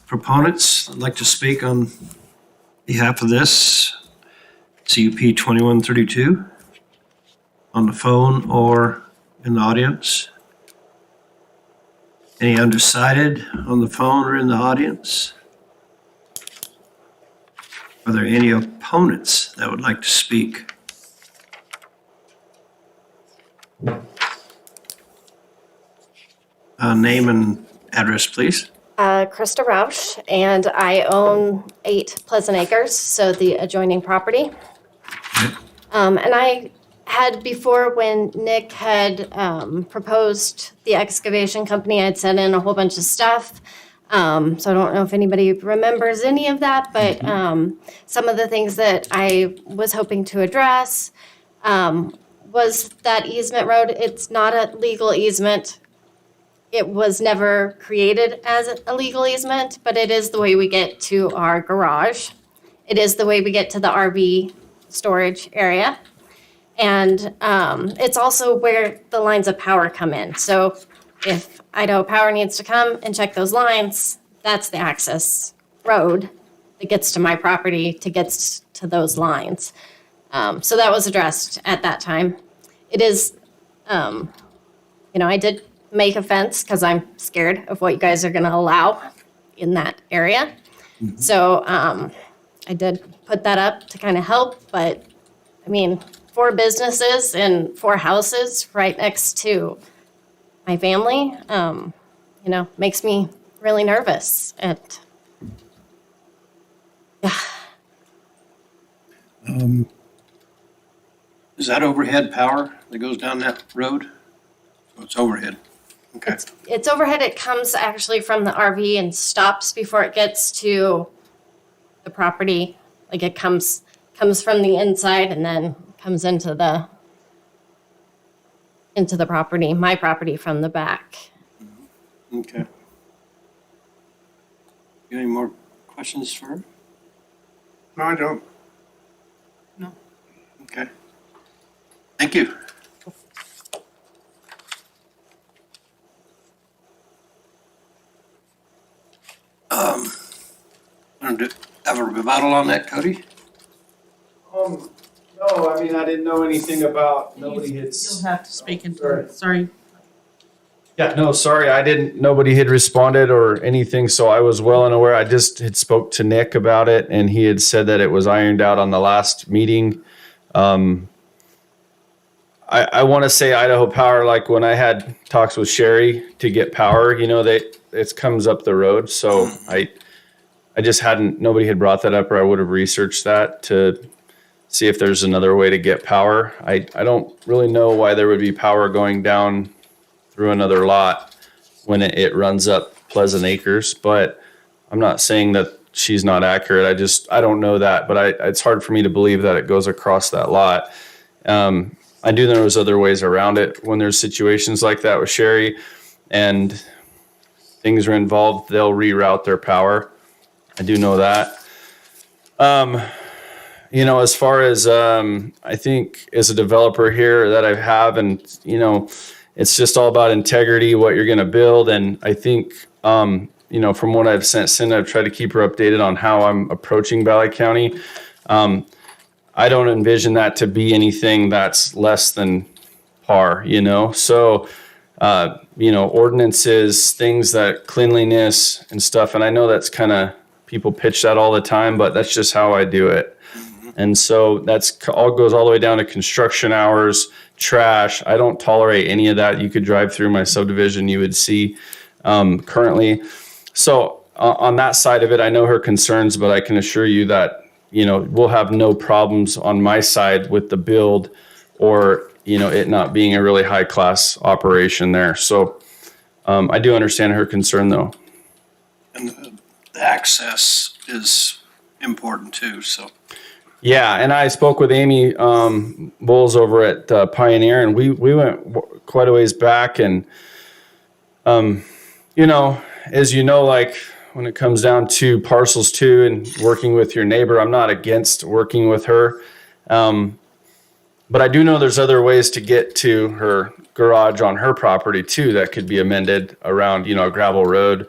proponents that'd like to speak on behalf of this. CUP 2132 on the phone or in the audience? Any undecided on the phone or in the audience? Are there any opponents that would like to speak? Name and address, please. Krista Rausch, and I own 8 Pleasant Acres, so the adjoining property. And I had before, when Nick had proposed the excavation company, I'd sent in a whole bunch of stuff. So I don't know if anybody remembers any of that, but some of the things that I was hoping to address was that easement road. It's not a legal easement. It was never created as a legal easement, but it is the way we get to our garage. It is the way we get to the RV storage area. And it's also where the lines of power come in. So if Idaho Power needs to come and check those lines, that's the access road that gets to my property to get to those lines. So that was addressed at that time. It is, I did make a fence because I'm scared of what you guys are going to allow in that area. So I did put that up to kind of help, but 4 businesses and 4 houses right next to my family, makes me really nervous. And yeah. Is that overhead power that goes down that road? Oh, it's overhead. Okay. It's overhead. It comes actually from the RV and stops before it gets to the property. Like it comes from the inside and then comes into the property, my property from the back. Okay. You got any more questions for her? No, I don't. No. Okay. Thank you. Want to have a rebuttal on that, Cody? No, I didn't know anything about, nobody had. You'll have to speak into it, sorry. Yeah, no, sorry, nobody had responded or anything, so I was well unaware. I just had spoke to Nick about it, and he had said that it was ironed out on the last meeting. I want to say Idaho Power, like when I had talks with Sherry to get power, it comes up the road, so I just nobody had brought that up, or I would have researched that to see if there's another way to get power. I don't really know why there would be power going down through another lot when it runs up Pleasant Acres, but I'm not saying that she's not accurate. I don't know that, but it's hard for me to believe that it goes across that lot. I do know there's other ways around it when there's situations like that with Sherry and things are involved, they'll reroute their power. I do know that. As far as I think as a developer here that I have, and it's just all about integrity, what you're going to build. And I think, from what I've sent Cindy, I've tried to keep her updated on how I'm approaching Valley County. I don't envision that to be anything that's less than par, So, ordinances, things that cleanliness and stuff. And I know that's kind of, people pitch that all the time, but that's just how I do it. And so goes all the way down to construction hours, trash. I don't tolerate any of that. You could drive through my subdivision, you would see currently. So on that side of it, I know her concerns, but I can assure you that, we'll have no problems on my side with the build or, it not being a really high class operation there. So I do understand her concern though. And the access is important too, so. Yeah, and I spoke with Amy Bowles over at Pioneer, and we went quite a ways back. And, as like when it comes down to parcels too and working with your neighbor, I'm not against working with her. But I do know there's other ways to get to her garage on her property too that could be amended around, a gravel road.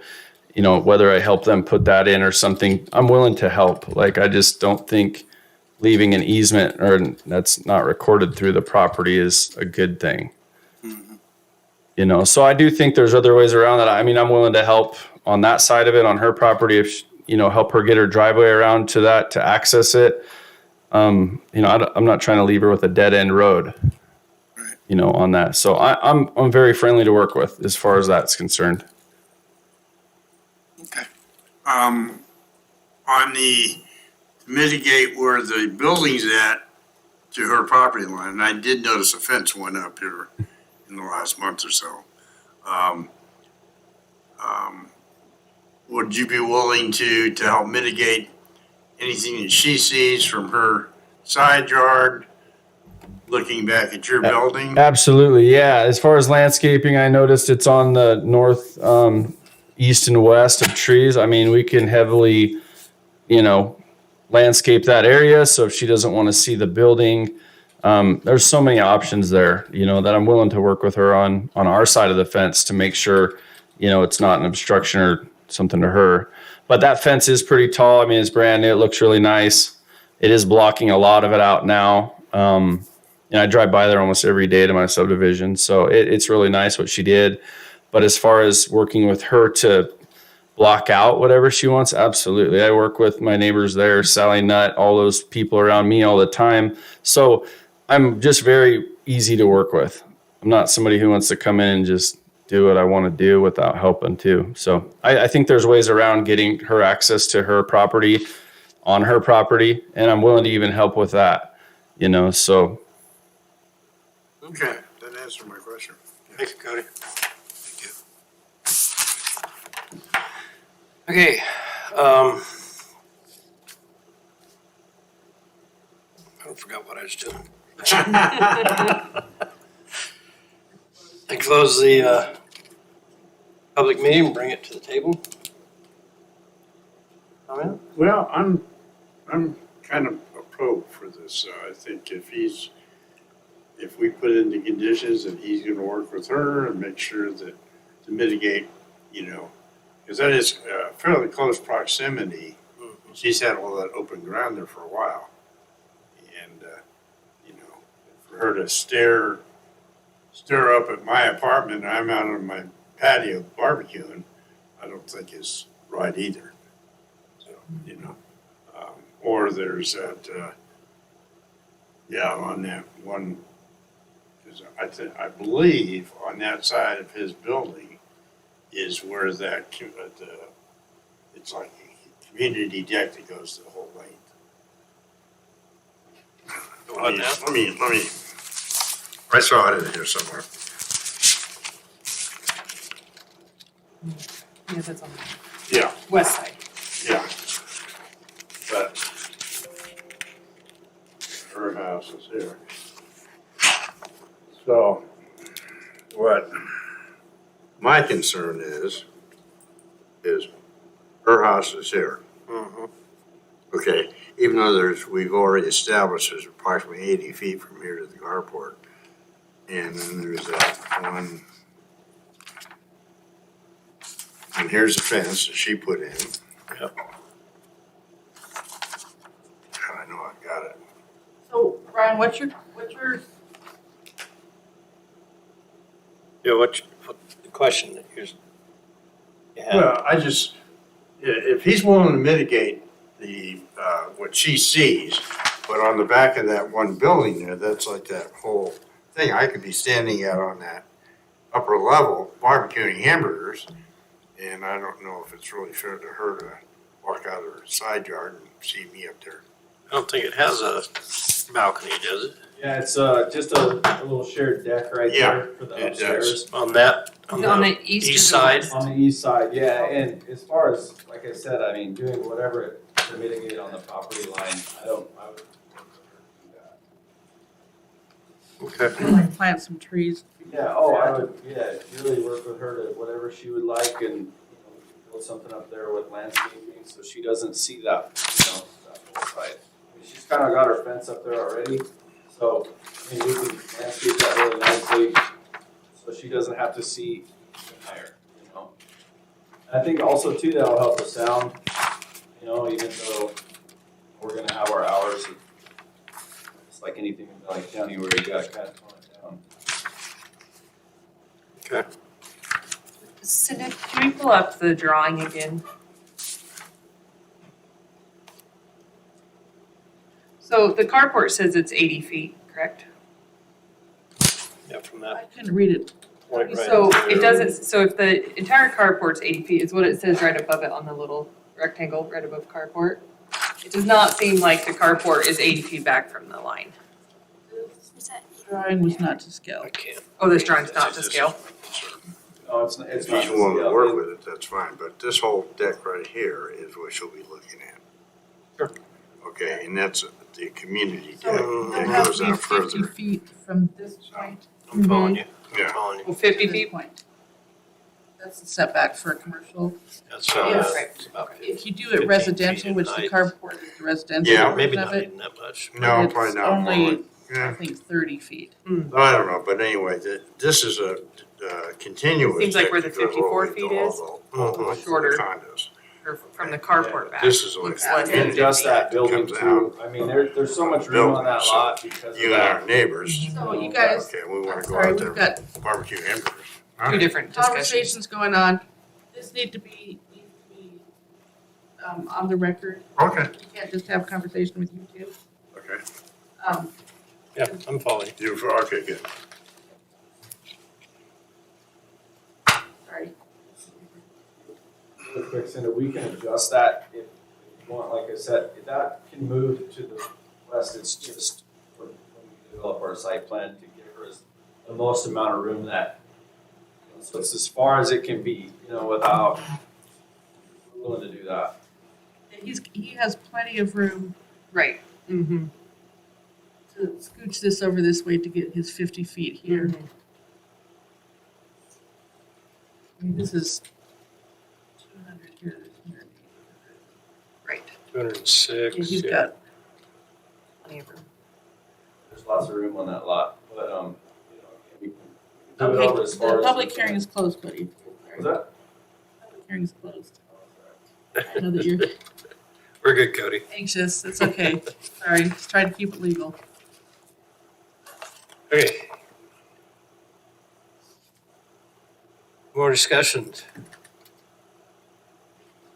Whether I help them put that in or something, I'm willing to help. Like, I just don't think leaving an easement or that's not recorded through the property is a good thing. You know, so I do think there's other ways around that. I mean, I'm willing to help on that side of it on her property if, you know, help her get her driveway around to that to access it. You know, I'm not trying to leave her with a dead end road, you know, on that. So I'm very friendly to work with as far as that's concerned. Okay. On the, to mitigate where the building's at to her property line, and I did notice a fence went up here in the last month or so. Would you be willing to help mitigate anything that she sees from her side yard, looking back at your building? Absolutely. Yeah. As far as landscaping, I noticed it's on the north, east and west of trees. I mean, we can heavily, you know, landscape that area. So if she doesn't want to see the building, there's so many options there, you know, that I'm willing to work with her on our side of the fence to make sure, you know, it's not an obstruction or something to her. But that fence is pretty tall. I mean, it's brand new. It looks really nice. It is blocking a lot of it out now. And I drive by there almost every day to my subdivision. So it's really nice what she did. But as far as working with her to block out whatever she wants, absolutely. I work with my neighbors there, Sally Nutt, all those people around me all the time. So I'm just very easy to work with. I'm not somebody who wants to come in and just do what I want to do without helping too. So I think there's ways around getting her access to her property on her property, and I'm willing to even help with that, you know, so. Okay, that answered my question. Thank you, Cody. Okay, I forgot what I was doing. I close the public meeting, bring it to the table. Comment? Well, I'm kind of a pro for this. I think if we put in the conditions that he's gonna work with her and make sure that to mitigate, you know, because that is fairly close proximity. She's had all that open ground there for a while. And, you know, for her to stare up at my apartment, and I'm out on my patio barbecuing, I don't think is right either. So, you know, or there's that, on that one, because I believe on that side of his building is where that, it's like a community deck that goes the whole length. Let me, I saw it in here somewhere. Yeah, that's on Yeah, the west side. yeah. But her house is here. So what my concern is her house is here. Okay, even though we've already established there's approximately 80 feet from here to the carport. And then there's that one. And here's the fence that she put in. Yep. I know I've got it. So, Brian, what's your, Yeah, what the question that you're, yeah. Well, if he's willing to mitigate the, what she sees, but on the back of that one building there, that's like that whole thing. I could be standing out on that upper level barbecuing hamburgers, and I don't know if it's really fair to her to walk out of her side yard and see me up there. I don't think it has a balcony, does it? Yeah, it's just a little shared deck right Yeah, there for the it upstairs. On that, On the east side? On the east side, yeah, and as far as, like I said, I mean, doing whatever to mitigate on the property line, I would do that. Okay. like plant some trees? Yeah, I would, really work with her to whatever she would like and, you know, build something up there with landscaping so she doesn't see that, you know, that whole side. I mean, she's kind of got her fence up there already, so, I mean, we can landscape that really nicely so she doesn't have to see even higher, you know. I think also too, that'll help the sound, you know, even though we're gonna have our hours of like anything in Valley County where you gotta kind of tone it down. Okay. Cindy, can we pull up the drawing again? So the carport says it's 80 feet, correct? Yeah, from I that couldn't read it. point right. So it doesn't, so if the entire carport's 80 feet, is what it says right above it on the little rectangle right above carport. It does not seem like the carport is 80 feet back from the line. Drawing was not to scale. I can't. Oh, this drawing's not to scale. No, it's not. If he's willing to work with it, that's fine, but this whole deck right here is what she'll be looking at. Sure. Okay, and that's the community deck So that it has goes to be out 50 further. feet from this point. I'm following you. I'm Yeah. following you. Well, 50 to this feet? point. That's the setback for a commercial. That's Yes. about If you do 15 it residential, feet which at the night. carport is the residential Yeah, version maybe of not it, even that much. No, it's probably not. only, more I yeah. think 30 feet. I don't know, but anyway, this is a continuous. Seems like deck where the that goes 54 all the way feet to is. all the Shorter. condos. Or from the carport back. This is only Looks less And than just 50. that building Comes too. I mean, there's so much room on that Building, so lot because You of and that. our neighbors, So you guys, okay, we wanna go sorry, out we've there got and barbecue hamburgers. All Two right. different discussions. conversations going on. This needs to be on the record. Okay, You can't just have a conversation with you two. okay. Yeah, I'm following. Okay, good. Sorry. Real quick, Cindy, we can adjust that if you want, like I said, if that can move to the west, it's just when we develop our site plan to give her the most amount of room that, so it's as far as it can be, without willing to do that. He has plenty of room Right. Mm-hmm. to scooch this over this way to get his 50 feet here. I mean, this is 200 here, 200. Right. 206. Yeah, he's Yeah. got, Plenty of room. There's lots of room on that lot, but, we can do it over okay, as far the as. public we hearing can. is closed, buddy. Was that? Public hearing is closed. I know that you're We're good, Cody. anxious, it's okay. Sorry, just trying to keep it legal. Okay. More discussions.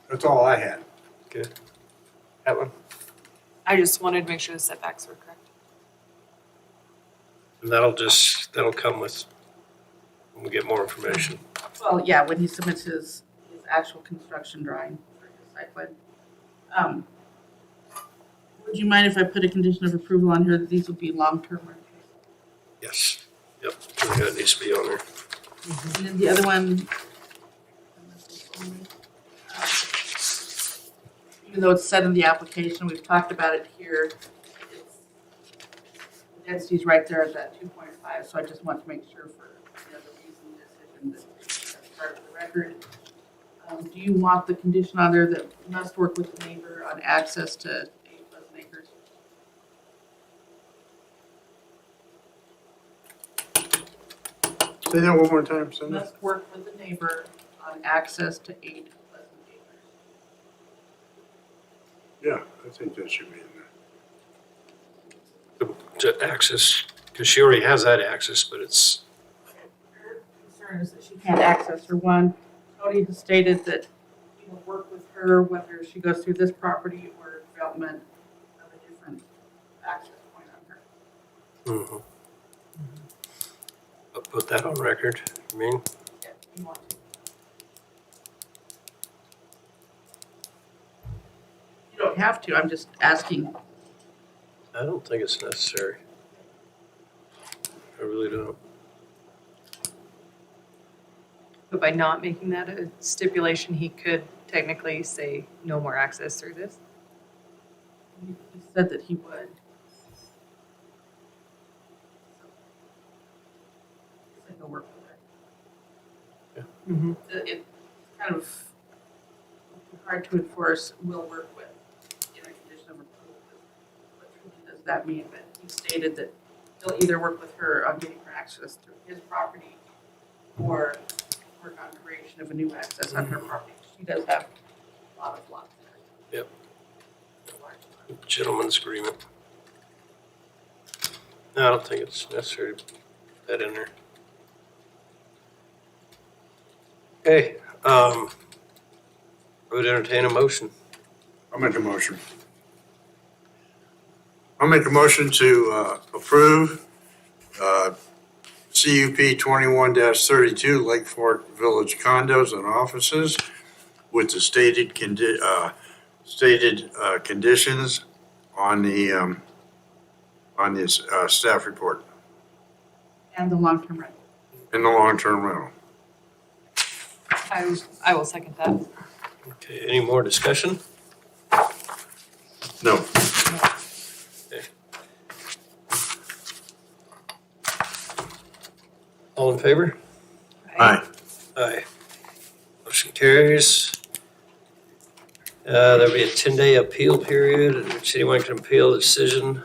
That's all I had. That one? I just wanted to make sure the setbacks were correct. And that'll come with, when we get more information. Well, yeah, when he submits his actual construction drawing for his site plan. Would you mind if I put a condition of approval on here that these would be long-term rentals? Yes. Yep. That needs to be on there. And then the other one, even though it's said in the application, we've talked about it here. The density's right there at that 2.5, so I just want to make sure for the reasoned decision that that's part of the record. Do you want the condition on there that must work with the neighbor on access to 8 plus acres? Say that one more time, Cindy. Must work with the neighbor on access to 8 plus acres. Yeah, I think that should be in there. To access, because she already has that access, but it's, Her concern is that she can't access her one. Tony has stated that he will work with her whether she goes through this property or development of a different access point on her. I'll put that on record. I mean, Yeah, you want to. You don't have to, I'm just asking. I don't think it's necessary. I really don't. But by not making that a stipulation, he could technically say no more access through this. He said that he would. So he'll work with her. Mm-hmm. It's kind of hard to enforce, will work with in a condition of approval. What truly does that mean? But he stated that he'll either work with her on getting her access through his property or work on creation of a new access on her property. She does have a lot of lots there. Yep. Gentleman's agreement. No, I don't think it's necessary to put that in there. Okay, I would entertain a motion. I'll make a motion. I'll make a motion to approve CUP 21-32 Lake Fork Village condos and offices with the stated conditions on this staff report And the long-term rental. and the long-term rental. I will second that. Okay, any more discussion? No. All in favor? Aye. Aye. Motion carries. There'll be a 10-day appeal period in which anyone can appeal the decision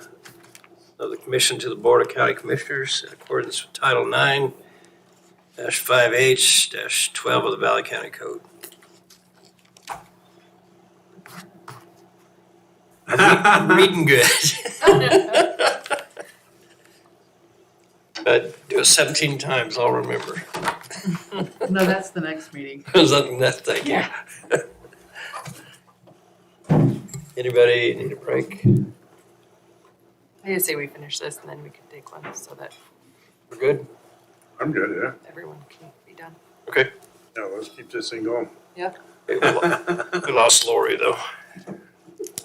of the commission to the Board of County Commissioners in accordance with Title 9-5H-12 of the Valley County Code. I'm reading good. Do it 17 times, I'll remember. No, that's the next meeting. That's thank you. Anybody need a break? I just say we finish this and then we can take one so that We're good? I'm good, yeah. everyone can be done. Okay. Yeah, let's keep this thing going. Yeah. We lost Lori though.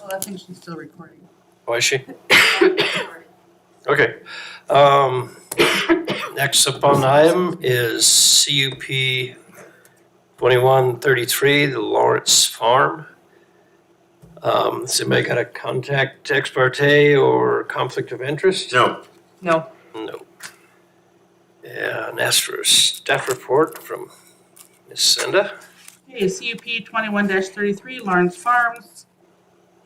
Well, I think she's still recording. Oh, is she? Okay. Next up on the item is CUP 2133, the Lawrence Farm. Has anybody got a contact ex parte or conflict of interest? No. No. No. Yeah, and ask for a staff report from Ms. Senda. Okay, CUP 21-33 Lawrence Farms.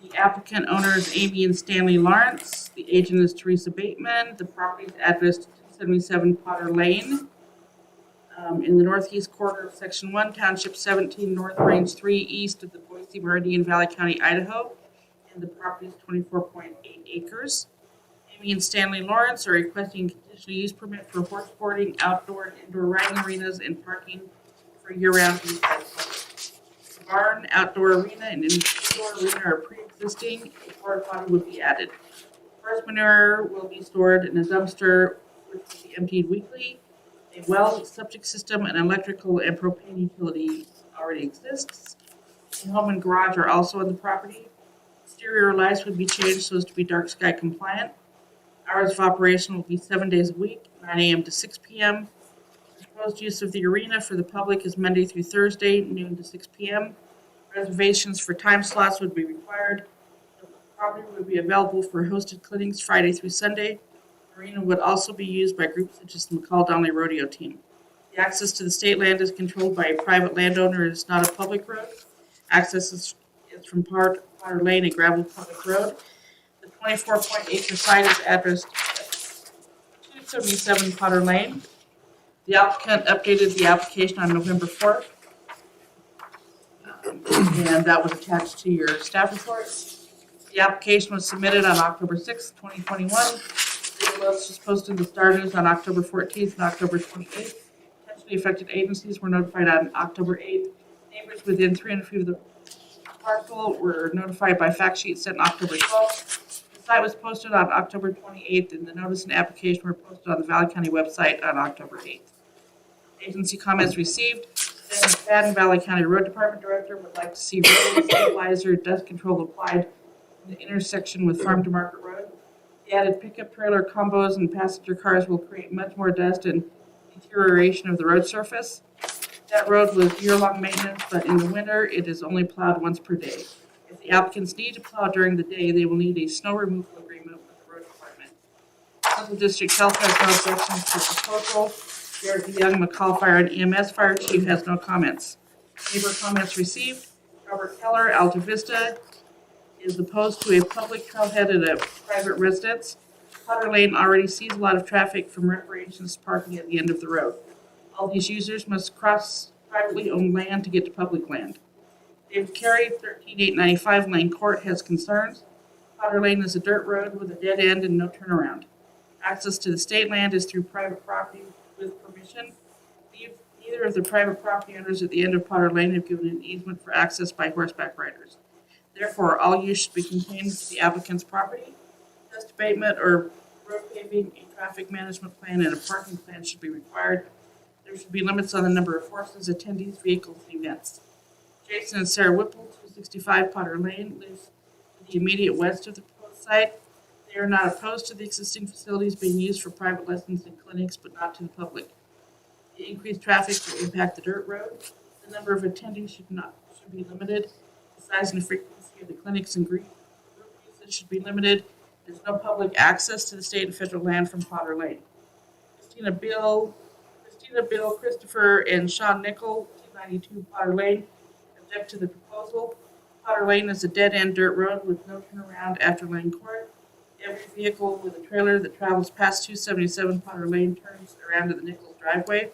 The applicant owner is Amy and Stanley Lawrence. The agent is Teresa Bateman. The property is addressed 277 Potter Lane. In the northeast quarter of Section 1, Township 17, North Range 3, east of the Boise Meridian, Valley County, Idaho. And the property is 24.8 acres. Amy and Stanley Lawrence are requesting a conditional use permit for horse boarding, outdoor and indoor riding arenas, and parking for year-round use by the public. The barn, outdoor arena, and indoor arena are pre-existing. A porta potty would be added. Horse manure will be stored in a dumpster, which will be emptied weekly. A well, septic system, and electrical and propane utility already exists. The home and garage are also on the property. Exterior lights would be changed so as to be dark sky compliant. Hours of operation will be 7 days a week, 9 a.m. to 6 p.m. Proposed use of the arena for the public is Monday through Thursday, noon to 6 p.m. Reservations for time slots would be required. The property would be available for hosted clinics Friday through Sunday. The arena would also be used by groups such as the McCall-Donnelly Rodeo Team. The access to the state land is controlled by a private landowner. It is not a public road. Access is from Potter Lane, a gravel public road. The 24.8-acre site is addressed 277 Potter Lane. The applicant updated the application on November 4th. And that was attached to your staff report. The application was submitted on October 6th, 2021. The notice was posted in the Star News on October 14th and October 28th. Potentially affected agencies were notified on October 8th. Neighbors within 300 feet of the parcel were notified by fact sheet sent on October 12th. The site was posted on October 28th, and the notice and application were posted on the Valley County website on October 8th. Agency comments received. Dan McFadden, Valley County Road Department Director, would like to see road stabilizer dust control applied in the intersection with Farm to Market Road. The added pickup trailer combos and passenger cars will create much more dust and deterioration of the road surface. That road was year-long maintenance, but in the winter, it is only plowed once per day. If the applicants need to plow during the day, they will need a snow removal agreement with the road department. Local District Health has no objections to the proposal. Garrett Young, McCall Fire and EMS Fire Chief has no comments. Neighbor comments received. Robert Keller, Alta Vista, is opposed to a public trailhead at a private residence. Potter Lane already sees a lot of traffic from recreations parking at the end of the road. All these users must cross privately owned land to get to public land. David Carey, 13895 Lane Court, has concerns. Potter Lane is a dirt road with a dead end and no turnaround. Access to the state land is through private property with permission. Neither of the private property owners at the end of Potter Lane have given an easement for access by horseback riders. Therefore, all use should be contained to the applicant's property. Dust abatement or road paving, a traffic management plan, and a parking plan should be required. There should be limits on the number of horses, attendees, vehicles, and events. Jason and Sarah Whipple, 265 Potter Lane, live to the immediate west of the proposed site. They are not opposed to the existing facilities being used for private lessons and clinics, but not to the public. The increased traffic will impact the dirt road. The number of attendees should be limited. The size and frequency of the clinics and group usage should be limited. There's no public access to the state and federal land from Potter Lane. Christina, Bill, Christopher, and Sean Nickel, 292 Potter Lane, object to the proposal. Potter Lane is a dead-end dirt road with no turnaround after Lane Court. Every vehicle with a trailer that travels past 277 Potter Lane turns around to the Nichols driveway.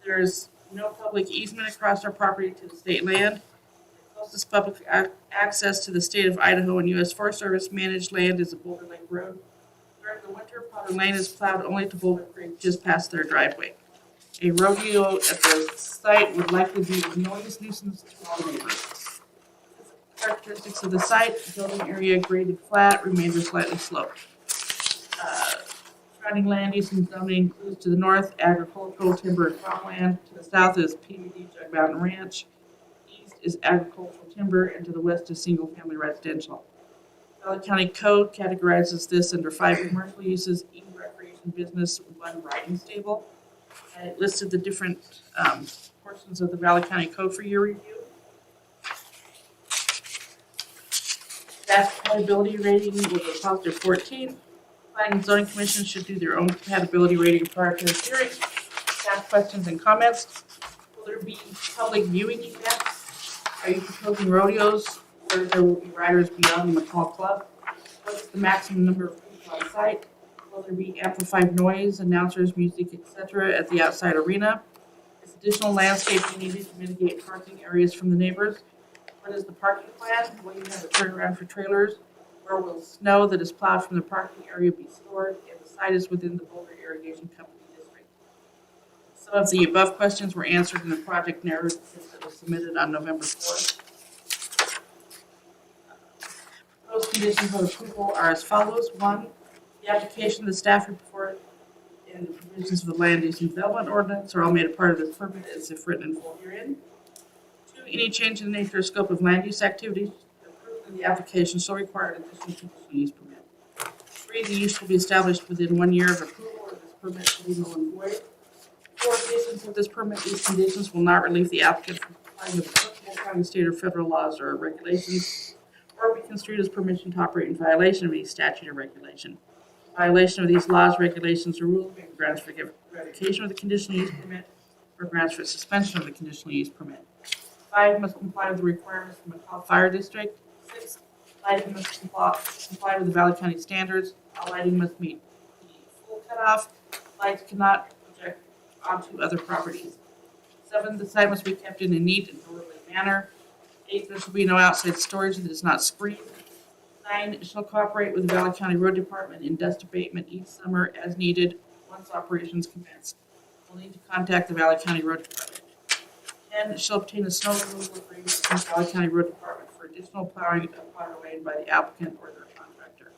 There is no public easement across our property to the state land. The closest public access to the state of Idaho and U.S. Forest Service managed land is the Boulder Lake Road. During the winter, Potter Lane is plowed only to Boulder Creek just past their driveway. A rodeo at the site would likely be a noise nuisance to all neighbors. Characteristics of the site: building area graded flat, remainder slightly sloped. Surrounding land use and zoning includes to the north agricultural, timber, and farmland. To the south is PVD Jug Mountain Ranch. East is agricultural timber, and to the west is single-family residential. Valley County Code categorizes this under 5 commercial uses, E recreation business, 1 riding stable. And it listed the different portions of the Valley County Code for your review. Staff compatibility rating was a positive 14. Planning and Zoning Commission should do their own compatibility rating prior to the hearing. Staff questions and comments. Will there be public viewing events? Are you proposing rodeos where there will be riders beyond the McCall Club? What's the maximum number of people on site? Will there be amplified noise, announcers, music, etc. at the outside arena? Is additional landscaping needed to mitigate parking areas from the neighbors? What is the parking plan? Will you have a turnaround for trailers? Where will snow that is plowed from the parking area be stored? And the site is within the Boulder Irrigation Company district. Some of the above questions were answered in the project narrative that was submitted on November 4th. Proposed conditions of approval are as follows. 1, the application, the staff report, and the provisions of the land use and development ordinance are all made a part of this permit as if written in full herein. 2, any change in the nature or scope of land use activities approved in the application shall require an additional conditional use permit. 3, the use will be established within 1 year of approval, or this permit shall be null and void. 4, cases of this permit, these conditions will not relieve the applicant from complying with applicable county, state, or federal laws or regulations, or be construed as permission to operate in violation of any statute or regulation. Violation of these laws, regulations, or rules may be grounds for revocation of the conditional use permit or grounds for suspension of the conditional use permit. 5, must comply with the requirements from the McCall Fire District. 6, lighting must comply with the Valley County standards. All lighting must meet the full cutoff. Lights cannot project onto other properties. 7, the site must be kept in a neat and orderly manner. 8, there shall be no outside storage that is not screened. 9, it shall cooperate with the Valley County Road Department in dust abatement each summer as needed once operations commence. We'll need to contact the Valley County Road Department. 10, it shall obtain a snow removal agreement from the Valley County Road Department for additional plowing of Potter Lane by the applicant or their contractor.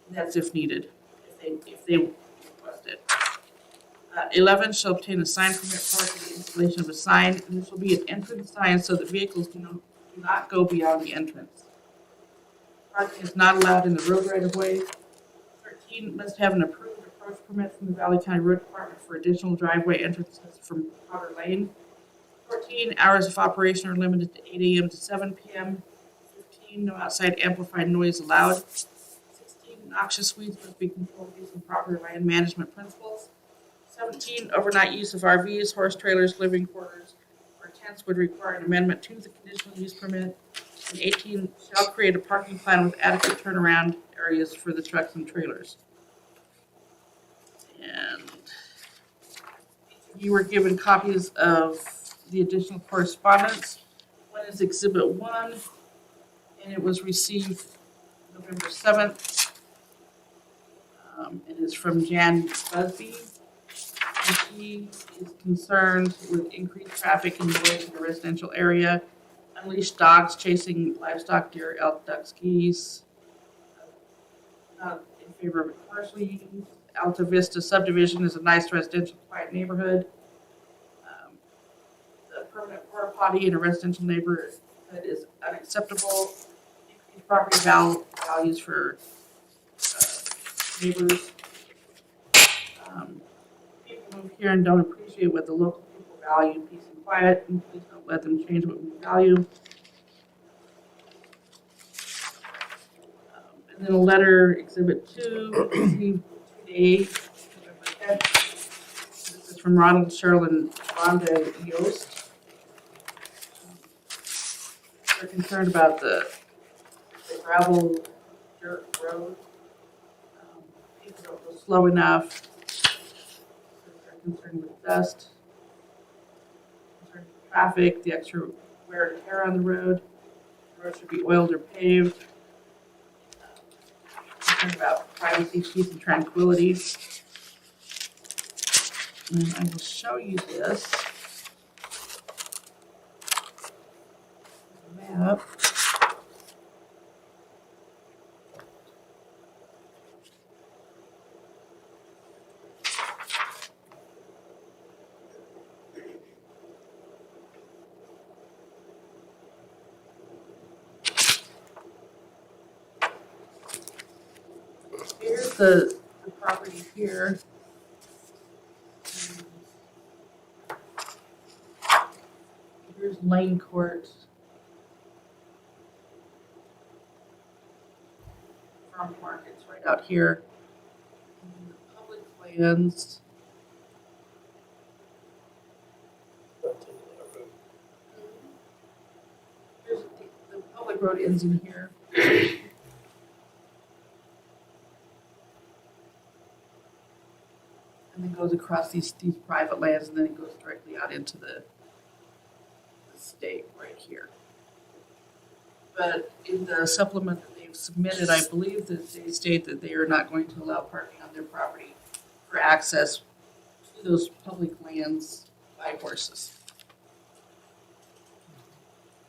And that's if needed, if they request it. 11, shall obtain a sign permit prior to the installation of a sign, and this will be an entrance sign so that vehicles do not go beyond the entrance. Parking is not allowed in the road right of way. 13, must have an approved approach permit from the Valley County Road Department for additional driveway entrances from Potter Lane. 14, hours of operation are limited to 8 a.m. to 7 p.m. 15, no outside amplified noise allowed. 16, noxious weeds must be controlled using proper land management principles. 17, overnight use of RVs, horse trailers, living quarters, or tents would require an amendment to the conditional use permit. And 18, shall create a parking plan with adequate turnaround areas for the trucks and trailers. And you were given copies of the additional correspondence. One is Exhibit 1, and it was received November 7th. is from Jan Busby. And she is concerned with increased traffic and noise in the residential area, unleashed dogs chasing livestock, deer, elk, ducks, geese. Not in favor of it commercial use. Alta Vista subdivision is a nice residential quiet neighborhood. The permanent porta potty in a residential neighborhood is unacceptable. Increased property values for neighbors. People move here and don't appreciate what the local people value, peace and quiet, and please don't let them change what we value. And then a letter, Exhibit 2, received today, November 10th. This is from Ronald, Cheryl, and Rhonda Yost. They're concerned about the gravel dirt road. People don't go slow enough. They're concerned with dust. Concerned with traffic, the extra wear and tear on the road. The road should be oiled or paved. Concerned about privacy, peace, and tranquility. And I will show you this map. Here's the property here. Here's Lane Court. Farm market's right out here. And the public lands. Here's the public road ends in here. And then goes across these private lands, and then it goes directly out into the state right here. But in the supplement that they've submitted, I believe that they state that they are not going to allow parking on their property for access to those public lands by horses.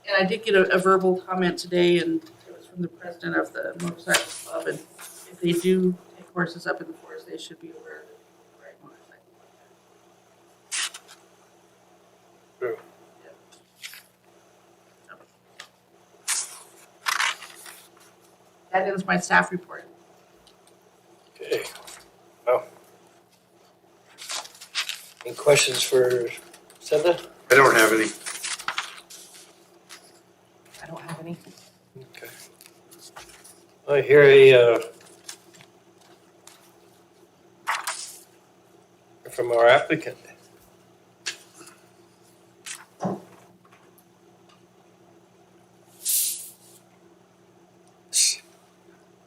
And I did get a verbal comment today, and it was from the president of the motorcycle club, and if they do take horses up in the forest, they should be aware of it. That ends my staff report. Okay. Well. Any questions for Cinda? I don't have any. I don't have any. Okay. I hear a from our applicant.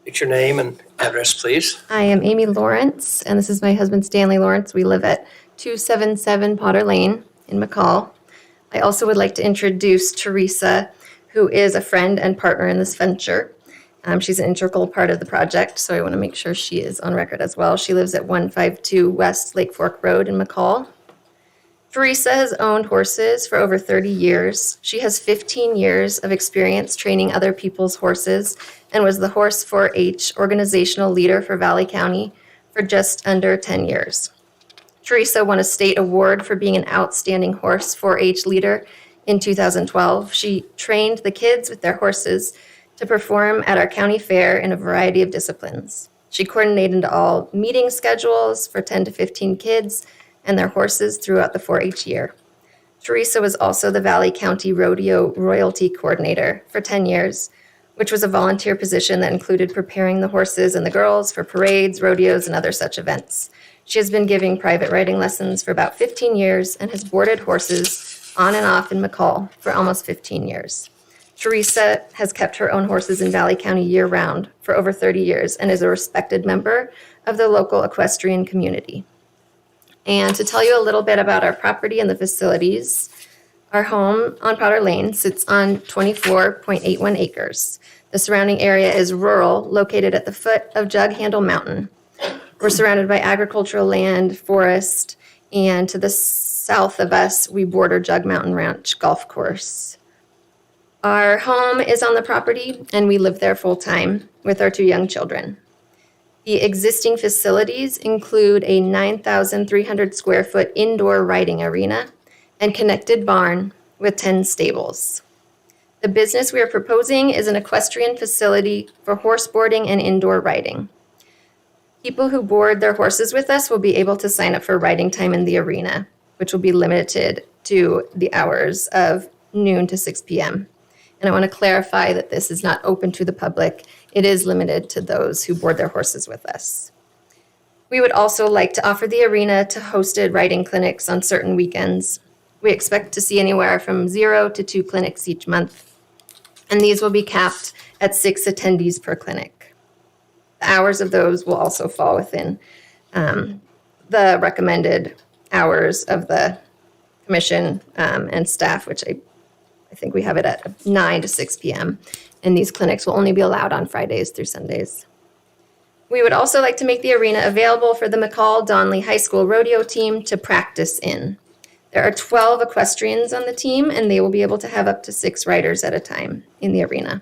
State your name and address, please. I am Amy Lawrence, and this is my husband Stanley Lawrence. We live at 277 Potter Lane in McCall. I also would like to introduce Teresa, who is a friend and partner in this venture. She's an integral part of the project, so I want to make sure she is on record as well. She lives at 152 West Lake Fork Road in McCall. Teresa has owned horses for over 30 years. She has 15 years of experience training other people's horses and was the Horse 4-H organizational leader for Valley County for just under 10 years. Teresa won a state award for being an outstanding Horse 4-H leader in 2012. She trained the kids with their horses to perform at our county fair in a variety of disciplines. She coordinated all meeting schedules for 10 to 15 kids and their horses throughout the 4-H year. Teresa was also the Valley County Rodeo Royalty Coordinator for 10 years, which was a volunteer position that included preparing the horses and the girls for parades, rodeos, and other such events. She has been giving private riding lessons for about 15 years and has boarded horses on and off in McCall for almost 15 years. Teresa has kept her own horses in Valley County year-round for over 30 years and is a respected member of the local equestrian community. And to tell you a little bit about our property and the facilities, our home on Potter Lane sits on 24.81 acres. The surrounding area is rural, located at the foot of Jug Handle Mountain. We're surrounded by agricultural land, forest, and to the south of us, we border Jug Mountain Ranch Golf Course. Our home is on the property, and we live there full-time with our 2 young children. The existing facilities include a 9,300 square foot indoor riding arena and connected barn with 10 stables. The business we are proposing is an equestrian facility for horse boarding and indoor riding. People who board their horses with us will be able to sign up for riding time in the arena, which will be limited to the hours of noon to 6 p.m. And I want to clarify that this is not open to the public. It is limited to those who board their horses with us. We would also like to offer the arena to hosted riding clinics on certain weekends. We expect to see anywhere from 0 to 2 clinics each month, and these will be capped at 6 attendees per clinic. The hours of those will also fall within the recommended hours of the commission and staff, which I think we have it at 9 to 6 p.m., and these clinics will only be allowed on Fridays through Sundays. We would also like to make the arena available for the McCall-Donley High School rodeo team to practice in. There are 12 equestrians on the team, and they will be able to have up to 6 riders at a time in the arena.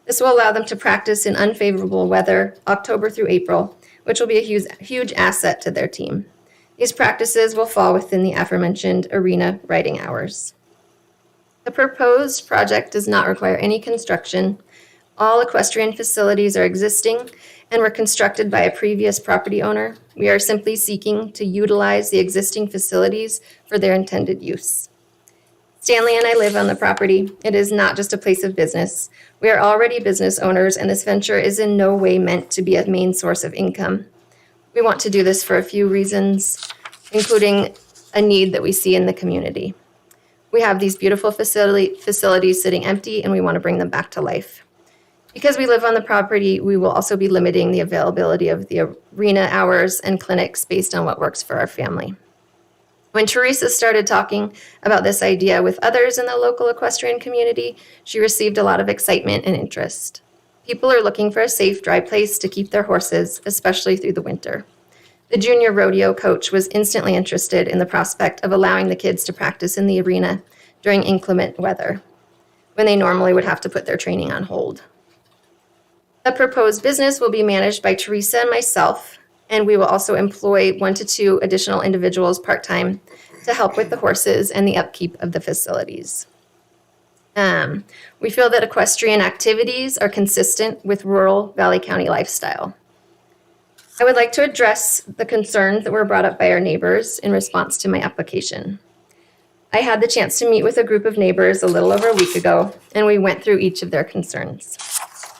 This will allow them to practice in unfavorable weather, October through April, which will be a huge asset to their team. These practices will fall within the aforementioned arena riding hours. The proposed project does not require any construction. All equestrian facilities are existing and were constructed by a previous property owner. We are simply seeking to utilize the existing facilities for their intended use. Stanley and I live on the property. It is not just a place of business. We are already business owners, and this venture is in no way meant to be a main source of income. We want to do this for a few reasons, including a need that we see in the community. We have these beautiful facilities sitting empty, and we want to bring them back to life. Because we live on the property, we will also be limiting the availability of the arena hours and clinics based on what works for our family. When Teresa started talking about this idea with others in the local equestrian community, she received a lot of excitement and interest. People are looking for a safe, dry place to keep their horses, especially through the winter. The junior rodeo coach was instantly interested in the prospect of allowing the kids to practice in the arena during inclement weather, when they normally would have to put their training on hold. The proposed business will be managed by Teresa and myself, and we will also employ 1 to 2 additional individuals part-time to help with the horses and the upkeep of the facilities. We feel that equestrian activities are consistent with rural Valley County lifestyle. I would like to address the concerns that were brought up by our neighbors in response to my application. I had the chance to meet with a group of neighbors a little over a week ago, and we went through each of their concerns.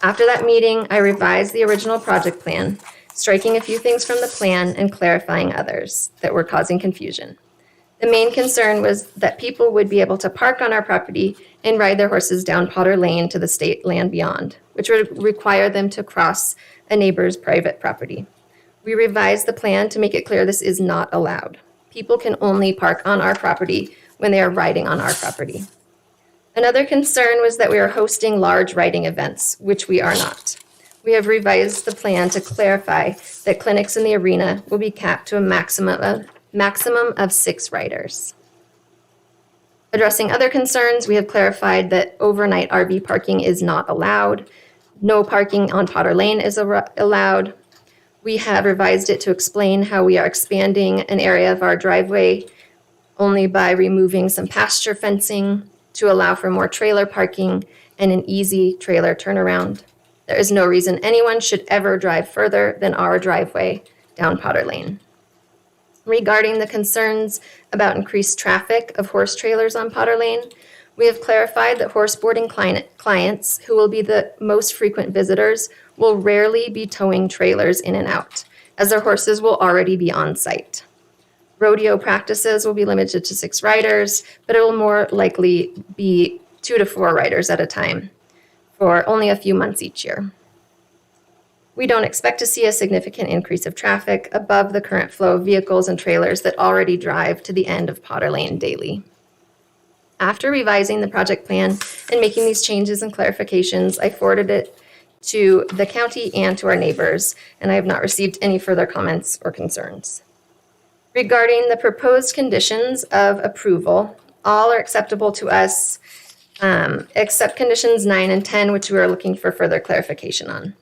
After that meeting, I revised the original project plan, striking a few things from the plan and clarifying others that were causing confusion. The main concern was that people would be able to park on our property and ride their horses down Potter Lane to the state land beyond, which would require them to cross a neighbor's private property. We revised the plan to make it clear this is not allowed. People can only park on our property when they are riding on our property. Another concern was that we are hosting large riding events, which we are not. We have revised the plan to clarify that clinics in the arena will be capped to a maximum of 6 riders. Addressing other concerns, we have clarified that overnight RV parking is not allowed. No parking on Potter Lane is allowed. We have revised it to explain how we are expanding an area of our driveway only by removing some pasture fencing to allow for more trailer parking and an easy trailer turnaround. There is no reason anyone should ever drive further than our driveway down Potter Lane. Regarding the concerns about increased traffic of horse trailers on Potter Lane, we have clarified that horse boarding clients, who will be the most frequent visitors, will rarely be towing trailers in and out, as their horses will already be on site. Rodeo practices will be limited to 6 riders, but it will more likely be 2 to 4 riders at a time for only a few months each year. We don't expect to see a significant increase of traffic above the current flow of vehicles and trailers that already drive to the end of Potter Lane daily. After revising the project plan and making these changes and clarifications, I forwarded it to the county and to our neighbors, and I have not received any further comments or concerns. Regarding the proposed conditions of approval, all are acceptable to us, except conditions 9 and 10, which we are looking for further clarification on.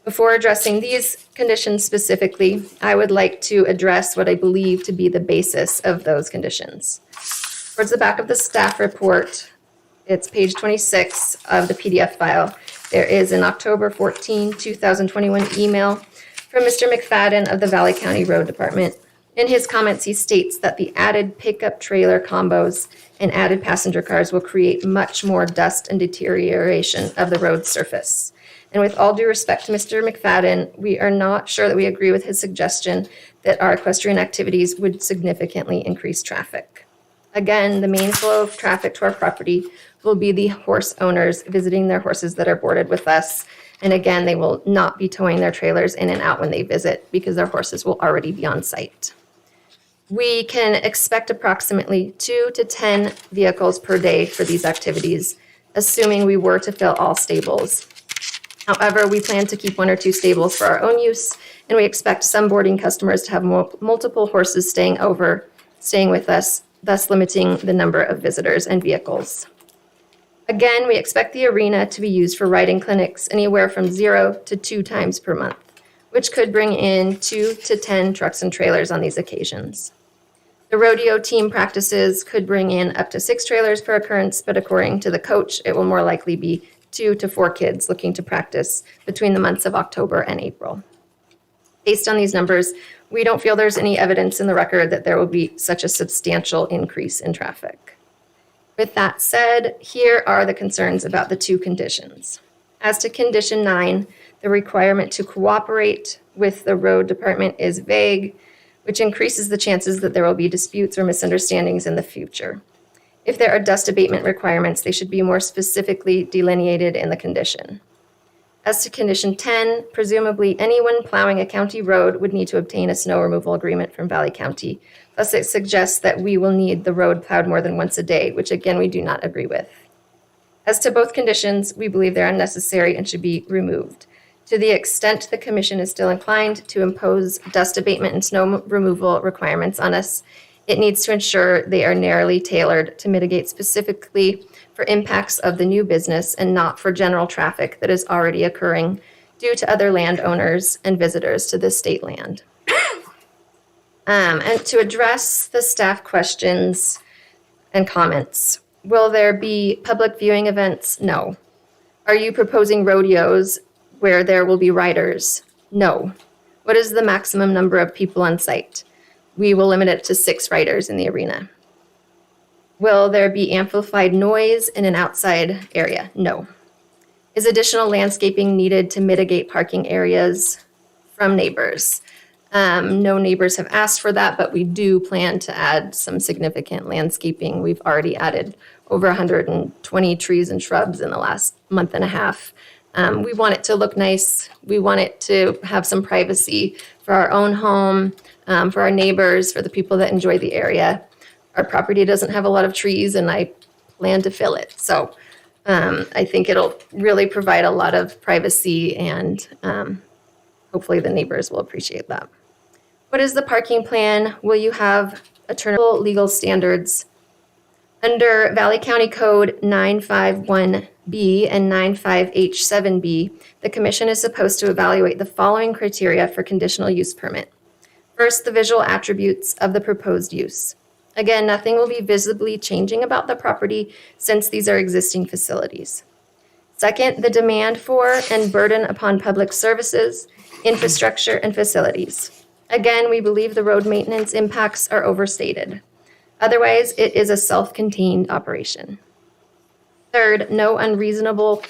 Before addressing these conditions specifically, I would like to address what I believe to be the basis of those conditions. Towards the back of the staff report, it's page 26 of the PDF file. There is an October 14, 2021 email from Mr. McFadden of the Valley County Road Department. In his comments, he states that the added pickup trailer combos and added passenger cars will create much more dust and deterioration of the road surface. And with all due respect to Mr. McFadden, we are not sure that we agree with his suggestion that our equestrian activities would significantly increase traffic. Again, the main flow of traffic to our property will be the horse owners visiting their horses that are boarded with us. And again, they will not be towing their trailers in and out when they visit because their horses will already be on site. We can expect approximately 2 to 10 vehicles per day for these activities, assuming we were to fill all stables. However, we plan to keep 1 or 2 stables for our own use, and we expect some boarding customers to have multiple horses staying with us, thus limiting the number of visitors and vehicles. Again, we expect the arena to be used for riding clinics anywhere from 0 to 2 times per month, which could bring in 2 to 10 trucks and trailers on these occasions. The rodeo team practices could bring in up to 6 trailers per occurrence, but according to the coach, it will more likely be 2 to 4 kids looking to practice between the months of October and April. Based on these numbers, we don't feel there's any evidence in the record that there will be such a substantial increase in traffic. With that said, here are the concerns about the 2 conditions. As to condition 9, the requirement to cooperate with the road department is vague, which increases the chances that there will be disputes or misunderstandings in the future. If there are dust abatement requirements, they should be more specifically delineated in the condition. As to condition 10, presumably anyone plowing a county road would need to obtain a snow removal agreement from Valley County. Thus, it suggests that we will need the road plowed more than once a day, which again, we do not agree with. As to both conditions, we believe they're unnecessary and should be removed. To the extent the commission is still inclined to impose dust abatement and snow removal requirements on us, it needs to ensure they are narrowly tailored to mitigate specifically for impacts of the new business and not for general traffic that is already occurring due to other landowners and visitors to this state land. And to address the staff questions and comments, will there be public viewing events? No. Are you proposing rodeos where there will be riders? No. What is the maximum number of people on site? We will limit it to 6 riders in the arena. Will there be amplified noise in an outside area? No. Is additional landscaping needed to mitigate parking areas from neighbors? No neighbors have asked for that, but we do plan to add some significant landscaping. We've already added over 120 trees and shrubs in the last month and a half. We want it to look nice. We want it to have some privacy for our own home, for our neighbors, for the people that enjoy the area. Our property doesn't have a lot of trees, and I plan to fill it. So I think it'll really provide a lot of privacy, and hopefully the neighbors will appreciate that. What is the parking plan? Will you have eternal legal standards? Under Valley County Code 951B and 95H7B, the commission is supposed to evaluate the following criteria for conditional use permit. First, the visual attributes of the proposed use. Again, nothing will be visibly changing about the property since these are existing facilities. Second, the demand for and burden upon public services, infrastructure, and facilities. Again, we believe the road maintenance impacts are overstated. Otherwise, it is a self-contained operation. Third, no unreasonable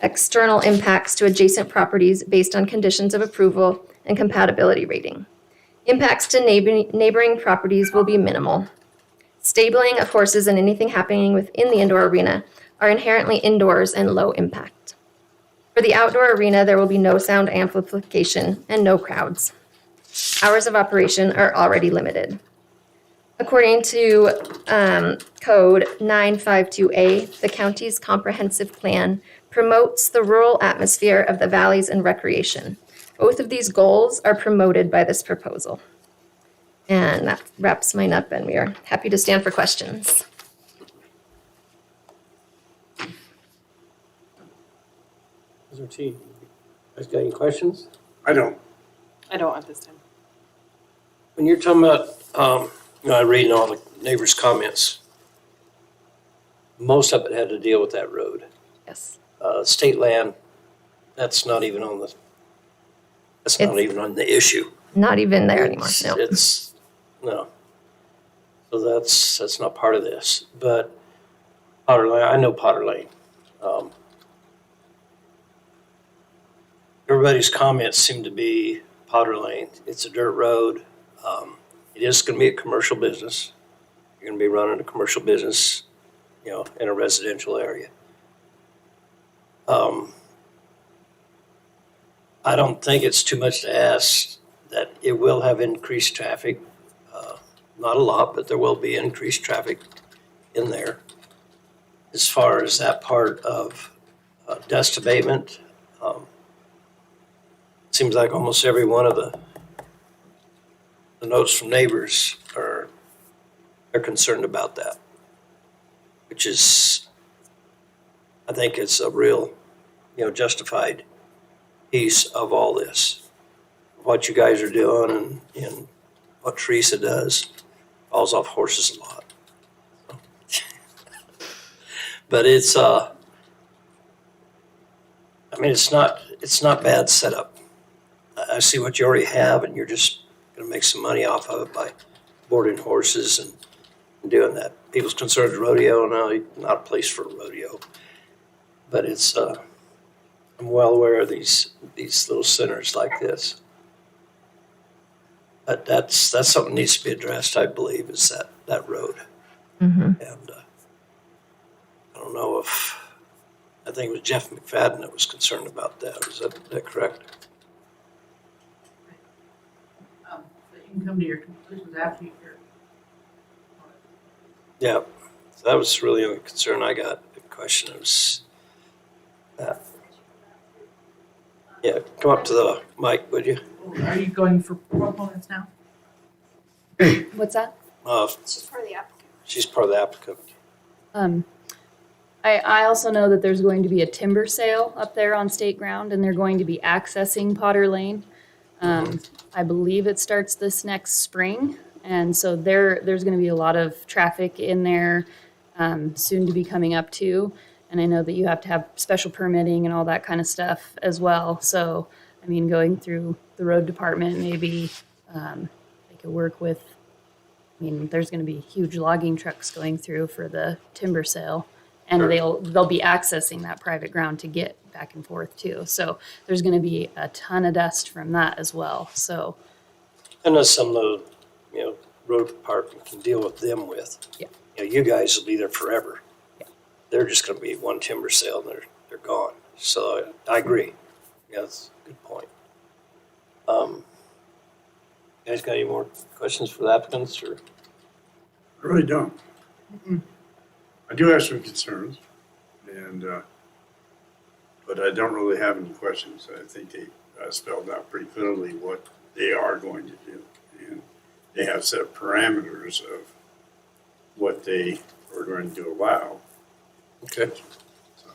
external impacts to adjacent properties based on conditions of approval and compatibility rating. Impacts to neighboring properties will be minimal. Stabling of horses and anything happening within the indoor arena are inherently indoors and low impact. For the outdoor arena, there will be no sound amplification and no crowds. Hours of operation are already limited. According to Code 952A, the county's comprehensive plan promotes the rural atmosphere of the valleys and recreation. Both of these goals are promoted by this proposal. And that wraps mine up, and we are happy to stand for questions. Mr. T, you guys got any questions? I don't, I don't at this time. When you're talking about, I'm reading all the neighbors' comments. Most of it had to deal with that road. Yes. State land, that's not even on the, that's not even on the issue. Not even there anymore, no. It's, no. So that's not part of this, but Potter Lane, I know Potter Lane. Everybody's comments seem to be Potter Lane. It's a dirt road. It is going to be a commercial business. You're going to be running a commercial business, in a residential area. I don't think it's too much to ask that it will have increased traffic. Not a lot, but there will be increased traffic in there. As far as that part of dust abatement, seems like almost every one of the notes from neighbors are concerned about that, which is, I think it's a real, justified piece of all this. What you guys are doing and what Teresa does falls off horses a lot. But it's not bad setup. I see what you already have, and you're just going to make some money off of it by boarding horses and doing that. People's concerned rodeo, no, not a place for a rodeo. But it's, I'm well aware of these little centers like this. But that's something that needs to be addressed, I believe, is that road. Mm-hmm. And I don't know I think it was Jeff McFadden that was concerned about that. Is that correct? So you can come to your conclusions after you hear. Yeah. So that was really the only concern I got. The question was that. Yeah, come up to the mic, would you? Are you going for proponents now? What's that? She's part of the applicant. She's part of the applicant. I also know that there's going to be a timber sale up there on state ground, and they're going to be accessing Potter Lane. I believe it starts this next spring, and so there's going to be a lot of traffic in there soon to be coming up too. And I know that you have to have special permitting and all that kind of stuff as well. So, I mean, going through the road department, maybe they could work with. I mean, there's going to be huge logging trucks going through for the timber sale. And they'll be accessing that private ground to get back and forth too. So there's going to be a ton of dust from that as well. So, and that's some of the road department can deal with them with. Yeah. You guys will be there forever. Yeah. They're just going to be one timber sale and they're gone. So I agree. Yeah, that's a good point. You guys got any more questions for the applicants or? I really don't. I do have some concerns, but I don't really have any questions. I think they spelled out pretty clearly what they are going to do. And they have set parameters of what they are going to allow. Okay. So.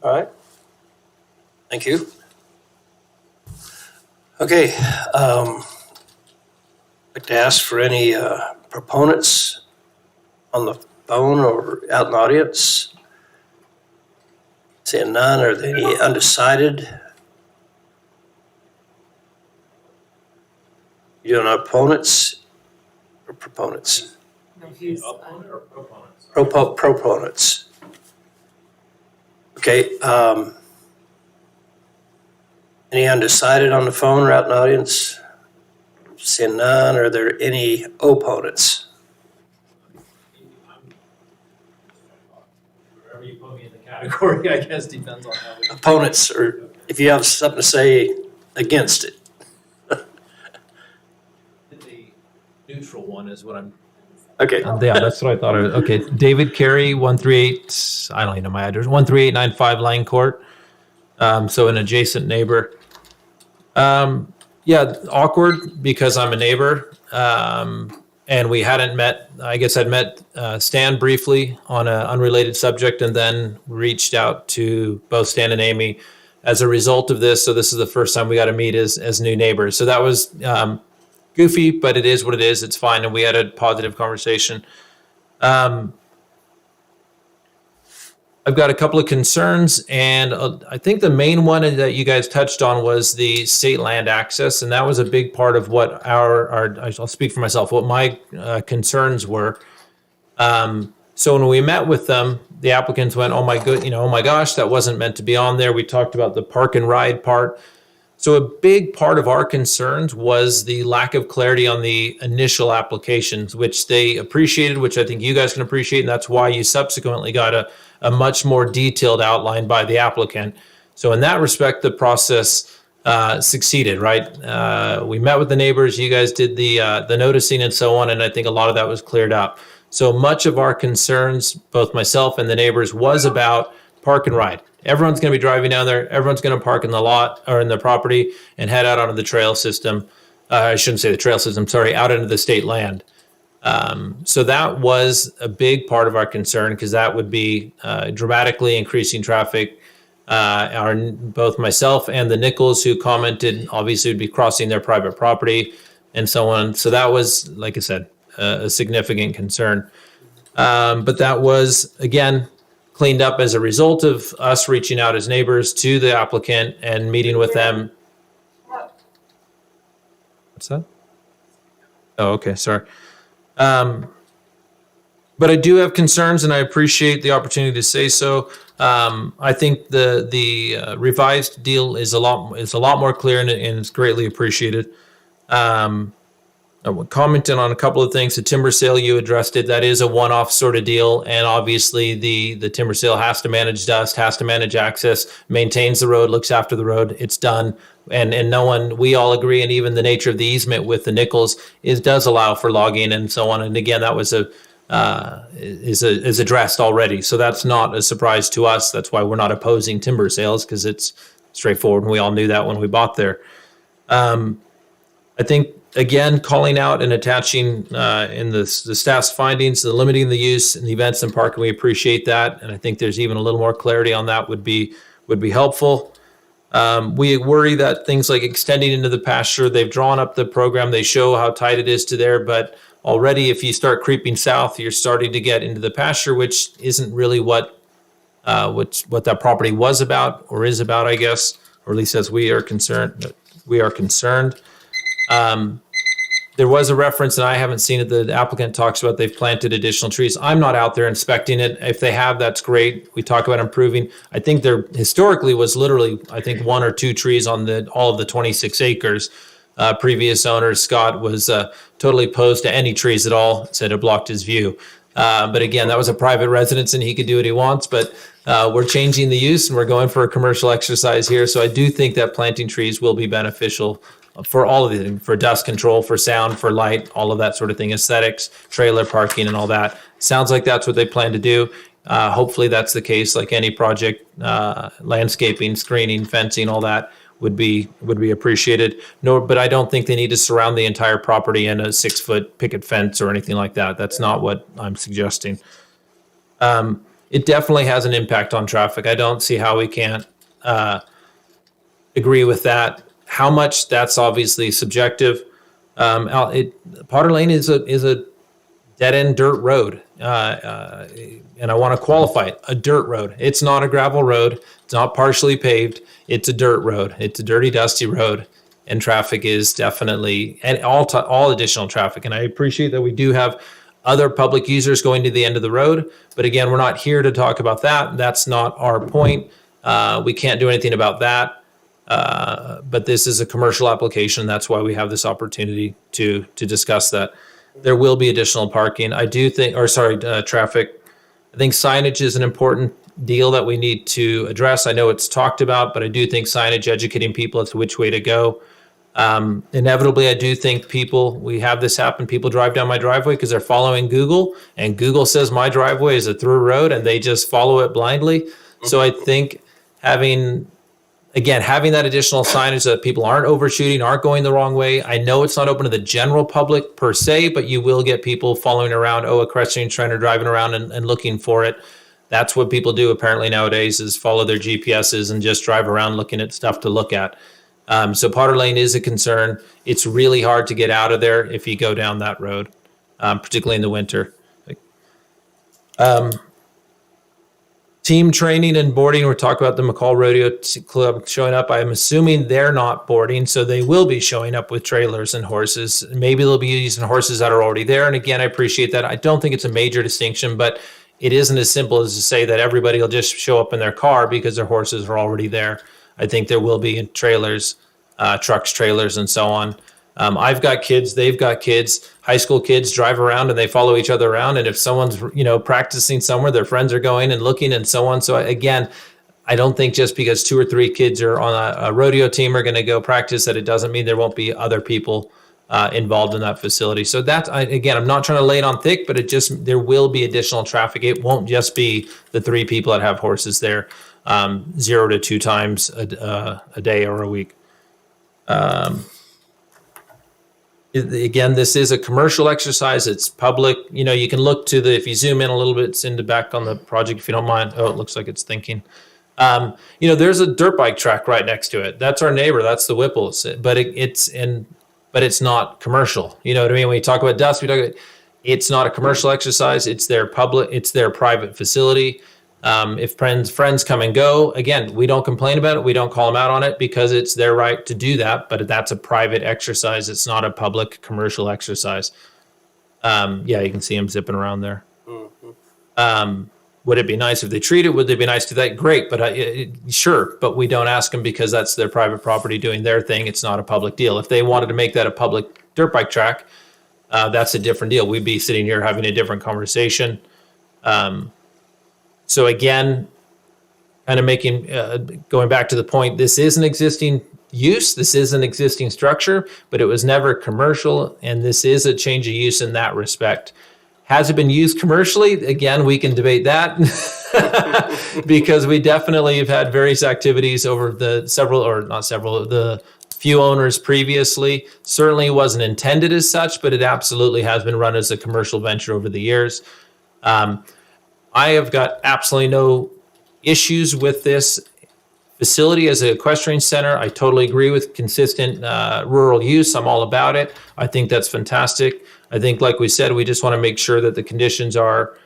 All right. Thank you. Okay. I'd like to ask for any proponents on the phone or out in the audience. Seeing none, are there any undecided? You don't have opponents or proponents? Proponents. Okay. Any undecided on the phone or out in the audience? Seeing none, are there any opponents? Wherever you put me in the category, I guess, depends on how we. Opponents, or if you have something to say against it. The neutral one is what I'm. Okay. Yeah, that's what I thought. Okay, David Carey, 138, I don't even know my address, 13895 Lang Court. So an adjacent neighbor. Yeah, awkward because I'm a neighbor. And we hadn't met, I guess I'd met Stan briefly on an unrelated subject and then reached out to both Stan and Amy as a result of this. So this is the first time we got to meet as new neighbors. So that was goofy, but it is what it is. It's fine. And we had a positive conversation. I've got a couple of concerns, and I think the main one that you guys touched on was the state land access, and that was a big part of what I'll speak for myself, what my concerns were. So when we met with them, the applicants went, oh my gosh, that wasn't meant to be on there. We talked about the park and ride part. So a big part of our concerns was the lack of clarity on the initial applications, which they appreciated, which I think you guys can appreciate, and that's why you subsequently got a much more detailed outline by the applicant. So in that respect, the process succeeded, right? We met with the neighbors, you guys did the noticing and so on, and I think a lot of that was cleared up. So much of our concerns, both myself and the neighbors, was about park and ride. Everyone's going to be driving down there. Everyone's going to park in the lot or in the property and head out onto the trail system. I shouldn't say the trail system, sorry, out into the state land. So that was a big part of our concern because that would be dramatically increasing traffic. Both myself and the Nichols who commented obviously would be crossing their private property and so on. So that was, like I said, a significant concern. But that was, again, cleaned up as a result of us reaching out as neighbors to the applicant and meeting with them. What's that? Oh, okay, sorry. But I do have concerns, and I appreciate the opportunity to say so. I think the revised deal is a lot more clear, and it's greatly appreciated. Commenting on a couple of things, the timber sale, you addressed it. That is a one-off sort of deal, and obviously the timber sale has to manage dust, has to manage access, maintains the road, looks after the road. It's done, and no one, we all agree, and even the nature of the easement with the Nichols does allow for logging and so on. And again, that was is addressed already, so that's not a surprise to us. That's why we're not opposing timber sales, because it's straightforward, and we all knew that when we bought there. I think, again, calling out and attaching in the staff's findings, the limiting the use in the events and parking, we appreciate that. And I think there's even a little more clarity on that would be helpful. We worry that things like extending into the pasture, they've drawn up the program, they show how tight it is to there, but already if you start creeping south, you're starting to get into the pasture, which isn't really what that property was about or is about, I guess, or at least as we are concerned. There was a reference, and I haven't seen it, the applicant talks about they've planted additional trees. I'm not out there inspecting it. If they have, that's great. We talk about improving. I think there historically was literally, I think, 1 or 2 trees on all of the 26 acres. Previous owner, Scott, was totally opposed to any trees at all, said it blocked his view. But again, that was a private residence and he could do what he wants, but we're changing the use and we're going for a commercial exercise here. So I do think that planting trees will be beneficial for all of it, for dust control, for sound, for light, all of that sort of thing, aesthetics, trailer parking and all that. Sounds like that's what they plan to do. Hopefully that's the case, like any project, landscaping, screening, fencing, all that would be appreciated. But I don't think they need to surround the entire property in a 6-foot picket fence or anything like that. That's not what I'm suggesting. It definitely has an impact on traffic. I don't see how we can't agree with that. How much, that's obviously subjective. Potter Lane is a dead-end dirt road, and I want to qualify it, a dirt road. It's not a gravel road. It's not partially paved. It's a dirt road. It's a dirty, dusty road, and traffic is definitely, and all additional traffic. And I appreciate that we do have other public users going to the end of the road, but again, we're not here to talk about that. That's not our point. We can't do anything about that. But this is a commercial application. That's why we have this opportunity to discuss that. There will be additional parking. I do think, traffic. I think signage is an important deal that we need to address. I know it's talked about, but I do think signage, educating people as to which way to go, Inevitably, I do think we have this happen. People drive down my driveway because they're following Google, and Google says my driveway is a through road, and they just follow it blindly. So I think having that additional signage so that people aren't overshooting, aren't going the wrong way. I know it's not open to the general public per se, but you will get people following around, equestrian trainer driving around and looking for it. That's what people do apparently nowadays, is follow their GPSs and just drive around looking at stuff to look at. So Potter Lane is a concern. It's really hard to get out of there if you go down that road, particularly in the winter. Team training and boarding, we're talking about the McCall Rodeo Club showing up. I'm assuming they're not boarding, so they will be showing up with trailers and horses. Maybe they'll be using horses that are already there. And again, I appreciate that. I don't think it's a major distinction, but it isn't as simple as to say that everybody will just show up in their car because their horses are already there. I think there will be trailers, trucks, trailers, and so on. I've got kids, they've got kids, high school kids drive around and they follow each other around. And if someone's, practicing somewhere, their friends are going and looking and so on. So again, I don't think just because 2 or 3 kids are on a rodeo team are going to go practice that it doesn't mean there won't be other people involved in that facility. So I'm not trying to lay it on thick, but there will be additional traffic. It won't just be the 3 people that have horses there 0 to 2 times a day or a week. Again, this is a commercial exercise. It's public. You can look if you zoom in a little bit, it's back on the project, if you don't mind. Oh, it looks like it's thinking. There's a dirt bike track right next to it. That's our neighbor. That's the Whipples. But it's not commercial. You know what I mean? When you talk about dust, it's not a commercial exercise. It's their private facility. If friends come and go, again, we don't complain about it. We don't call them out on it because it's their right to do that. But that's a private exercise. It's not a public commercial exercise. You can see them zipping around there. Would it be nice if they treat it? Would they be nice to that? Great, but sure. But we don't ask them because that's their private property doing their thing. It's not a public deal. If they wanted to make that a public dirt bike track, that's a different deal. We'd be sitting here having a different conversation. So again, kind of going back to the point, this is an existing use, this is an existing structure, but it was never commercial, and this is a change of use in that respect. Has it been used commercially? Again, we can debate that because we definitely have had various activities over the few owners previously. Certainly it wasn't intended as such, but it absolutely has been run as a commercial venture over the years. I have got absolutely no issues with this facility as an equestrian center. I totally agree with consistent rural use. I'm all about it. I think that's fantastic. I think, like we said, we just want to make sure that the conditions are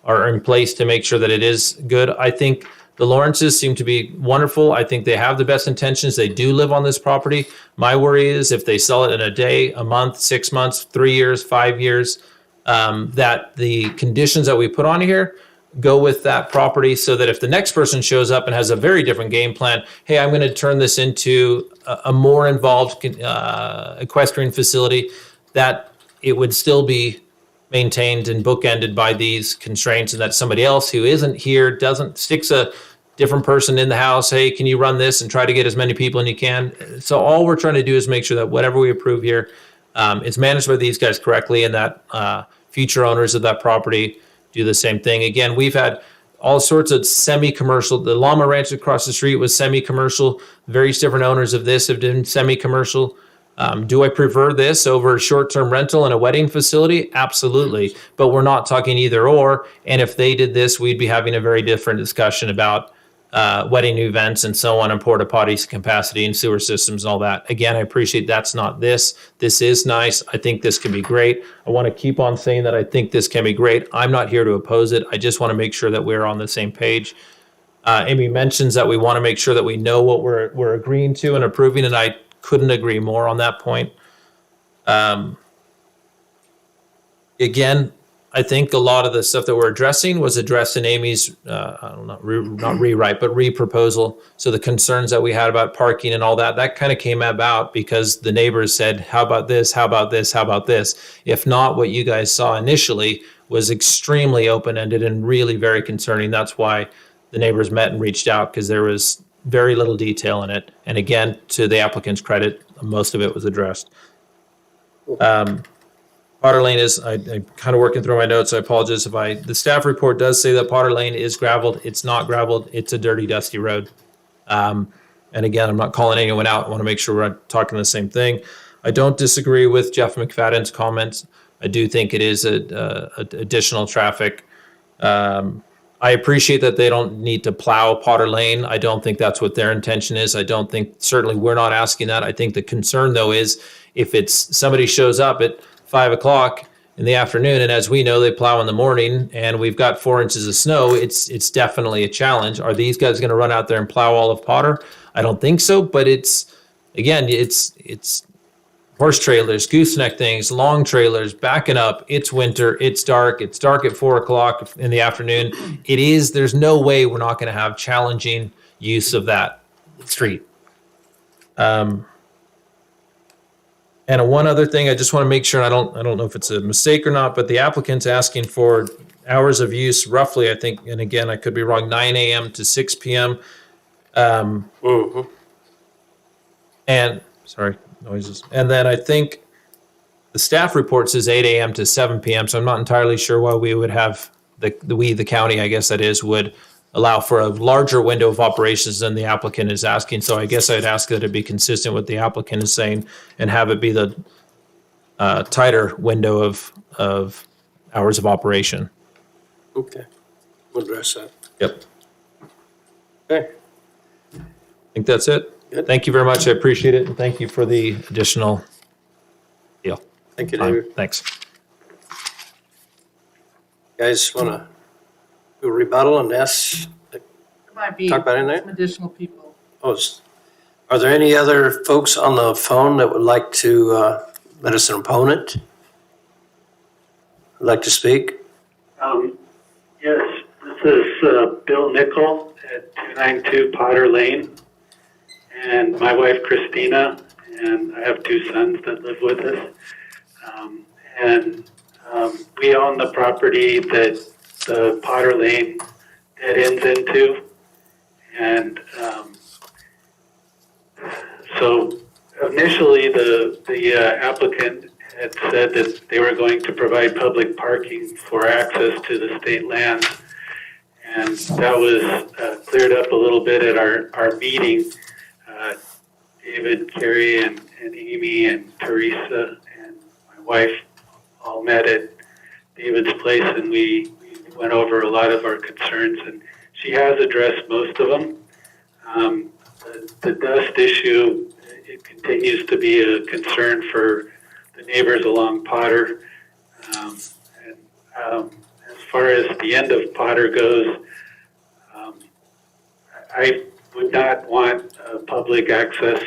in place to make sure that it is good. I think the Lawrences seem to be wonderful. I think they have the best intentions. They do live on this property. My worry is if they sell it in a day, a month, 6 months, 3 years, 5 years, that the conditions that we put on here go with that property so that if the next person shows up and has a very different game plan, hey, I'm going to turn this into a more involved equestrian facility, that it would still be maintained and bookended by these constraints, and that somebody else who isn't here sticks a different person in the house, hey, can you run this, and try to get as many people as you can. So all we're trying to do is make sure that whatever we approve here is managed by these guys correctly, and that future owners of that property do the same thing. Again, we've had all sorts of semi-commercial. The Llama Ranch across the street was semi-commercial. Various different owners of this have done semi-commercial. Do I prefer this over short-term rental in a wedding facility? Absolutely. But we're not talking either or. And if they did this, we'd be having a very different discussion about wedding events and so on, and porta potties capacity and sewer systems and all that. Again, I appreciate that's not this. This is nice. I think this can be great. I want to keep on saying that I think this can be great. I'm not here to oppose it. I just want to make sure that we're on the same page. Amy mentions that we want to make sure that we know what we're agreeing to and approving, and I couldn't agree more on that point. Again, I think a lot of the stuff that we're addressing was addressed in Amy's, not rewrite, but re-proposal. So the concerns that we had about parking and all that kind of came about because the neighbors said, how about this, how about this, how about this? If not, what you guys saw initially was extremely open-ended and really very concerning. That's why the neighbors met and reached out, because there was very little detail in it. And again, to the applicant's credit, most of it was addressed. Potter Lane is, I'm kind of working through my notes. I apologize the staff report does say that Potter Lane is gravelled. It's not gravelled. It's a dirty, dusty road. And again, I'm not calling anyone out. I want to make sure we're talking the same thing. I don't disagree with Jeff McFadden's comments. I do think it is additional traffic. I appreciate that they don't need to plow Potter Lane. I don't think that's what their intention is. I don't think, certainly we're not asking that. I think the concern though is if it's somebody shows up at 5 o'clock in the afternoon, and as we know, they plow in the morning and we've got 4 inches of snow, it's definitely a challenge. Are these guys going to run out there and plow all of Potter? I don't think so, but it's horse trailers, gooseneck things, long trailers, backing up. It's winter. It's dark. It's dark at 4 o'clock in the afternoon. There's no way we're not going to have challenging use of that street. And one other thing, I just want to make sure, I don't know if it's a mistake or not, but the applicant's asking for hours of use roughly, I think, and again, I could be wrong, 9 a.m. to 6 p.m. And sorry, noises. And then I think the staff report says 8 a.m. to 7 p.m. So I'm not entirely sure why we would have the county, I guess that is, would allow for a larger window of operations than the applicant is asking. So I guess I'd ask that it be consistent with the applicant is saying and have it be the tighter window of hours of operation. Okay, we'll address that. Yep. Okay. I think that's it. Good. Thank you very much. I appreciate it. And thank you for the additional deal. Thank you, Time. David. Thanks. Guys want to do a rebuttal and ask, There might be talk about anything? some additional people. Are there any other folks on the phone that would like to let us an opponent? Would like to speak? Yes, this is Bill Nickel at 292 Potter Lane, and my wife Christina, and I have 2 sons that live with us. We own the property that the Potter Lane dead ends into, and so initially the applicant had said that they were going to provide public parking for access to the state land. And that was cleared up a little bit at our meeting. David, Carrie, and Amy, and Teresa, and my wife all met at David's place, and we went over a lot of our concerns, and she has addressed most of them. The dust issue, it continues to be a concern for the neighbors along Potter. As far as the end of Potter goes, I would not want public access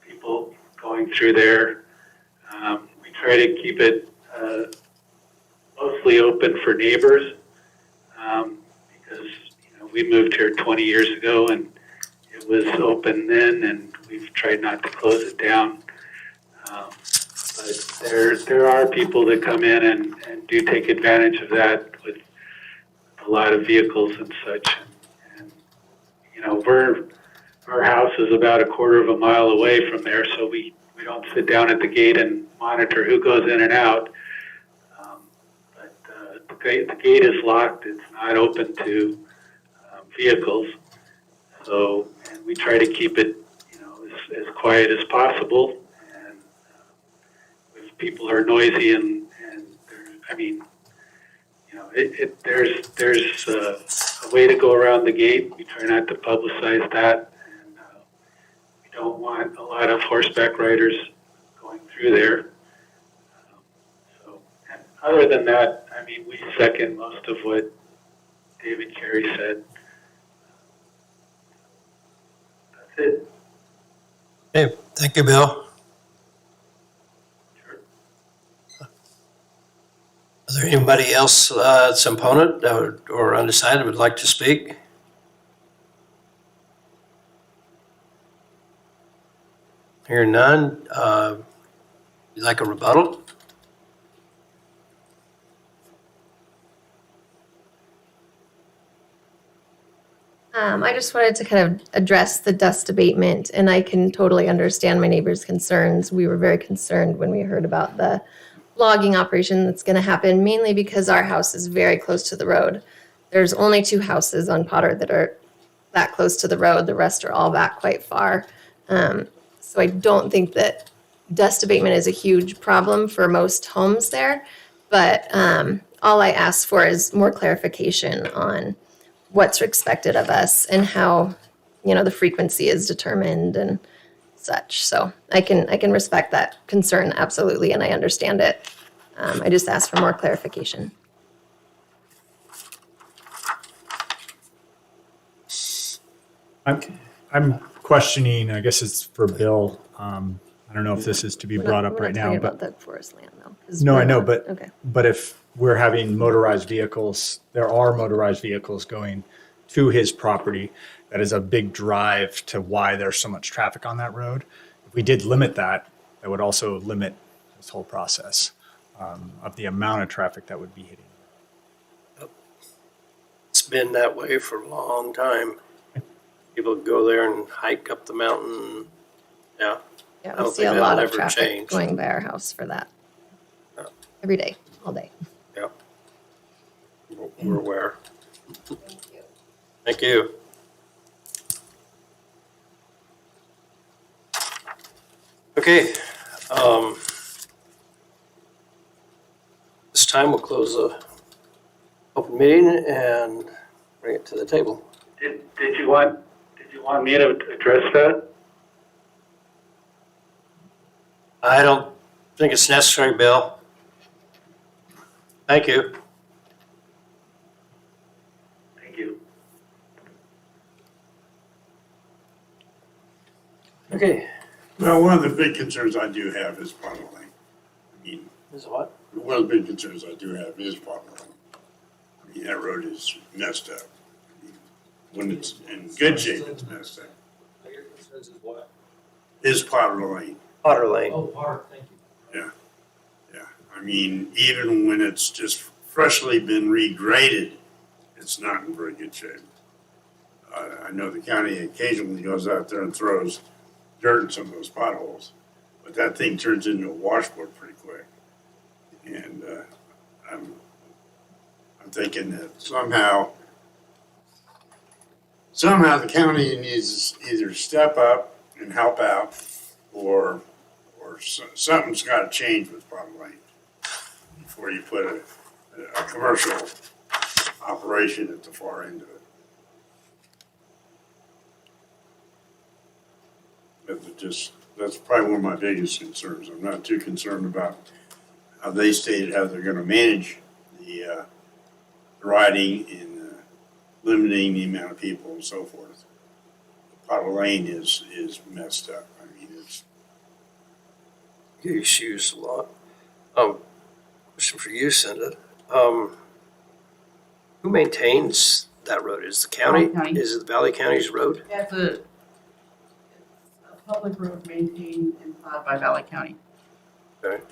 people going through there. We try to keep it mostly open for neighbors because we moved here 20 years ago and it was open then, and we've tried not to close it down. But there are people that come in and do take advantage of that with a lot of vehicles and such. And our house is about a quarter of a mile away from there, so we don't sit down at the gate and monitor who goes in and out. But the gate is locked. It's not open to vehicles. So, and we try to keep it, as quiet as possible. And if people are noisy and there's a way to go around the gate. We try not to publicize that, and we don't want a lot of horseback riders going through there. And other than that, we second most of what David Carey said. That's it. Hey, thank you, Bill. Is there anybody else that's an opponent or undecided would like to speak? Hearing none, you like a rebuttal? I just wanted to kind of address the dust abatement, and I can totally understand my neighbor's concerns. We were very concerned when we heard about the logging operation that's going to happen, mainly because our house is very close to the road. There's only 2 houses on Potter that are that close to the road. The rest are all back quite far. So I don't think that dust abatement is a huge problem for most homes there. But all I ask for is more clarification on what's expected of us and how, the frequency is determined and such. So I can respect that concern absolutely, and I understand it. I just ask for more clarification. I'm questioning, I guess it's for Bill. I don't know if this is to be brought up right now, We're not talking but about the forest land though. no, I know, Okay. but if we're having motorized vehicles, there are motorized vehicles going to his property. That is a big drive to why there's so much traffic on that road. If we did limit that, that would also limit this whole process of the amount of traffic that would be hitting. It's been that way for a long time. People go there and hike up the mountain. Yeah. I Yeah, we don't see think a that'll lot of ever traffic change. going by our house for that. Every day, all day. Yeah. We're aware. Thank you. Okay. This time we'll close the open meeting and bring it to the table. Did you want me to address that? I don't think it's necessary, Bill. Thank you. Thank you. Okay. Well, one of the big concerns I do have is potholing. I mean, Is what? one of the big concerns I do have is potholing. I mean, that road is messed up. I mean, when it's in good shape, it's messed up. Your concerns is what? Is potholing. Potter Lane. Oh, Potter, thank you. Yeah. Yeah. I mean, even when it's just freshly been regraded, it's not in very good shape. I know the county occasionally goes out there and throws dirt in some of those potholes, but that thing turns into a washboard pretty quick. And I'm thinking that somehow the county needs to either step up and help out, or something's got to change with Pottle Lane before you put a commercial operation at the far end of it. That's probably one of my biggest concerns. I'm not too concerned about how they stated how they're gonna manage the riding and limiting the amount of people and so forth. Pottle Lane is messed up. I mean, it's. Get your shoes a lot. Question for you, Cinda. Who maintains that road? Is the county? Valley County. Is it the Valley County's road? Yeah, it's a public road maintained and plowed by Valley County. Okay.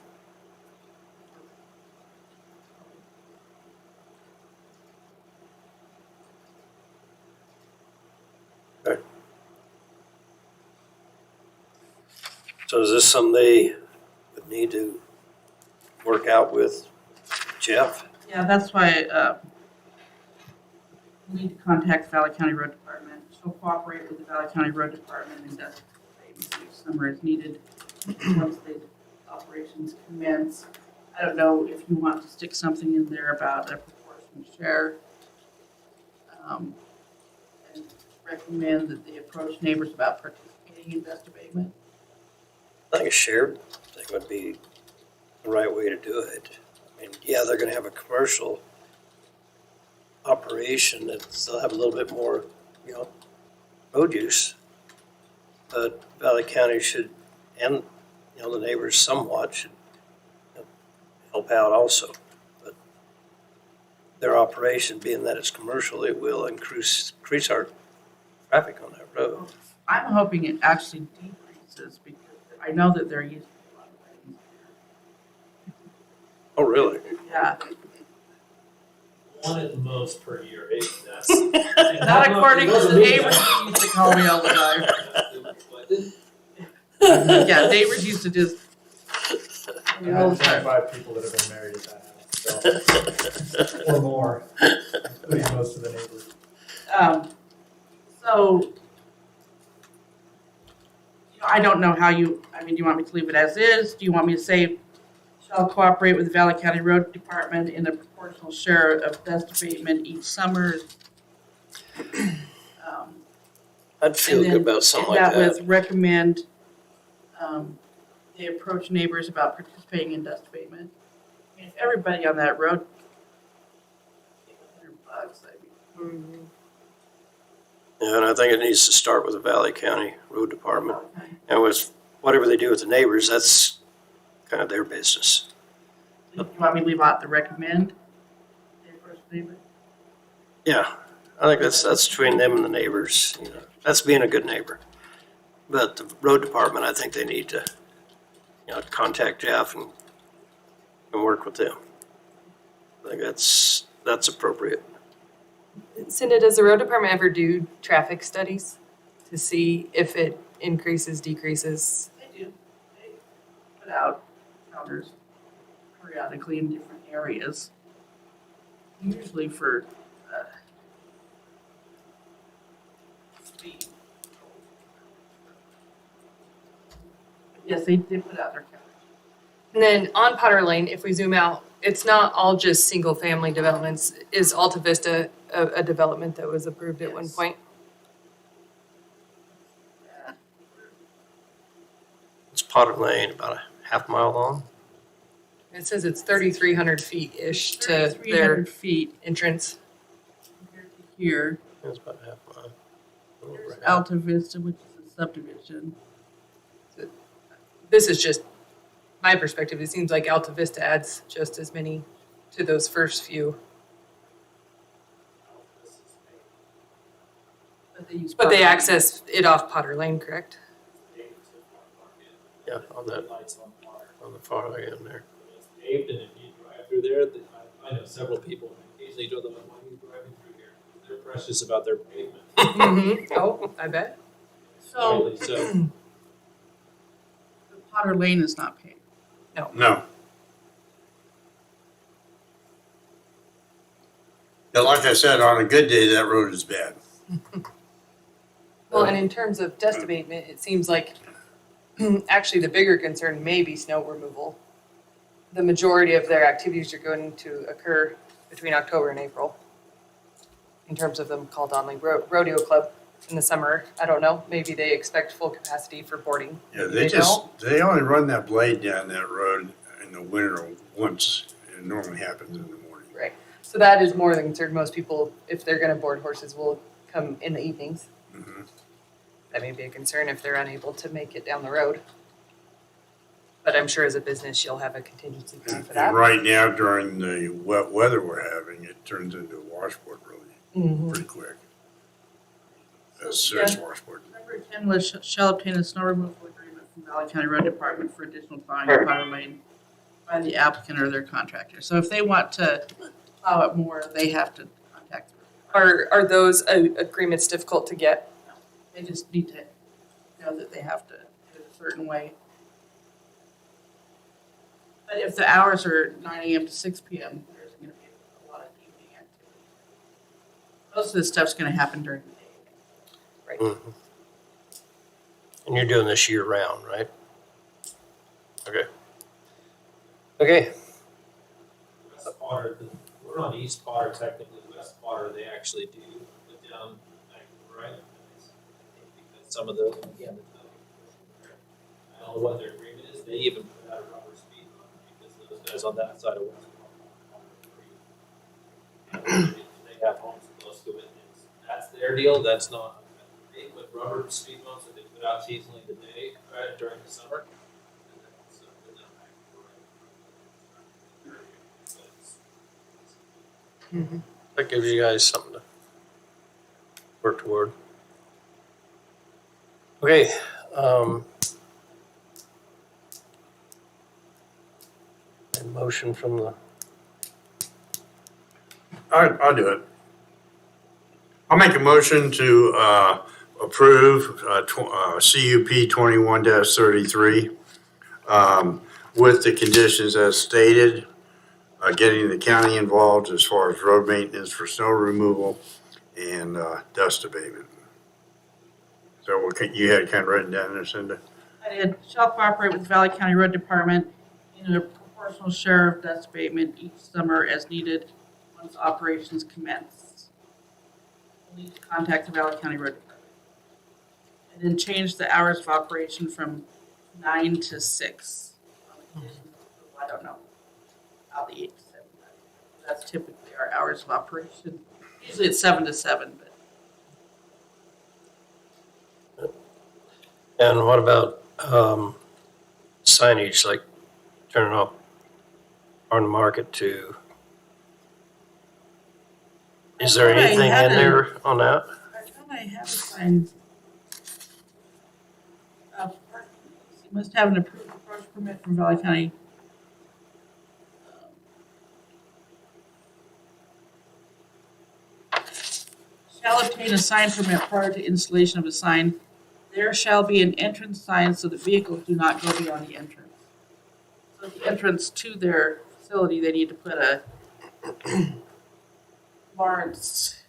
Okay. So is this something they would need to work out with Jeff? Yeah, that's why we need to contact Valley County Road Department. She'll cooperate with the Valley County Road Department and does if summer is needed once the operations commence. I don't know if you want to stick something in there about a proportionate share. And recommend that they approach neighbors about participating in dust abatement. I think a shared thing would be the right way to do it. I mean, yeah, they're gonna have a commercial operation that they'll have a little bit more, road use. But Valley County should, and, the neighbors somewhat should help out also. But their operation, being that it's commercial, it will increase our traffic on that road. I'm hoping it actually decreases because I know that they're using a lot of things. Oh, really? Yeah. one at the most per year. That's Not according to the neighbors who used to call me all the time. Yeah, neighbors used to just. I have 25 people that have been married at that house, so. Or more, including most of the neighbors. So, you know, I don't know how do you want me to leave it as is? Do you want me to say, shall cooperate with the Valley County Road Department in a proportional share of dust abatement each summer? I'd feel good about something like that. that. With recommend, they approach neighbors about participating in dust abatement. I mean, if everybody on that road, $100, I mean. Yeah, and I think it needs to start with the Valley County Road Department. And with whatever they do with the neighbors, that's kind of their business. You want me to leave out the recommend? They approach neighbors? Yeah, I think that's between them and the neighbors. You know, that's being a good neighbor. But the road department, I think they need to, contact Jeff and work with them. I think that's appropriate. Cinda, does the road department ever do traffic studies to see if it increases, decreases? They do. They put out counters periodically in different areas. Usually for speed. Yes, they did put out their counters. And then on Potter Lane, if we zoom out, it's not all just single family developments. Is Alta Vista a development that was approved at one point? It's Potter Lane, about a half mile long. It says it's 3,300 feet-ish to their 3,300 feet entrance. Here, It's about a half mile. there's Alta Vista, which is a subdivision. This is just my perspective. It seems like Alta Vista adds just as many to those first few. But they access it off Potter Lane, correct? Yeah, on the far end there. It's paved, and if you drive through there, I know several people occasionally do the, why are you driving through here? They're precious about their pavement. Mm-hmm. Oh, I bet. So, Rightly so. the Potter Lane is not paved. No. But like I said, on a good day, that road is bad. Well, and in terms of dust abatement, it seems like actually the bigger concern may be snow removal. The majority of their activities are going to occur between October and April. In terms of them called on like rodeo club in the summer. I don't know, maybe they expect full capacity for boarding. Yeah, Maybe don't. they only run that blade down that road in the winter once. It normally happens in the morning. Right. So that is more the concern. Most people, if they're gonna board horses, will come in the evenings. Mm-hmm. That may be a concern if they're unable to make it down the road. But I'm sure as a business, you'll have a contingency plan for that. And right now, during the wet weather we're having, it turns into a washboard really pretty quick. A serious washboard. Number 10 was shall obtain a snow removal agreement from Valley County Road Department for additional plowing of Potter Lane by the applicant or their contractor. So if they want to plow it more, they have to contact them. Are those agreements difficult to get? They just need to know that they have to do it a certain way. But if the hours are 9 a.m. to 6 p.m., there's going to be a lot of evening activity. Most of this stuff's going to happen during the day. Right. Mm-hmm. And you're doing this year round, right? Okay. Okay. West Potter, we're on East Potter, technically West Potter, they actually do put down, right? Because some of the, again, I don't know what their agreement is, they even put out a rubber speed bump because those guys on that side of West Potter, they have homes close to it. That's their deal, that's not, they put rubber speed bumps that they put out seasonally in the day, right, during the summer. And then so put them back to That gives you guys something to work toward. Okay. A motion from the. I'll do it. I'll make a motion to approve CUP 21-33 with the conditions as stated, getting the county involved as far as road maintenance for snow removal and dust abatement. So what you had kind of written down there, Cinda? I did, shall cooperate with Valley County Road Department in a proportional share of dust abatement each summer as needed once operations commence. We'll need to contact the Valley County Road Department. And then change the hours of operation from 9 to 6. I don't know how the 8 to 7. That's typically our hours of operation. Usually it's 7 to 7, but. And what about signage, like turning off on the market to? Is there anything in there on that? I thought I have a sign. You must have an approved approach permit from Valley County. Shall obtain a sign permit prior to installation of a sign. There shall be an entrance sign so that vehicles do not go beyond the entrance. So the entrance to their facility, they need to put a Lawrence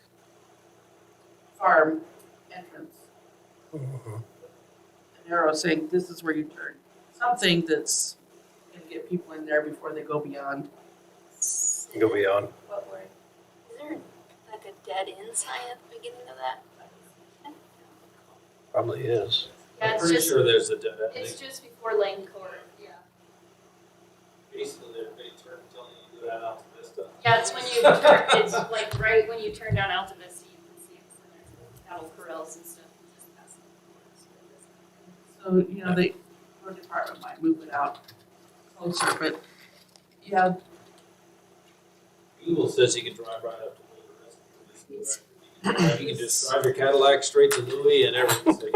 Farm entrance. An arrow saying this is where you turn. Something that's gonna get people in there before they go beyond. Go beyond. What word? Is there like a dead end sign at the beginning of that? Probably is. Yeah, I'm it's pretty just, sure there's a dead end. it's just before Lane Court, yeah. Basically, they turn telling you to go down Alta Vista. Yeah, it's when you turn, it's like right when you turn down Alta Vista, you can see it's and there's the cattle corrals and stuff. Just past the So, you know, the road department might move it out closer, but yeah, Google says you can drive right up to Wilderness. You can just drive your Cadillac straight to Louis and everything.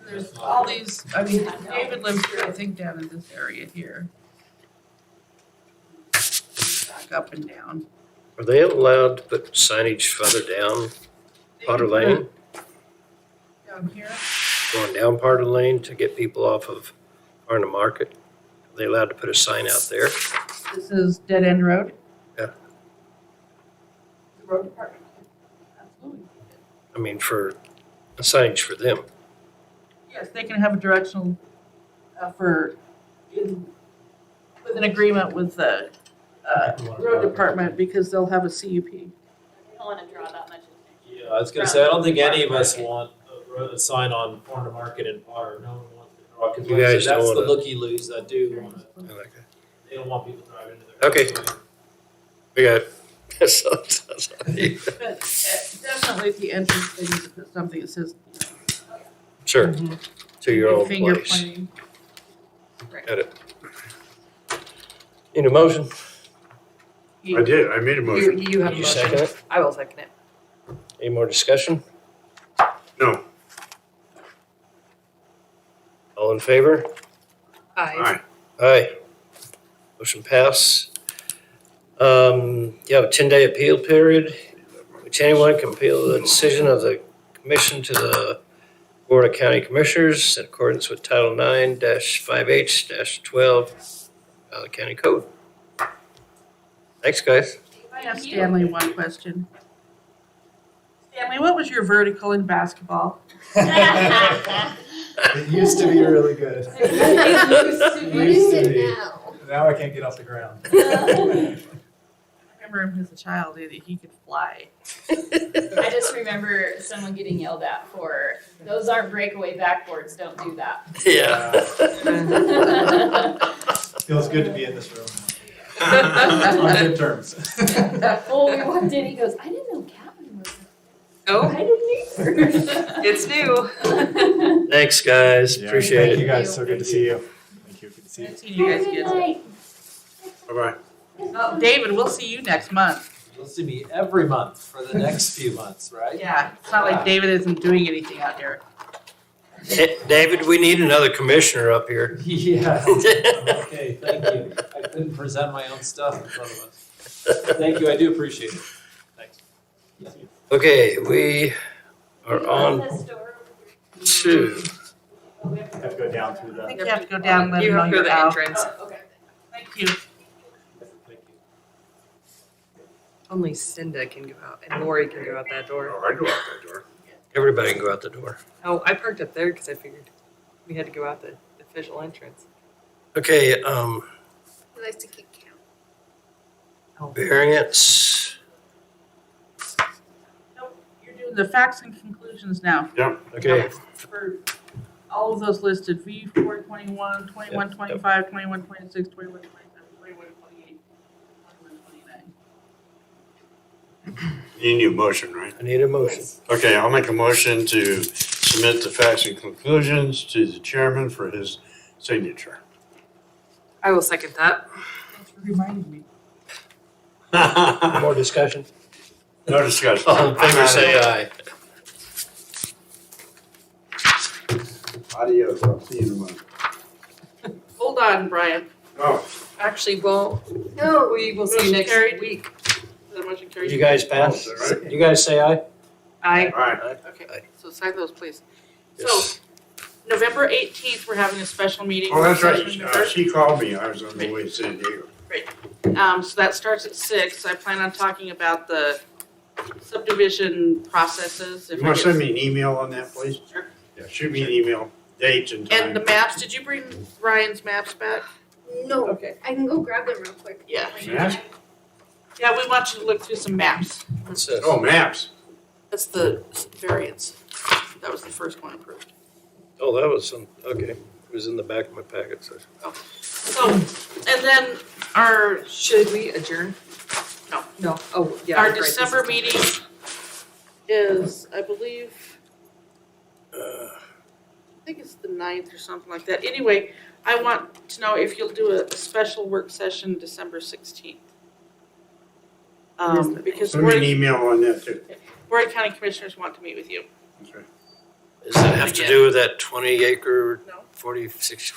there's all these, I mean, David lives here, I think, down in this area here. Back up and down. Are they allowed to put signage further down Potter Lane, Down here, going down Potter Lane to get people off of Farm Market? Are they allowed to put a sign out there? this is Dead End Road. Yeah. The road department. Absolutely. I mean, for a signage for them. Yes, they can have a directional, with an agreement with the, road department because they'll have a CUP. We don't want to draw that much attention. Yeah, I was gonna say, I don't think any of us want a sign on Farm to Market in Potter. No one wants to draw, because You guys that's don't the wanna- looky-loos that do want it. I like it. They don't want people driving into their. Okay. We got it. But definitely at the entrance, they need to put something that says. Sure, to your own Finger place. pointing. Got it. Need a motion? I did, I made a motion. You have a You motion. second it? I will second it. Any more discussion? No, All in favor? Aye. Aye. Motion pass. You have a 10-day appeal period, which anyone can appeal the decision of the commission to the Board of County Commissioners in accordance with Title 9-5H-12 Valley County Code. Thanks, guys. I asked Stanley one question. Stanley, what was your vertical in basketball? It used to be really good. What is it now? Now I can't get off the ground. I remember him as a child, he could fly. I just remember someone getting yelled at for, those aren't breakaway backboards, don't do that. Yeah. Feels good to be in this room. On good terms. Well, we walked in, he goes, I didn't know Captain was. Oh, I didn't either. it's new. Thanks, guys. Yeah, Appreciate Thank you it. guys. So good to see you. Thank you. Good to see you. I've seen you guys Good get. night. bye-bye. Oh, David, we'll see you next month. You'll see me every month for the next few months, right? Yeah, it's not like David isn't doing anything out there. David, we need another commissioner up here. Yeah. Okay, thank you. I couldn't present my own stuff in front of us. Thank you, I do appreciate it. Thanks. Okay, we are on to, Have to go down through I the. think you have to go down and let You them know have to go you're to the out. entrance. Thank you. Only Cinda can go out and Lori can go out that door. I go out that door. everybody can go out the door. Oh, I parked up there because I figured we had to go out the official entrance. Okay, He likes to keep count. variance, You're doing the facts and conclusions now. Yep. okay, For all of those listed, V 421, 2125, 2126, 2127, 2128, 2129. You need a motion, right? I need a motion. Okay, I'll make a motion to submit the facts and conclusions to the chairman for his signature. I will second that. Thanks for reminding me. More discussion? No discussion. All in favor, say aye. Adios, I'll see you in a month. Hold on, Brian. Oh, Actually, well, No. we will see you next Carried. week. Is that a motion carried? You guys pass? Is that right? You guys say aye? I all right. Okay, so sign those, please. Yes. So, November 18th, we're having a special meeting. Oh, that's right. Remember? She called me. I was on the way to San Diego. So that starts at 6. I plan on talking about the subdivision processes. You want to send me an email on that, please? Sure. Yeah, shoot me an email, dates and time. And the maps, did you bring Ryan's maps back? No. Okay. I can go grab them real quick. Yeah. Maps? Yeah, we want you to look through some maps. What's this? Oh, maps. That's the variance. That was the first one approved. Oh, that was some, okay. It was in the back of my packet, so. So, and then our, should we adjourn? No. No. Oh, yeah. our right, this December is- meeting is, I believe, I think it's the 9th or something like that. Anyway, I want to know if you'll do a special work session December 16th. Because Send me an Warren email on that too. County Commissioners want to meet with you. That's right. Does that have to do with that 20 acre, No. 46?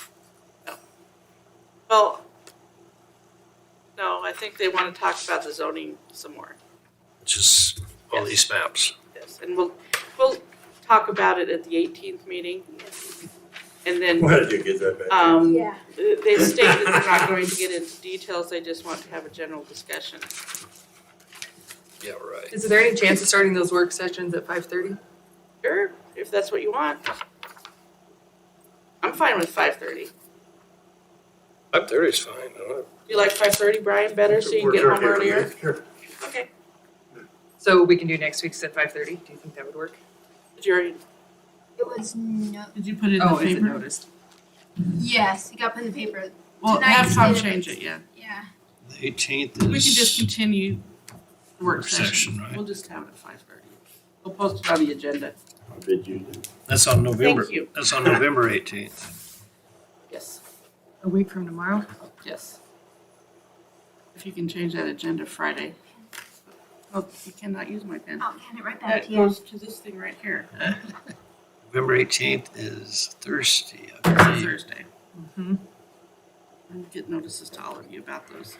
Well, no, I think they want to talk about the zoning some more. Just all these maps? Yes, and we'll talk about it at the 18th meeting. And then, Why did you get that back? Yeah. they stated they're not going to get into details, they just want to have a general discussion. Yeah, right. Is there any chance of starting those work sessions at 5:30? Sure, if that's what you want. I'm fine with 5:30. 5:30 is fine. I don't know. Do you like 5:30, Brian, better, so you can get Works home okay for me. earlier? Sure. Okay. So we can do next week's at 5:30. Do you think that would work? Did you already, It was no. did you put it in Oh, the is it paper? noticed? Yes, you got put in the paper. Well, Tonight's have Tom date of change it. it, yeah. Yeah. The 18th We can just is, continue the work Work session. session, right. We'll just have it at 5:30. We'll post it on the agenda. I bid you did. that's on November, Thank you. that's on November 18th. Yes, A week from tomorrow? yes. If you can change that agenda Friday. Oh, you cannot use my pen. I'll hand it right back That to you. goes to this thing right here. November 18th is Thursday, I believe. Thursday. Mm-hmm. I'll get notices to all of you about those.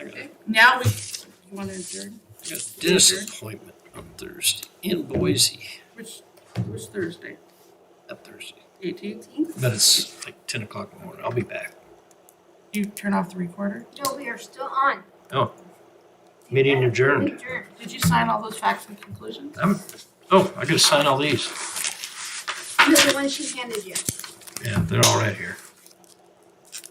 Okay, now you want to adjourn? I got a dentist appointment on Thursday in Boise, Which Thursday? that Thursday. 18th? But it's like 10 o'clock in the morning. I'll be back. You turn off the recorder? No, we are still on. Oh, meeting adjourned. Adjourned. Did you sign all those facts and conclusions? Oh, I gotta sign all these. No, the one she handed you. Yeah, they're all right here.